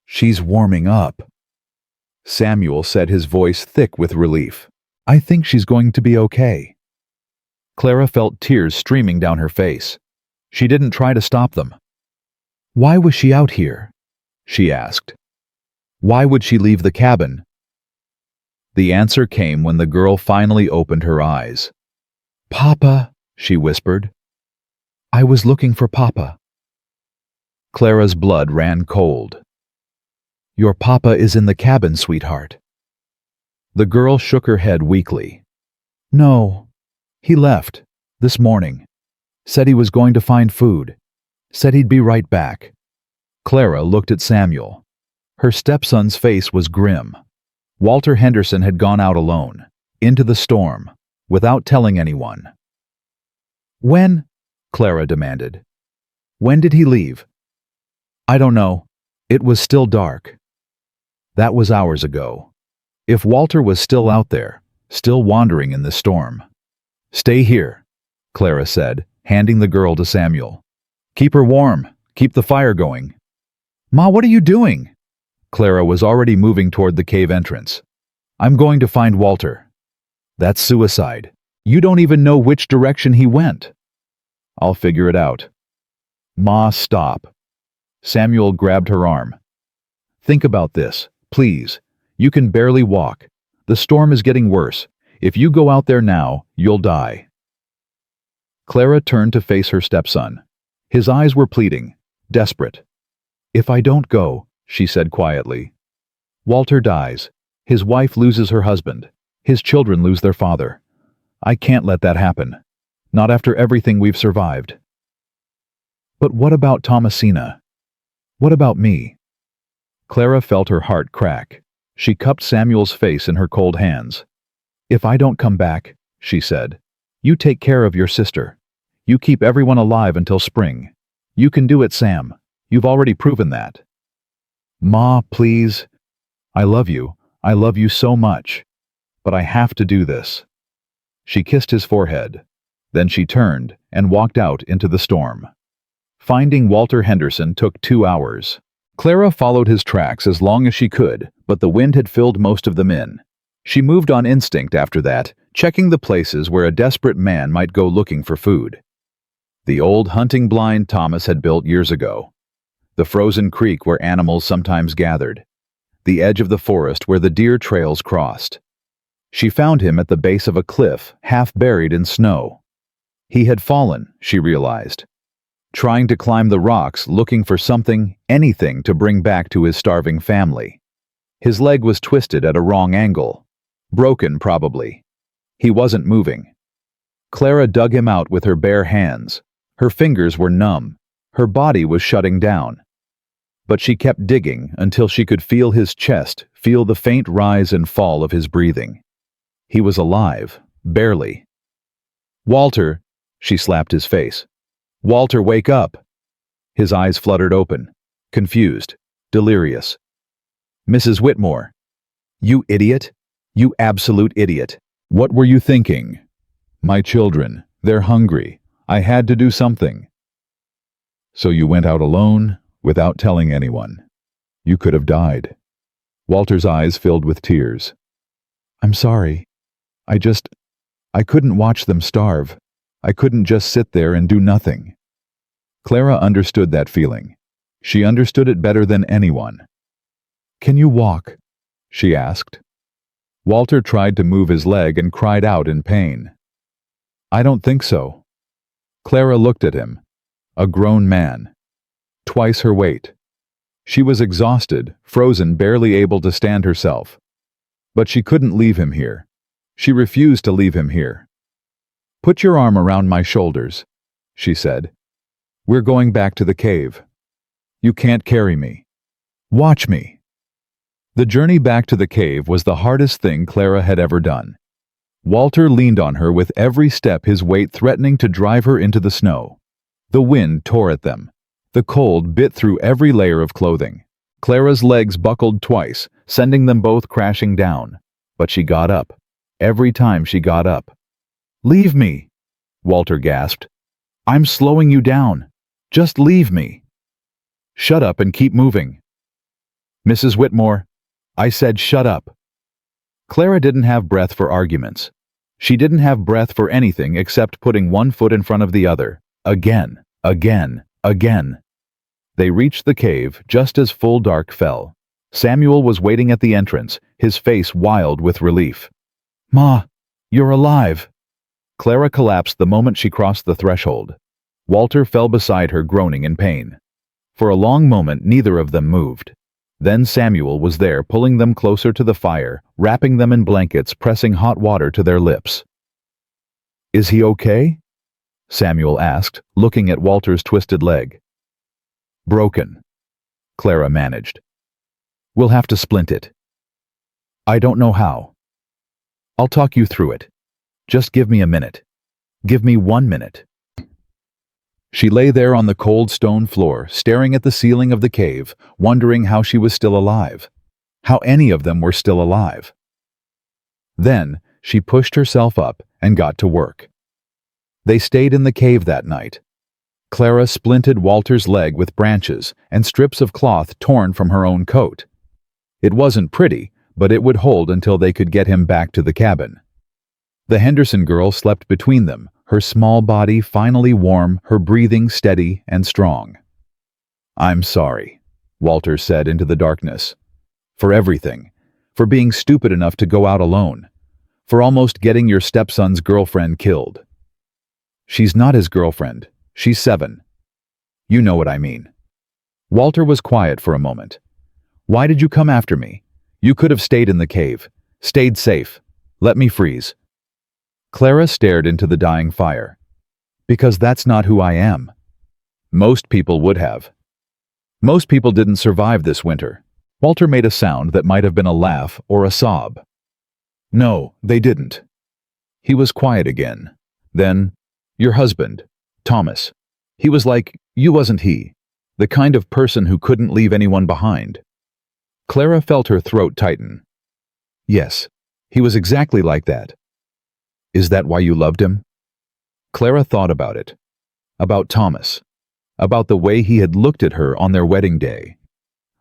"She's warming up," Samuel said, his voice thick with relief. "I think she's going to be okay." Clara felt tears streaming down her face. She didn't try to stop them. "Why was she out here?" she asked. "Why would she leave the cabin?" The answer came when the girl finally opened her eyes. "Papa," she whispered. "I was looking for Papa." Clara's blood ran cold. "Your papa is in the cabin, sweetheart." The girl shook her head weakly. "No. He left. This morning. Said he was going to find food. Said he'd be right back." Clara looked at Samuel. Her stepson's face was grim. Walter Henderson had gone out alone, into the storm, without telling anyone. "When?" Clara demanded. "When did he leave?" "I don't know. It was still dark." That was hours ago. If Walter was still out there, still wandering in this storm. "Stay here," Clara said, handing the girl to Samuel. "Keep her warm. Keep the fire going." "Ma, what are you doing?" Clara was already moving toward the cave entrance. "I'm going to find Walter." "That's suicide. You don't even know which direction he went." "I'll figure it out." "Ma, stop." Samuel grabbed her arm. "Think about this, please. You can barely walk. The storm is getting worse. If you go out there now, you'll die." Clara turned to face her stepson. His eyes were pleading, desperate. "If I don't go," she said quietly, "Walter dies. His wife loses her husband. His children lose their father. I can't let that happen. Not after everything we've survived." "But what about Thomasina? What about me?" Clara felt her heart crack. She cupped Samuel's face in her cold hands. "If I don't come back," she said, "you take care of your sister. You keep everyone alive until spring. You can do it, Sam. You've already proven that." "Ma, please. I love you. I love you so much. But I have to do this." She kissed his forehead. Then she turned and walked out into the storm. Finding Walter Henderson took 2 hours. Clara followed his tracks as long as she could, but the wind had filled most of them in. She moved on instinct after that, checking the places where a desperate man might go looking for food. The old hunting blind Thomas had built years ago. The frozen creek where animals sometimes gathered. The edge of the forest where the deer trails crossed. She found him at the base of a cliff, half buried in snow. He had fallen, she realized, trying to climb the rocks, looking for something, anything to bring back to his starving family. His leg was twisted at a wrong angle. Broken, probably. He wasn't moving. Clara dug him out with her bare hands. Her fingers were numb. Her body was shutting down. But she kept digging until she could feel his chest, feel the faint rise and fall of his breathing. He was alive, barely. "Walter," she slapped his face. "Walter, wake up!" His eyes fluttered open, confused, delirious. "Mrs. Whitmore." "You idiot! You absolute idiot! What were you thinking?" "My children, they're hungry. I had to do something." "So you went out alone, without telling anyone. You could have died." Walter's eyes filled with tears. "I'm sorry. I couldn't watch them starve. I couldn't just sit there and do nothing." Clara understood that feeling. She understood it better than anyone. "Can you walk?" she asked. Walter tried to move his leg and cried out in pain. "I don't think so." Clara looked at him. A grown man. Twice her weight. She was exhausted, frozen, barely able to stand herself. But she couldn't leave him here. She refused to leave him here. "Put your arm around my shoulders," she said. "We're going back to the cave. You can't carry me. Watch me." The journey back to the cave was the hardest thing Clara had ever done. Walter leaned on her with every step, his weight threatening to drive her into the snow. The wind tore at them. The cold bit through every layer of clothing. Clara's legs buckled twice, sending them both crashing down. But she got up. Every time she got up. "Leave me," Walter gasped. "I'm slowing you down. Just leave me." "Shut up and keep moving." "Mrs. Whitmore, I said shut up." Clara didn't have breath for arguments. She didn't have breath for anything except putting one foot in front of the other. Again, again, again. They reached the cave just as full dark fell. Samuel was waiting at the entrance, his face wild with relief. "Ma, you're alive." Clara collapsed the moment she crossed the threshold. Walter fell beside her, groaning in pain. For a long moment neither of them moved. Then Samuel was there, pulling them closer to the fire, wrapping them in blankets, pressing hot water to their lips. "Is he okay?" Samuel asked, looking at Walter's twisted leg. "Broken," Clara managed. "We'll have to splint it." "I don't know how." "I'll talk you through it. Just give me a minute. Give me 1 minute." She lay there on the cold stone floor, staring at the ceiling of the cave, wondering how she was still alive. How any of them were still alive. Then she pushed herself up and got to work. They stayed in the cave that night. Clara splinted Walter's leg with branches and strips of cloth torn from her own coat. It wasn't pretty, but it would hold until they could get him back to the cabin. The Henderson girl slept between them, her small body finally warm, her breathing steady and strong. "I'm sorry," Walter said into the darkness. "For everything. For being stupid enough to go out alone. For almost getting your stepson's girlfriend killed." "She's not his girlfriend. She's 7. You know what I mean." Walter was quiet for a moment. "Why did you come after me? You could have stayed in the cave. Stayed safe. Let me freeze." Clara stared into the dying fire. "Because that's not who I am." Most people would have. Most people didn't survive this winter. Walter made a sound that might have been a laugh or a sob. "No, they didn't." He was quiet again. Then, "Your husband, Thomas. He was like, you wasn't he. The kind of person who couldn't leave anyone behind." Clara felt her throat tighten. "Yes, he was exactly like that." "Is that why you loved him?" Clara thought about it. About Thomas. about the way he had looked at her on their wedding day,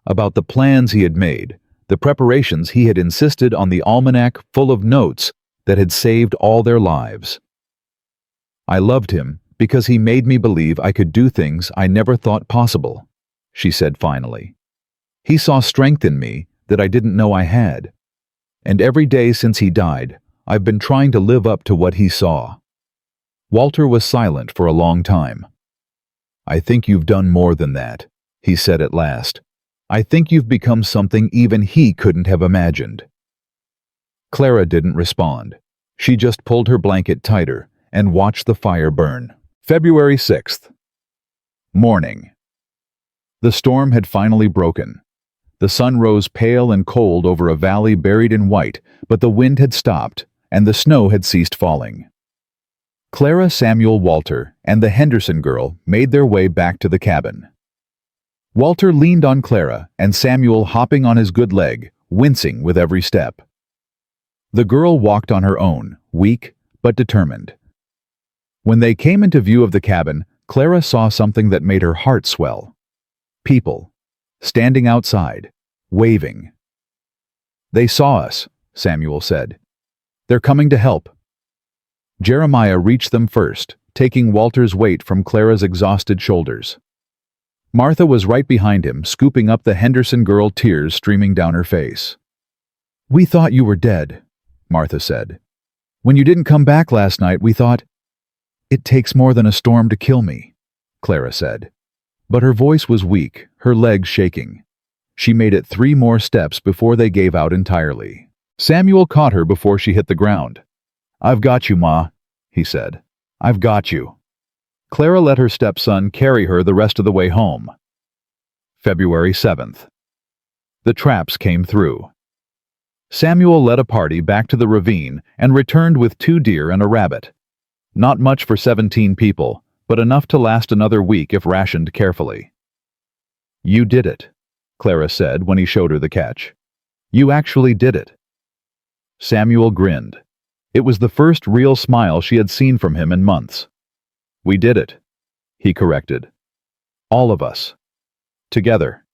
about the plans he had made, the preparations he had insisted on, the almanac full of notes that had saved all their lives. I loved him because he made me believe I could do things I never thought possible, she said finally. He saw strength in me that I didn't know I had. And every day since he died, I've been trying to live up to what he saw. Walter was silent for a long time. I think you've done more than that, he said at last. I think you've become something even he couldn't have imagined. Clara didn't respond. She just pulled her blanket tighter and watched the fire burn. February 6th. Morning. The storm had finally broken. The sun rose pale and cold over a valley buried in white, but the wind had stopped, and the snow had ceased falling. Clara, Samuel, Walter, and the Henderson girl made their way back to the cabin. Walter leaned on Clara, and Samuel hopping on his good leg, wincing with every step. The girl walked on her own, weak but determined. When they came into view of the cabin, Clara saw something that made her heart swell. People, standing outside, waving. They saw us, Samuel said. They're coming to help. Jeremiah reached them first, taking Walter's weight from Clara's exhausted shoulders. Martha was right behind him, scooping up the Henderson girl, tears streaming down her face. We thought you were dead, Martha said. When you didn't come back last night, we thought, it takes more than a storm to kill me, Clara said. But her voice was weak, her legs shaking. She made it 3 more steps before they gave out entirely. Samuel caught her before she hit the ground. I've got you, Ma, he said. I've got you. Clara let her stepson carry her the rest of the way home. February 7th. The traps came through. Samuel led a party back to the ravine and returned with 2 deer and a rabbit. Not much for 17 people, but enough to last another week if rationed carefully. You did it, Clara said when he showed her the catch. You actually did it. Samuel grinned. It was the first real smile she had seen from him in months. We did it, he corrected. All of us. Together.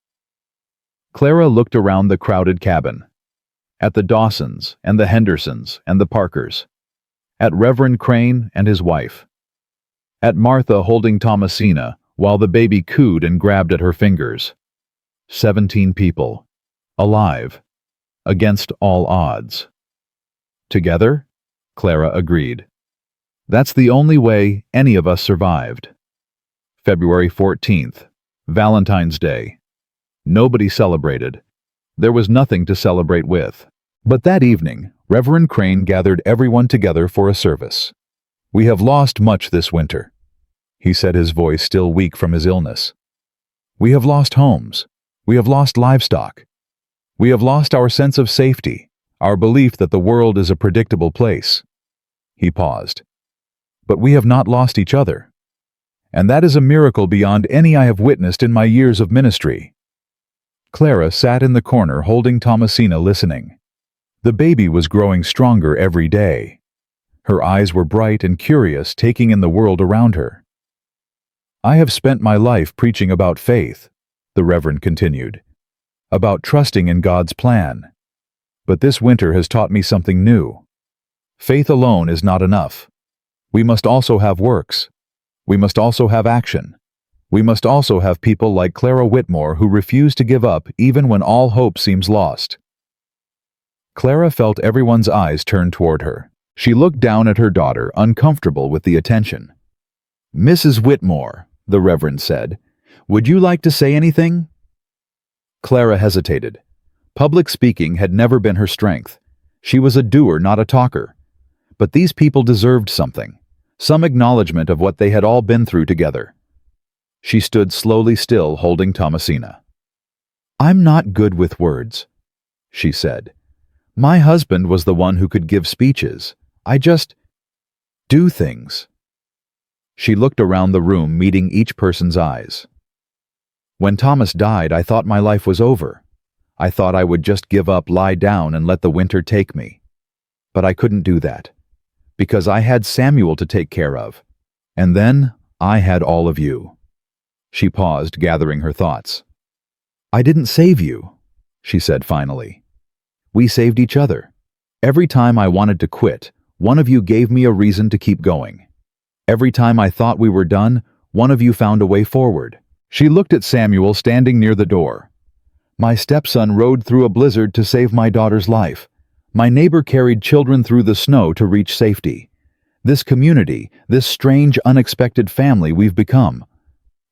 Clara looked around the crowded cabin. At the Dawsons and the Hendersons and the Parkers. At Reverend Crane and his wife. At Martha holding Thomasina while the baby cooed and grabbed at her fingers. 17 people. Alive. Against all odds. Together? Clara agreed. That's the only way any of us survived. February 14th. Valentine's Day. Nobody celebrated. There was nothing to celebrate with. But that evening, Reverend Crane gathered everyone together for a service. We have lost much this winter, he said, his voice still weak from his illness. We have lost homes. We have lost livestock. We have lost our sense of safety, our belief that the world is a predictable place. He paused. But we have not lost each other. And that is a miracle beyond any I have witnessed in my years of ministry. Clara sat in the corner holding Thomasina, listening. The baby was growing stronger every day. Her eyes were bright and curious, taking in the world around her. I have spent my life preaching about faith, the Reverend continued, about trusting in God's plan. But this winter has taught me something new. Faith alone is not enough. We must also have works. We must also have action. We must also have people like Clara Whitmore who refuse to give up even when all hope seems lost. Clara felt everyone's eyes turn toward her. She looked down at her daughter, uncomfortable with the attention. Mrs. Whitmore, the Reverend said, would you like to say anything? Clara hesitated. Public speaking had never been her strength. She was a doer, not a talker. But these people deserved something, some acknowledgement of what they had all been through together. She stood slowly still, holding Thomasina. I'm not good with words, she said. My husband was the one who could give speeches. I just do things. She looked around the room, meeting each person's eyes. When Thomas died, I thought my life was over. I thought I would just give up, lie down, and let the winter take me. But I couldn't do that, because I had Samuel to take care of. And then I had all of you. She paused, gathering her thoughts. "I didn't save you," she said finally. "We saved each other. Every time I wanted to quit, one of you gave me a reason to keep going. Every time I thought we were done, one of you found a way forward." She looked at Samuel standing near the door. "My stepson rode through a blizzard to save my daughter's life. My neighbor carried children through the snow to reach safety. This community, this strange, unexpected family we've become.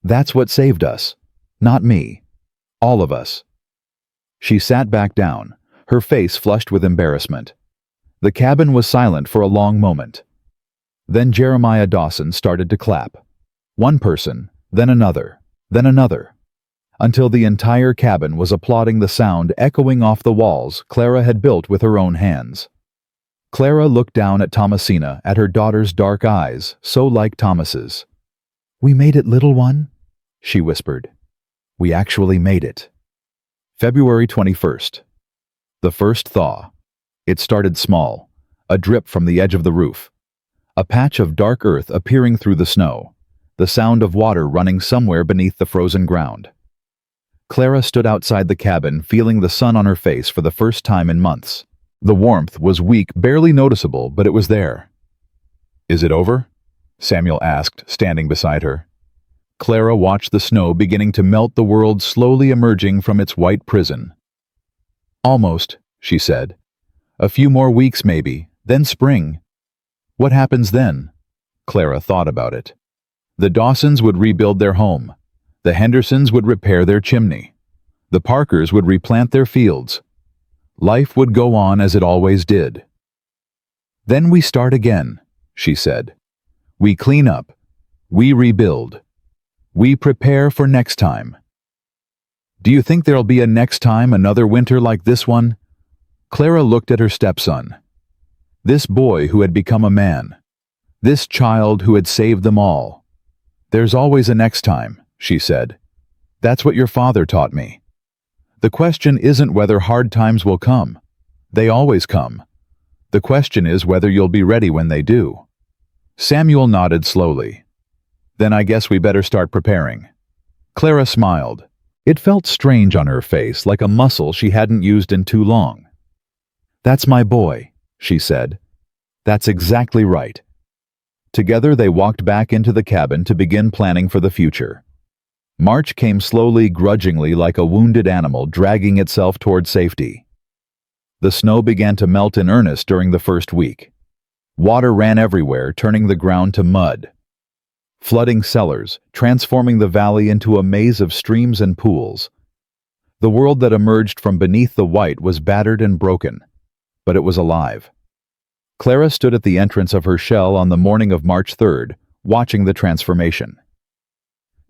That's what saved us. Not me. All of us." She sat back down, her face flushed with embarrassment. The cabin was silent for a long moment. Then Jeremiah Dawson started to clap. One person, then another, until the entire cabin was applauding, the sound echoing off the walls Clara had built with her own hands. Clara looked down at Thomasina, at her daughter's dark eyes, so like Thomas's. "We made it, little one," she whispered. "We actually made it." February 21st. The first thaw. It started small, a drip from the edge of the roof. A patch of dark earth appearing through the snow, the sound of water running somewhere beneath the frozen ground. Clara stood outside the cabin, feeling the sun on her face for the first time in months. The warmth was weak, barely noticeable, but it was there. "Is it over?" Samuel asked, standing beside her. Clara watched the snow beginning to melt, the world slowly emerging from its white prison. "Almost," she said. "A few more weeks maybe, then spring." "What happens then?" Clara thought about it. The Dawsons would rebuild their home. The Hendersons would repair their chimney. The Parkers would replant their fields. Life would go on as it always did. "Then we start again," she said. "We clean up. We rebuild. We prepare for next time." "Do you think there'll be a next time, another winter like this one?" Clara looked at her stepson. This boy who had become a man. This child who had saved them all. "There's always a next time," she said. "That's what your father taught me. The question isn't whether hard times will come. They always come. The question is whether you'll be ready when they do." Samuel nodded slowly. "Then I guess we better start preparing." Clara smiled. It felt strange on her face, like a muscle she hadn't used in too long. "That's my boy," she said. "That's exactly right." Together they walked back into the cabin to begin planning for the future. March came slowly, grudgingly, like a wounded animal dragging itself toward safety. The snow began to melt in earnest during the first week. Water ran everywhere, turning the ground to mud. Flooding cellars, transforming the valley into a maze of streams and pools. The world that emerged from beneath the white was battered and broken, but it was alive. Clara stood at the entrance of her shell on the morning of March 3rd, watching the transformation.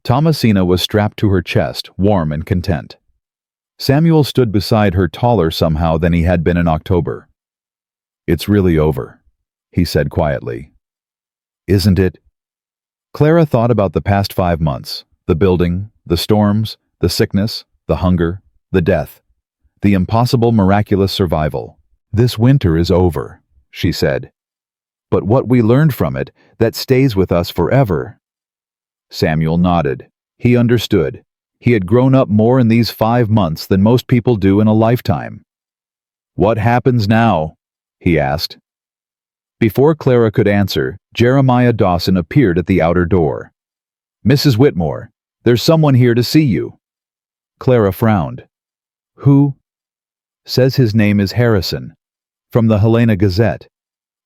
Thomasina was strapped to her chest, warm and content. Samuel stood beside her, taller somehow than he had been in October. "It's really over," he said quietly. "Isn't it?" Clara thought about the past 5 months, the building, the storms, the sickness, the hunger, the death, the impossible, miraculous survival. "This winter is over," she said. "But what we learned from it, that stays with us forever." Samuel nodded. He understood. He had grown up more in these 5 months than most people do in a lifetime. "What happens now?" he asked. Before Clara could answer, Jeremiah Dawson appeared at the outer door. "Mrs. Whitmore, there's someone here to see you." Clara frowned. "Who?" "Says his name is Harrison. From the Helena Gazette.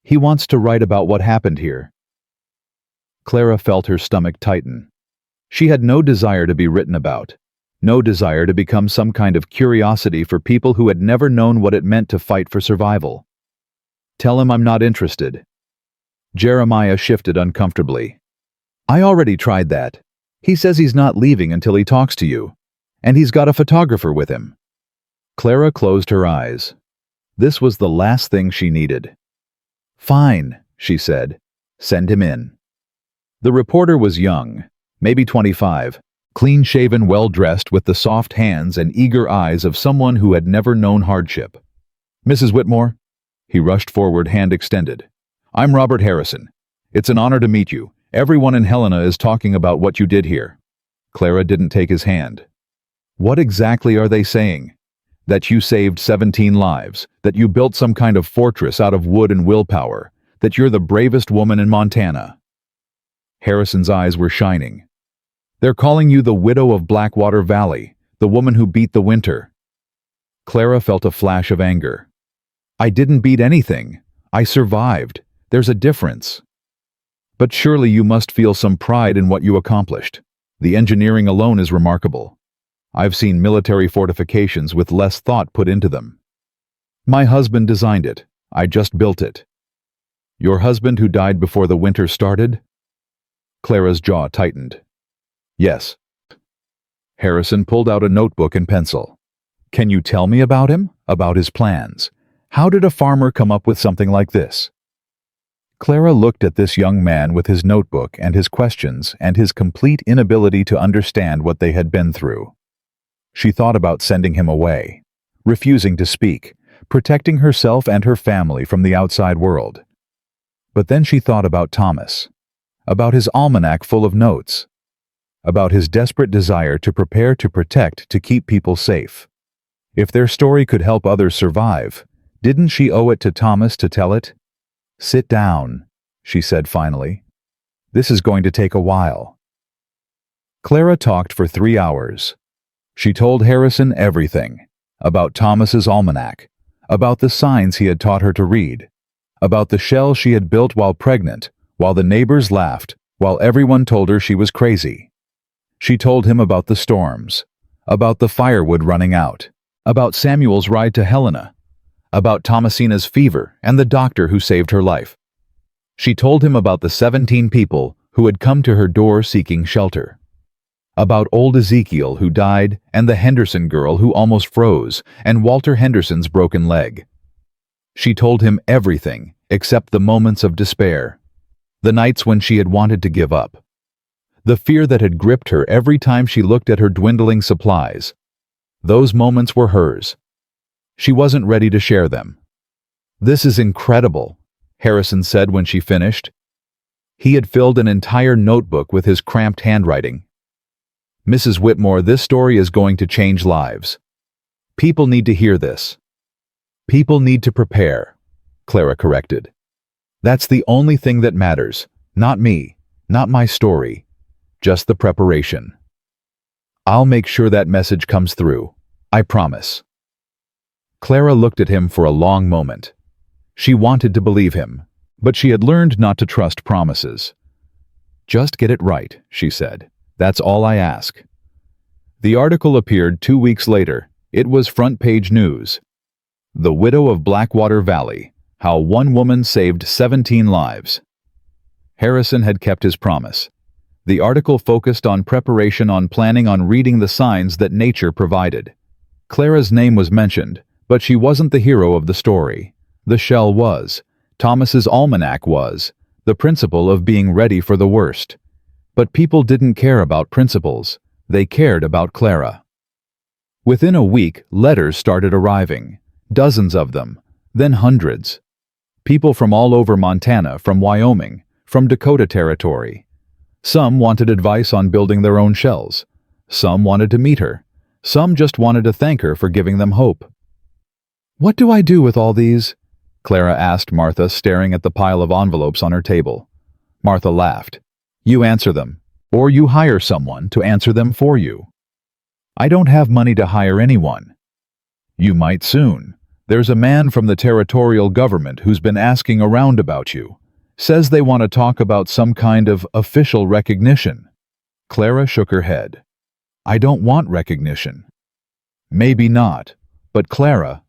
He wants to write about what happened here." Clara felt her stomach tighten. She had no desire to be written about, no desire to become some kind of curiosity for people who had never known what it meant to fight for survival. "Tell him I'm not interested." Jeremiah shifted uncomfortably. "I already tried that. He says he's not leaving until he talks to you, and he's got a photographer with him." Clara closed her eyes. This was the last thing she needed. "Fine," she said. "Send him in." The reporter was young, maybe 25, clean-shaven, well-dressed, with the soft hands and eager eyes of someone who had never known hardship. "Mrs. Whitmore?" He rushed forward, hand extended. "I'm Robert Harrison. It's an honor to meet you. Everyone in Helena is talking about what you did here." Clara didn't take his hand. What exactly are they saying? That you saved 17 lives, that you built some kind of fortress out of wood and willpower, that you're the bravest woman in Montana. Harrison's eyes were shining. They're calling you the widow of Blackwater Valley, the woman who beat the winter. Clara felt a flash of anger. I didn't beat anything. I survived. There's a difference. But surely you must feel some pride in what you accomplished. The engineering alone is remarkable. I've seen military fortifications with less thought put into them. My husband designed it. I just built it. Your husband who died before the winter started? Clara's jaw tightened. Yes. Harrison pulled out a notebook and pencil. Can you tell me about him? About his plans? How did a farmer come up with something like this? Clara looked at this young man with his notebook and his questions and his complete inability to understand what they had been through. She thought about sending him away, refusing to speak, protecting herself and her family from the outside world. But then she thought about Thomas, about his almanac full of notes, about his desperate desire to prepare to protect to keep people safe. If their story could help others survive, didn't she owe it to Thomas to tell it? Sit down, she said finally. This is going to take a while. Clara talked for 3 hours. She told Harrison everything, about Thomas's almanac, about the signs he had taught her to read, about the shell she had built while pregnant, while the neighbors laughed, while everyone told her she was crazy. She told him about the storms, about the firewood running out, about Samuel's ride to Helena, about Thomasina's fever and the doctor who saved her life. She told him about the 17 people who had come to her door seeking shelter, about old Ezekiel who died and the Henderson girl who almost froze and Walter Henderson's broken leg. She told him everything except the moments of despair, the nights when she had wanted to give up, the fear that had gripped her every time she looked at her dwindling supplies. Those moments were hers. She wasn't ready to share them. This is incredible, Harrison said when she finished. He had filled an entire notebook with his cramped handwriting. Mrs. Whitmore, this story is going to change lives. People need to hear this. People need to prepare, Clara corrected. That's the only thing that matters, not me, not my story, just the preparation. I'll make sure that message comes through, I promise. Clara looked at him for a long moment. She wanted to believe him, but she had learned not to trust promises. Just get it right, she said. That's all I ask. The article appeared 2 weeks later. It was front-page news. The Widow of Blackwater Valley, How One Woman Saved 17 Lives. Harrison had kept his promise. The article focused on preparation, on planning, on reading the signs that nature provided. Clara's name was mentioned, but she wasn't the hero of the story. The shell was. Thomas's almanac was. The principle of being ready for the worst. But people didn't care about principles. They cared about Clara. Within a week, letters started arriving. Dozens of them, then hundreds. People from all over Montana, from Wyoming, from Dakota Territory. Some wanted advice on building their own shells. Some wanted to meet her. Some just wanted to thank her for giving them hope. What do I do with all these? Clara asked Martha, staring at the pile of envelopes on her table. Martha laughed. You answer them, or you hire someone to answer them for you. I don't have money to hire anyone. You might soon. There's a man from the territorial government who's been asking around about you. Says they want to talk about some kind of official recognition. Clara shook her head. I don't want recognition. Maybe not, but Clara.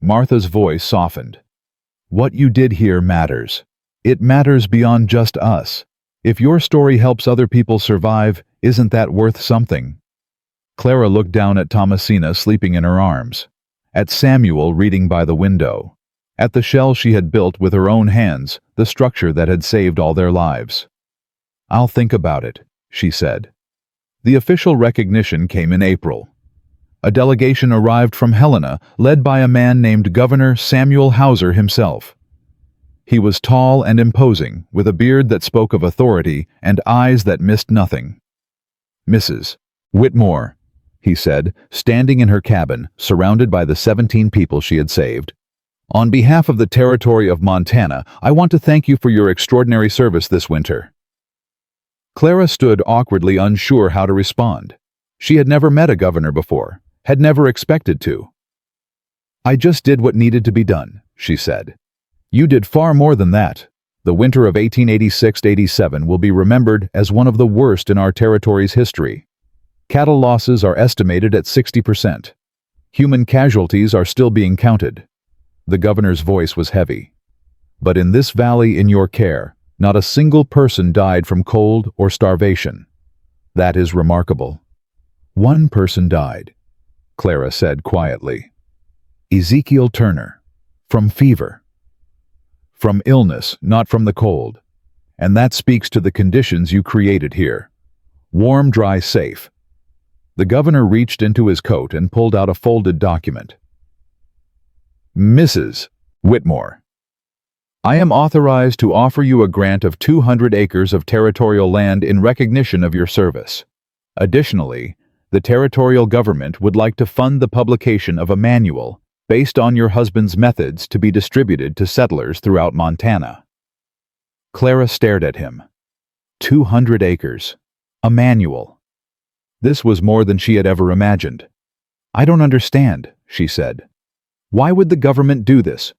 Martha's voice softened. What you did here matters. It matters beyond just us. If your story helps other people survive, isn't that worth something? Clara looked down at Thomasina sleeping in her arms, at Samuel reading by the window, at the shell she had built with her own hands, the structure that had saved all their lives. I'll think about it, she said. The official recognition came in April. A delegation arrived from Helena, led by a man named Governor Samuel Hauser himself. He was tall and imposing, with a beard that spoke of authority and eyes that missed nothing. "Mrs. Whitmore," he said, standing in her cabin, surrounded by the 17 people she had saved. "On behalf of the territory of Montana, I want to thank you for your extraordinary service this winter." Clara stood awkwardly unsure how to respond. She had never met a governor before, had never expected to. "I just did what needed to be done," she said. "You did far more than that. The winter of 1886-87 will be remembered as one of the worst in our territory's history. Cattle losses are estimated at 60%. Human casualties are still being counted." The governor's voice was heavy. "But in this valley in your care, not a single person died from cold or starvation. That is remarkable." "One person died," Clara said quietly. "Ezekiel Turner. From fever. From illness, not from the cold. And that speaks to the conditions you created here. Warm, dry, safe." The governor reached into his coat and pulled out a folded document. "Mrs. Whitmore, I am authorized to offer you a grant of 200 acres of territorial land in recognition of your service. Additionally, the territorial government would like to fund the publication of a manual based on your husband's methods to be distributed to settlers throughout Montana." Clara stared at him. 200 acres. A manual. This was more than she had ever imagined. "I don't understand," she said. "Why would the government do this?"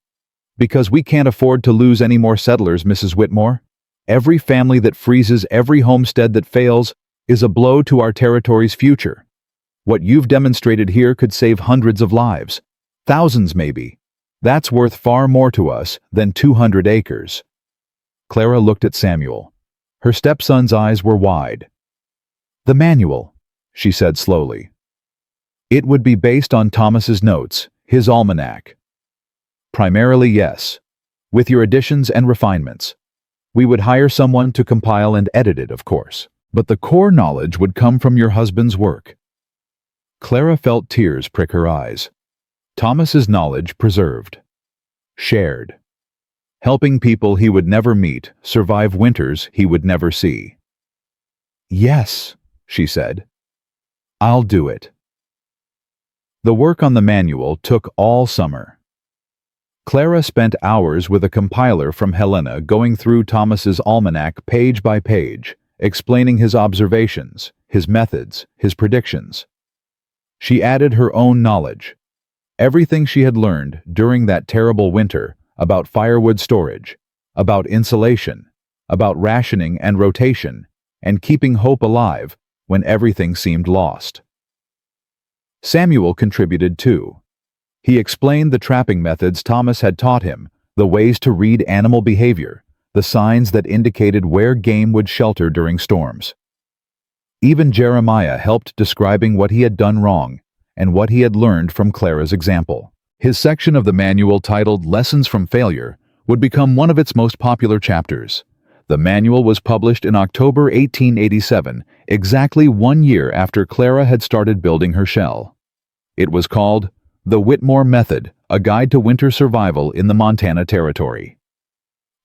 "Because we can't afford to lose any more settlers, Mrs. Whitmore. Every family that freezes, every homestead that fails, is a blow to our territory's future. What you've demonstrated here could save hundreds of lives. Thousands, maybe. That's worth far more to us than 200 acres. Clara looked at Samuel. Her stepson's eyes were wide. "The manual," she said slowly. "It would be based on Thomas's notes, his almanac." "Primarily, yes. With your additions and refinements. We would hire someone to compile and edit it, of course. But the core knowledge would come from your husband's work." Clara felt tears prick her eyes. Thomas's knowledge preserved. Shared. Helping people he would never meet survive winters he would never see. "Yes," she said. "I'll do it." The work on the manual took all summer. Clara spent hours with a compiler from Helena going through Thomas's almanac page by page, explaining his observations, his methods, his predictions. She added her own knowledge. Everything she had learned during that terrible winter about firewood storage, about insulation, about rationing and rotation, and keeping hope alive when everything seemed lost. Samuel contributed too. He explained the trapping methods Thomas had taught him, the ways to read animal behavior, the signs that indicated where game would shelter during storms. Even Jeremiah helped describing what he had done wrong and what he had learned from Clara's example. His section of the manual titled Lessons from Failure would become one of its most popular chapters. The manual was published in October 1887, exactly 1 year after Clara had started building her shell. It was called The Whitmore Method, A Guide to Winter Survival in the Montana Territory.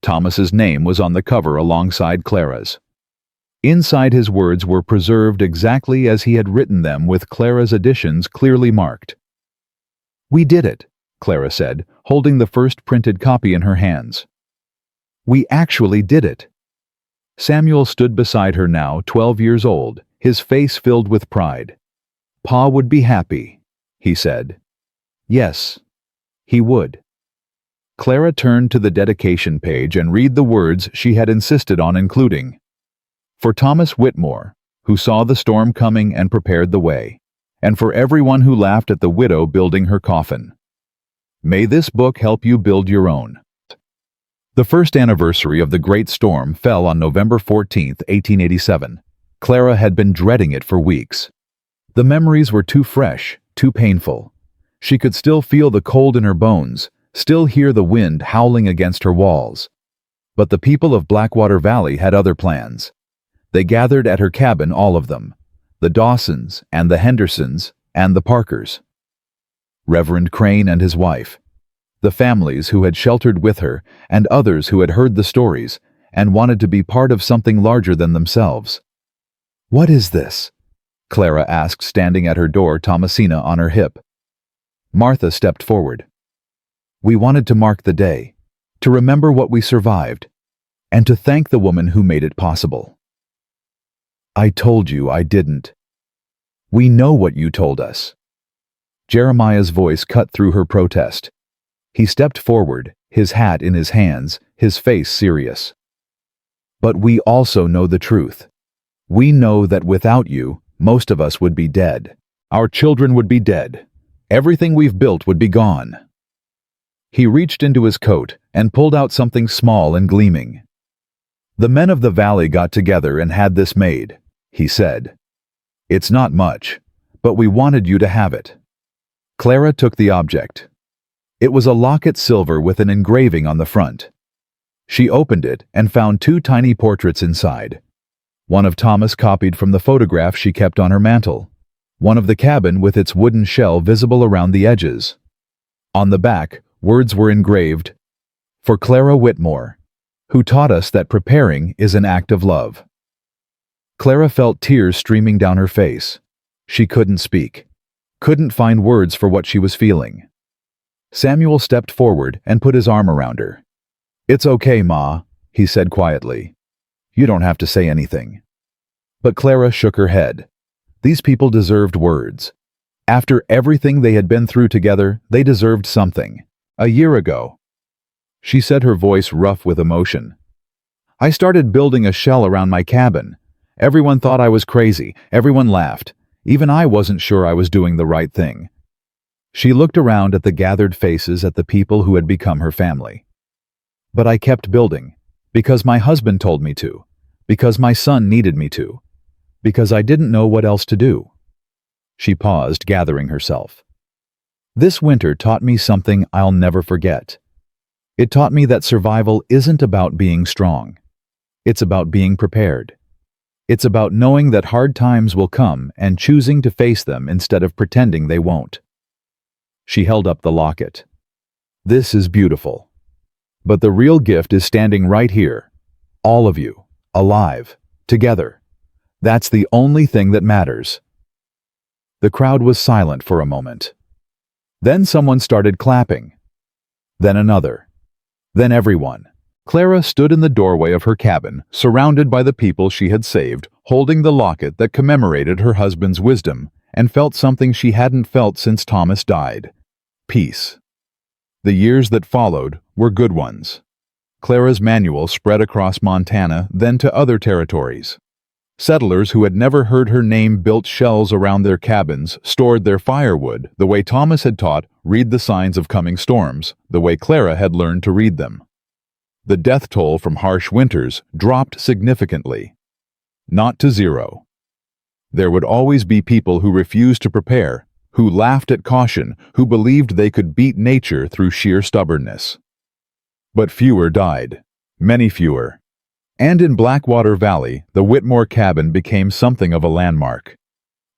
Thomas's name was on the cover alongside Clara's. Inside, his words were preserved exactly as he had written them, with Clara's additions clearly marked. "We did it," Clara said, holding the first printed copy in her hands. "We actually did it." Samuel stood beside her now, 12 years old, his face filled with pride. "Pa would be happy," he said. Yes, he would. Clara turned to the dedication page and read the words she had insisted on including. "For Thomas Whitmore, who saw the storm coming and prepared the way, and for everyone who laughed at the widow building her coffin. May this book help you build your own." The first anniversary of the Great Storm fell on November 14, 1887. Clara had been dreading it for weeks. The memories were too fresh, too painful. She could still feel the cold in her bones, still hear the wind howling against her walls. But the people of Blackwater Valley had other plans. They gathered at her cabin, all of them, the Dawsons and the Hendersons and the Parkers. Reverend Crane and his wife, the families who had sheltered with her, and others who had heard the stories and wanted to be part of something larger than themselves. "What is this?" Clara asked, standing at her door, Thomasina on her hip. Martha stepped forward. We wanted to mark the day, to remember what we survived, and to thank the woman who made it possible. I told you I didn't. We know what you told us. Jeremiah's voice cut through her protest. He stepped forward, his hat in his hands, his face serious. But we also know the truth. We know that without you, most of us would be dead. Our children would be dead. Everything we've built would be gone. He reached into his coat and pulled out something small and gleaming. The men of the valley got together and had this made, he said. It's not much, but we wanted you to have it. Clara took the object. It was a locket silver with an engraving on the front. She opened it and found two tiny portraits inside. One of Thomas copied from the photograph she kept on her mantel. One of the cabin with its wooden shell visible around the edges. On the back, words were engraved, "For Clara Whitmore, who taught us that preparing is an act of love." Clara felt tears streaming down her face. She couldn't speak, couldn't find words for what she was feeling. Samuel stepped forward and put his arm around her. "It's okay, Ma," he said quietly. "You don't have to say anything." But Clara shook her head. These people deserved words. After everything they had been through together, they deserved something. A year ago. She said, her voice rough with emotion. "I started building a shell around my cabin. Everyone thought I was crazy. Everyone laughed. Even I wasn't sure I was doing the right thing." She looked around at the gathered faces, at the people who had become her family. "But I kept building, because my husband told me to, because my son needed me to, because I didn't know what else to do." She paused, gathering herself. "This winter taught me something I'll never forget. It taught me that survival isn't about being strong. It's about being prepared. It's about knowing that hard times will come and choosing to face them instead of pretending they won't." She held up the locket. "This is beautiful. But the real gift is standing right here. All of you, alive, together. That's the only thing that matters." The crowd was silent for a moment. Then someone started clapping. Then another. Then everyone. Clara stood in the doorway of her cabin, surrounded by the people she had saved, holding the locket that commemorated her husband's wisdom, and felt something she hadn't felt since Thomas died. Peace. The years that followed were good ones. Clara's manual spread across Montana, then to other territories. Settlers who had never heard her name built shells around their cabins, stored their firewood, the way Thomas had taught, read the signs of coming storms, the way Clara had learned to read them. The death toll from harsh winters dropped significantly. Not to zero. There would always be people who refused to prepare, who laughed at caution, who believed they could beat nature through sheer stubbornness. But fewer died. Many fewer. And in Blackwater Valley, the Whitmore cabin became something of a landmark.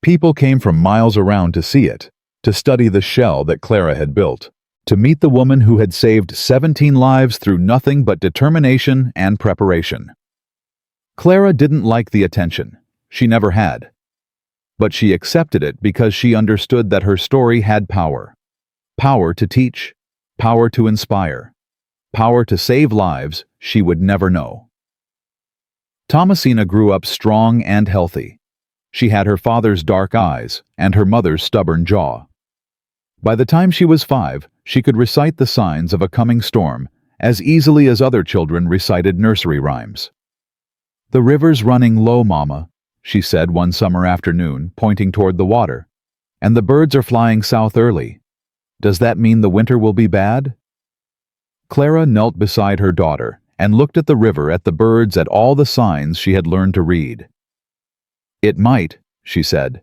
People came from miles around to see it, to study the shell that Clara had built, to meet the woman who had saved 17 lives through nothing but determination and preparation. Clara didn't like the attention. She never had. But she accepted it because she understood that her story had power. Power to teach, power to inspire, power to save lives she would never know. Thomasina grew up strong and healthy. She had her father's dark eyes and her mother's stubborn jaw. By the time she was 5, she could recite the signs of a coming storm as easily as other children recited nursery rhymes. "The river's running low, Mama," she said one summer afternoon, pointing toward the water. "And the birds are flying south early. Does that mean the winter will be bad?" Clara knelt beside her daughter and looked at the river, at the birds, at all the signs she had learned to read. "It might," she said,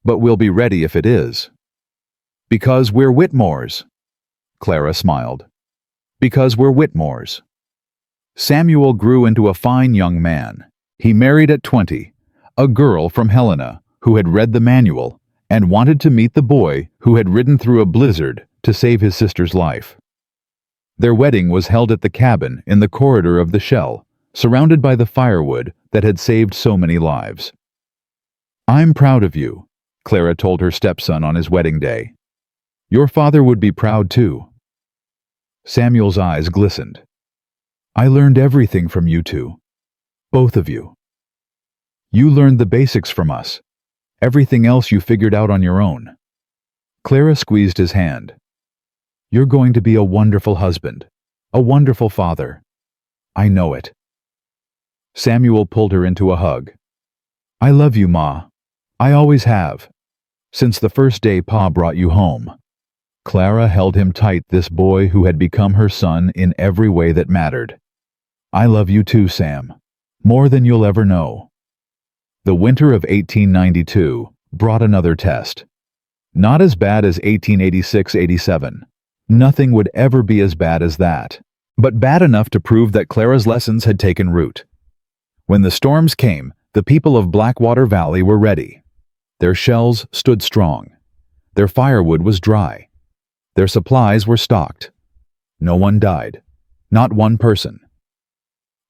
"but we'll be ready if it is." "Because we're Whitmores." Clara smiled. "Because we're Whitmores." Samuel grew into a fine young man. He married at 20, a girl from Helena who had read the manual and wanted to meet the boy who had ridden through a blizzard to save his sister's life. Their wedding was held at the cabin in the corridor of the shell, surrounded by the firewood that had saved so many lives. I'm proud of you, Clara told her stepson on his wedding day. Your father would be proud too. Samuel's eyes glistened. I learned everything from you two. Both of you. You learned the basics from us. Everything else you figured out on your own. Clara squeezed his hand. You're going to be a wonderful husband. A wonderful father. I know it. Samuel pulled her into a hug. I love you, Ma. I always have. Since the first day Pa brought you home. Clara held him tight, this boy who had become her son in every way that mattered. I love you too, Sam. More than you'll ever know. The winter of 1892 brought another test. Not as bad as 1886-87. Nothing would ever be as bad as that. But bad enough to prove that Clara's lessons had taken root. When the storms came, the people of Blackwater Valley were ready. Their shells stood strong. Their firewood was dry. Their supplies were stocked. No one died. Not one person.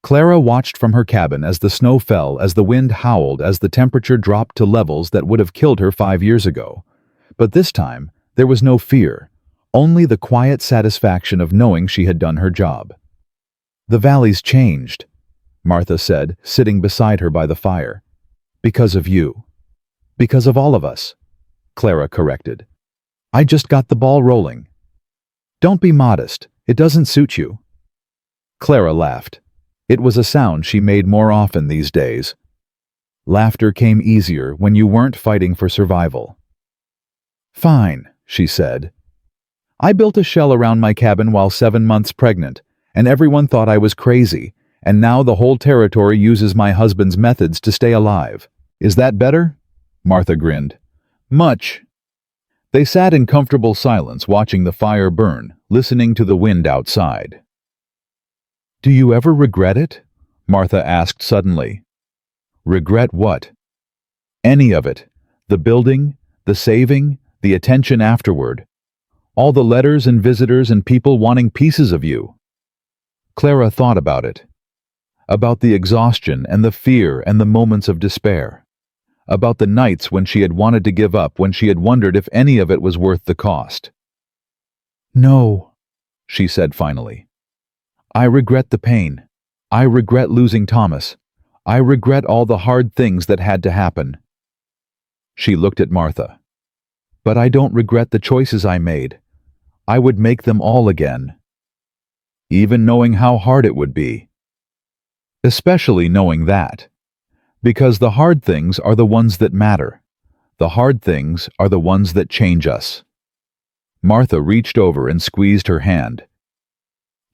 Clara watched from her cabin as the snow fell, as the wind howled, as the temperature dropped to levels that would have killed her 5 years ago. But this time, there was no fear, only the quiet satisfaction of knowing she had done her job. The valley's changed, Martha said, sitting beside her by the fire. Because of you. Because of all of us, Clara corrected. I just got the ball rolling. Don't be modest. It doesn't suit you. Clara laughed. It was a sound she made more often these days. Laughter came easier when you weren't fighting for survival. Fine, she said. I built a shell around my cabin while 7 months pregnant, and everyone thought I was crazy, and now the whole territory uses my husband's methods to stay alive. Is that better? Martha grinned. Much. They sat in comfortable silence, watching the fire burn, listening to the wind outside. Do you ever regret it? Martha asked suddenly. Regret what? Any of it. The building, the saving, the attention afterward. All the letters and visitors and people wanting pieces of you. Clara thought about it. About the exhaustion and the fear and the moments of despair. About the nights when she had wanted to give up, when she had wondered if any of it was worth the cost. No, she said finally. I regret the pain. I regret losing Thomas. I regret all the hard things that had to happen. She looked at Martha. But I don't regret the choices I made. I would make them all again. Even knowing how hard it would be. Especially knowing that. Because the hard things are the ones that matter. The hard things are the ones that change us. Martha reached over and squeezed her hand.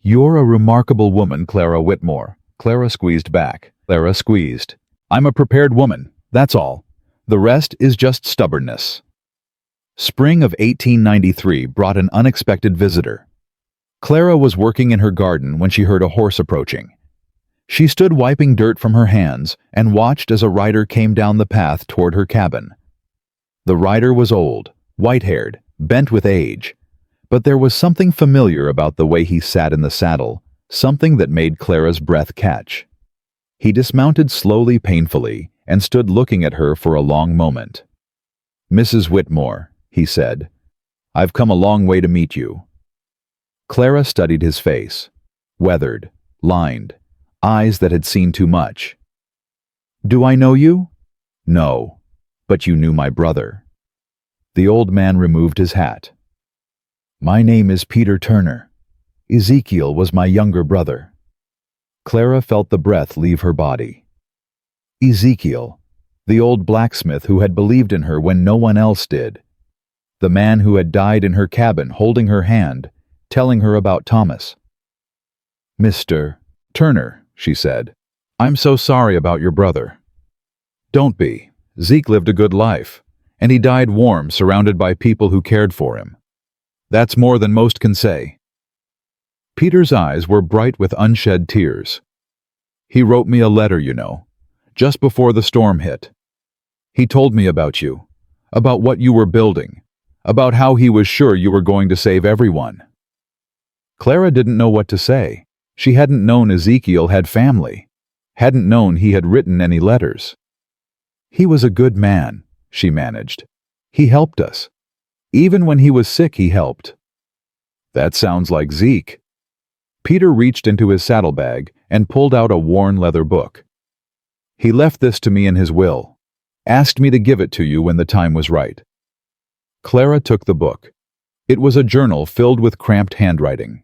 You're a remarkable woman, Clara Whitmore. Clara squeezed back. Clara squeezed. I'm a prepared woman, that's all. The rest is just stubbornness. Spring of 1893 brought an unexpected visitor. Clara was working in her garden when she heard a horse approaching. She stood wiping dirt from her hands and watched as a rider came down the path toward her cabin. The rider was old, white-haired, bent with age, but there was something familiar about the way he sat in the saddle, something that made Clara's breath catch. He dismounted slowly, painfully, and stood looking at her for a long moment. Mrs. Whitmore, he said, I've come a long way to meet you. Clara studied his face, weathered, lined, eyes that had seen too much. Do I know you? No, but you knew my brother. The old man removed his hat. My name is Peter Turner. Ezekiel was my younger brother. Clara felt the breath leave her body. Ezekiel, the old blacksmith who had believed in her when no one else did. The man who had died in her cabin holding her hand, telling her about Thomas. Mr. Turner, she said, I'm so sorry about your brother. Don't be. Zeke lived a good life, and he died warm, surrounded by people who cared for him. That's more than most can say. Peter's eyes were bright with unshed tears. He wrote me a letter, you know, just before the storm hit. He told me about you, about what you were building, about how he was sure you were going to save everyone. Clara didn't know what to say. She hadn't known Ezekiel had family, hadn't known he had written any letters. He was a good man, she managed. He helped us. Even when he was sick, he helped. That sounds like Zeke. Peter reached into his saddlebag and pulled out a worn leather book. He left this to me in his will. Asked me to give it to you when the time was right. Clara took the book. It was a journal filled with cramped handwriting.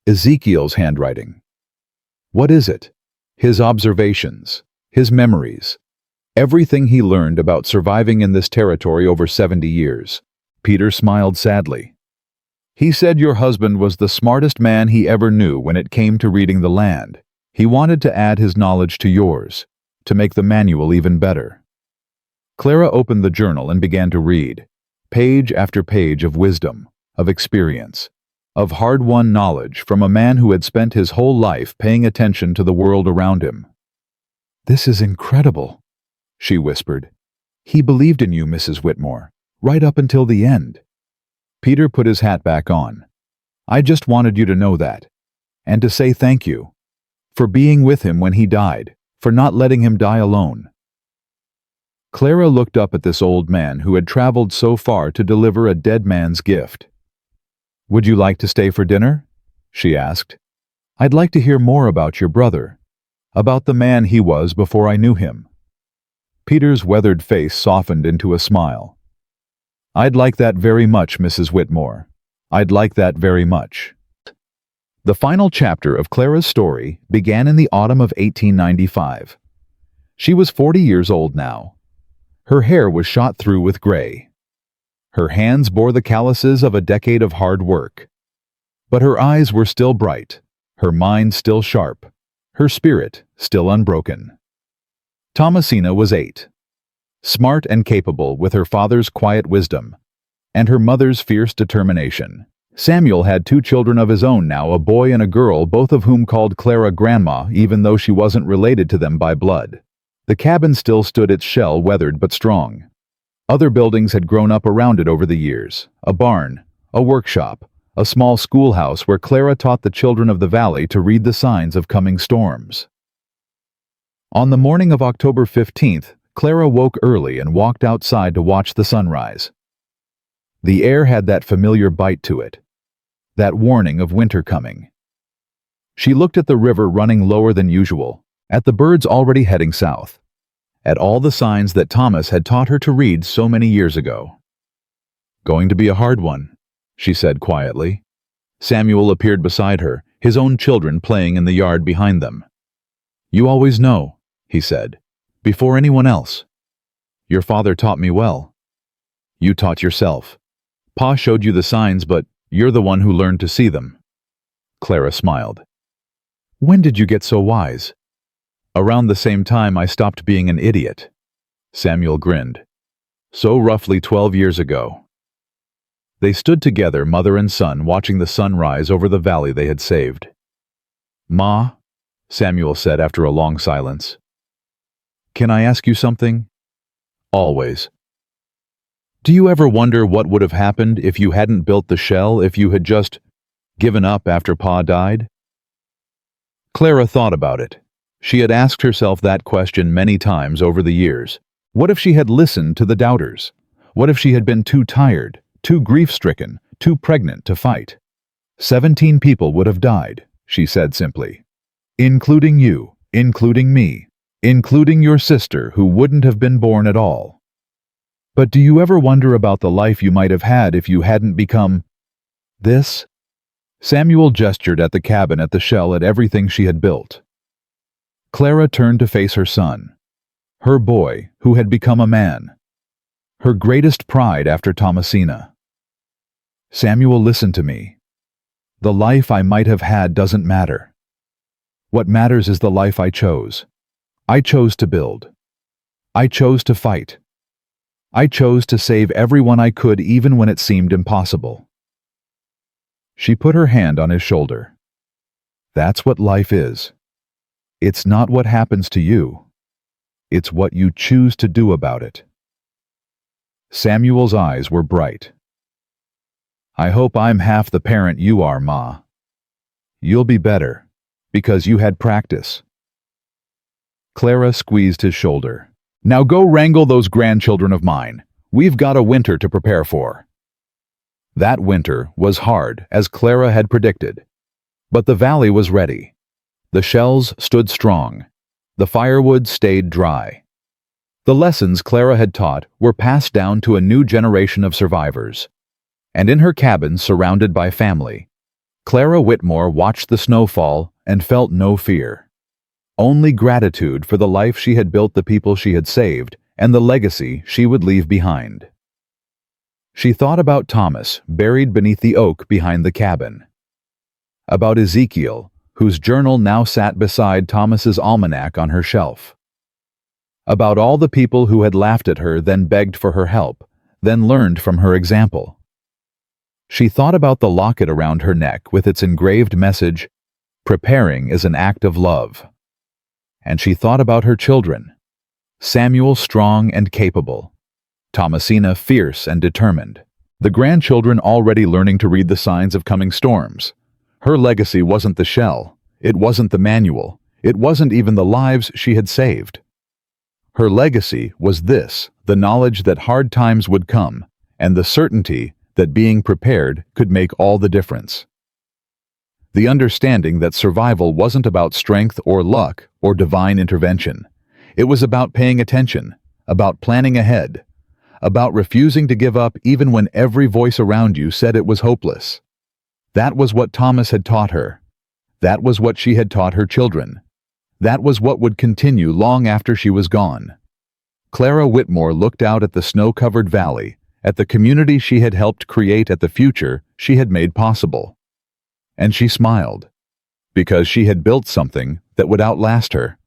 Ezekiel's handwriting. What is it? His observations, his memories, everything he learned about surviving in this territory over 70 years. Peter smiled sadly. He said your husband was the smartest man he ever knew when it came to reading the land. He wanted to add his knowledge to yours, to make the manual even better. Clara opened the journal and began to read, page after page of wisdom, of experience, of hard-won knowledge from a man who had spent his whole life paying attention to the world around him. "This is incredible," she whispered. "He believed in you, Mrs. Whitmore, right up until the end." Peter put his hat back on. "I just wanted you to know that, and to say thank you, for being with him when he died, for not letting him die alone." Clara looked up at this old man who had traveled so far to deliver a dead man's gift. "Would you like to stay for dinner?" she asked. "I'd like to hear more about your brother, about the man he was before I knew him." Peter's weathered face softened into a smile. "I'd like that very much, Mrs. Whitmore. I'd like that very much." The final chapter of Clara's story began in the autumn of 1895. She was 40 years old now. Her hair was shot through with gray. Her hands bore the calluses of a decade of hard work. But her eyes were still bright, her mind still sharp, her spirit still unbroken. Thomasina was 8, smart and capable with her father's quiet wisdom and her mother's fierce determination. Samuel had 2 children of his own now, a boy and a girl, both of whom called Clara Grandma, even though she wasn't related to them by blood. The cabin still stood, its shell weathered but strong. Other buildings had grown up around it over the years, a barn, a workshop, a small schoolhouse where Clara taught the children of the valley to read the signs of coming storms. On the morning of October 15th, Clara woke early and walked outside to watch the sunrise. The air had that familiar bite to it, that warning of winter coming. She looked at the river running lower than usual, at the birds already heading south, at all the signs that Thomas had taught her to read so many years ago. "Going to be a hard one," she said quietly. Samuel appeared beside her, his own children playing in the yard behind them. "You always know," he said, "before anyone else. Your father taught me well. You taught yourself. Pa showed you the signs, but you're the one who learned to see them." Clara smiled. "When did you get so wise?" "Around the same time I stopped being an idiot." Samuel grinned. "So roughly 12 years ago." They stood together, mother and son, watching the sun rise over the valley they had saved. "Ma," Samuel said after a long silence, "can I ask you something?" "Always." "Do you ever wonder what would have happened if you hadn't built the shell, if you had just given up after Pa died?" Clara thought about it. She had asked herself that question many times over the years. What if she had listened to the doubters? What if she had been too tired, too grief-stricken, too pregnant to fight? 17 people would have died, she said simply. Including you, including me, including your sister who wouldn't have been born at all. But do you ever wonder about the life you might have had if you hadn't become this? Samuel gestured at the cabin, at the shell, at everything she had built. Clara turned to face her son, her boy who had become a man, her greatest pride after Thomasina. "Samuel, listen to me. The life I might have had doesn't matter. What matters is the life I chose. I chose to build. I chose to fight. I chose to save everyone I could, even when it seemed impossible." She put her hand on his shoulder. "That's what life is. It's not what happens to you. It's what you choose to do about it." Samuel's eyes were bright. "I hope I'm half the parent you are, Ma. You'll be better, because you had practice." Clara squeezed his shoulder. Now go wrangle those grandchildren of mine. We've got a winter to prepare for." That winter was hard, as Clara had predicted. But the valley was ready. The shells stood strong. The firewood stayed dry. The lessons Clara had taught were passed down to a new generation of survivors. And in her cabin, surrounded by family, Clara Whitmore watched the snow fall and felt no fear. Only gratitude for the life she had built, the people she had saved, and the legacy she would leave behind. She thought about Thomas, buried beneath the oak behind the cabin. About Ezekiel, whose journal now sat beside Thomas's almanac on her shelf. About all the people who had laughed at her, then begged for her help, then learned from her example. She thought about the locket around her neck with its engraved message, "Preparing is an act of love." And she thought about her children, Samuel strong and capable, Thomasina fierce and determined, the grandchildren already learning to read the signs of coming storms. Her legacy wasn't the shell, it wasn't the manual, it wasn't even the lives she had saved. Her legacy was this, the knowledge that hard times would come, and the certainty that being prepared could make all the difference. The understanding that survival wasn't about strength or luck or divine intervention. It was about paying attention, about planning ahead, about refusing to give up even when every voice around you said it was hopeless. That was what Thomas had taught her. That was what she had taught her children. That was what would continue long after she was gone. Clara Whitmore looked out at the snow-covered valley, at the community she had helped create, at the future she had made possible. And she smiled, because she had built something that would outlast her.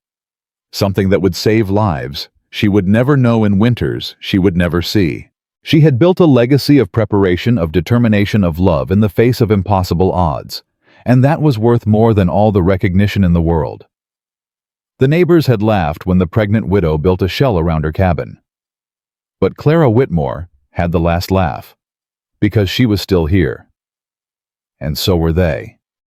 Something that would save lives she would never know in winters she would never see. She had built a legacy of preparation, of determination, of love in the face of impossible odds, and that was worth more than all the recognition in the world. The neighbors had laughed when the pregnant widow built a shell around her cabin. But Clara Whitmore had the last laugh, because she was still here. And so were they.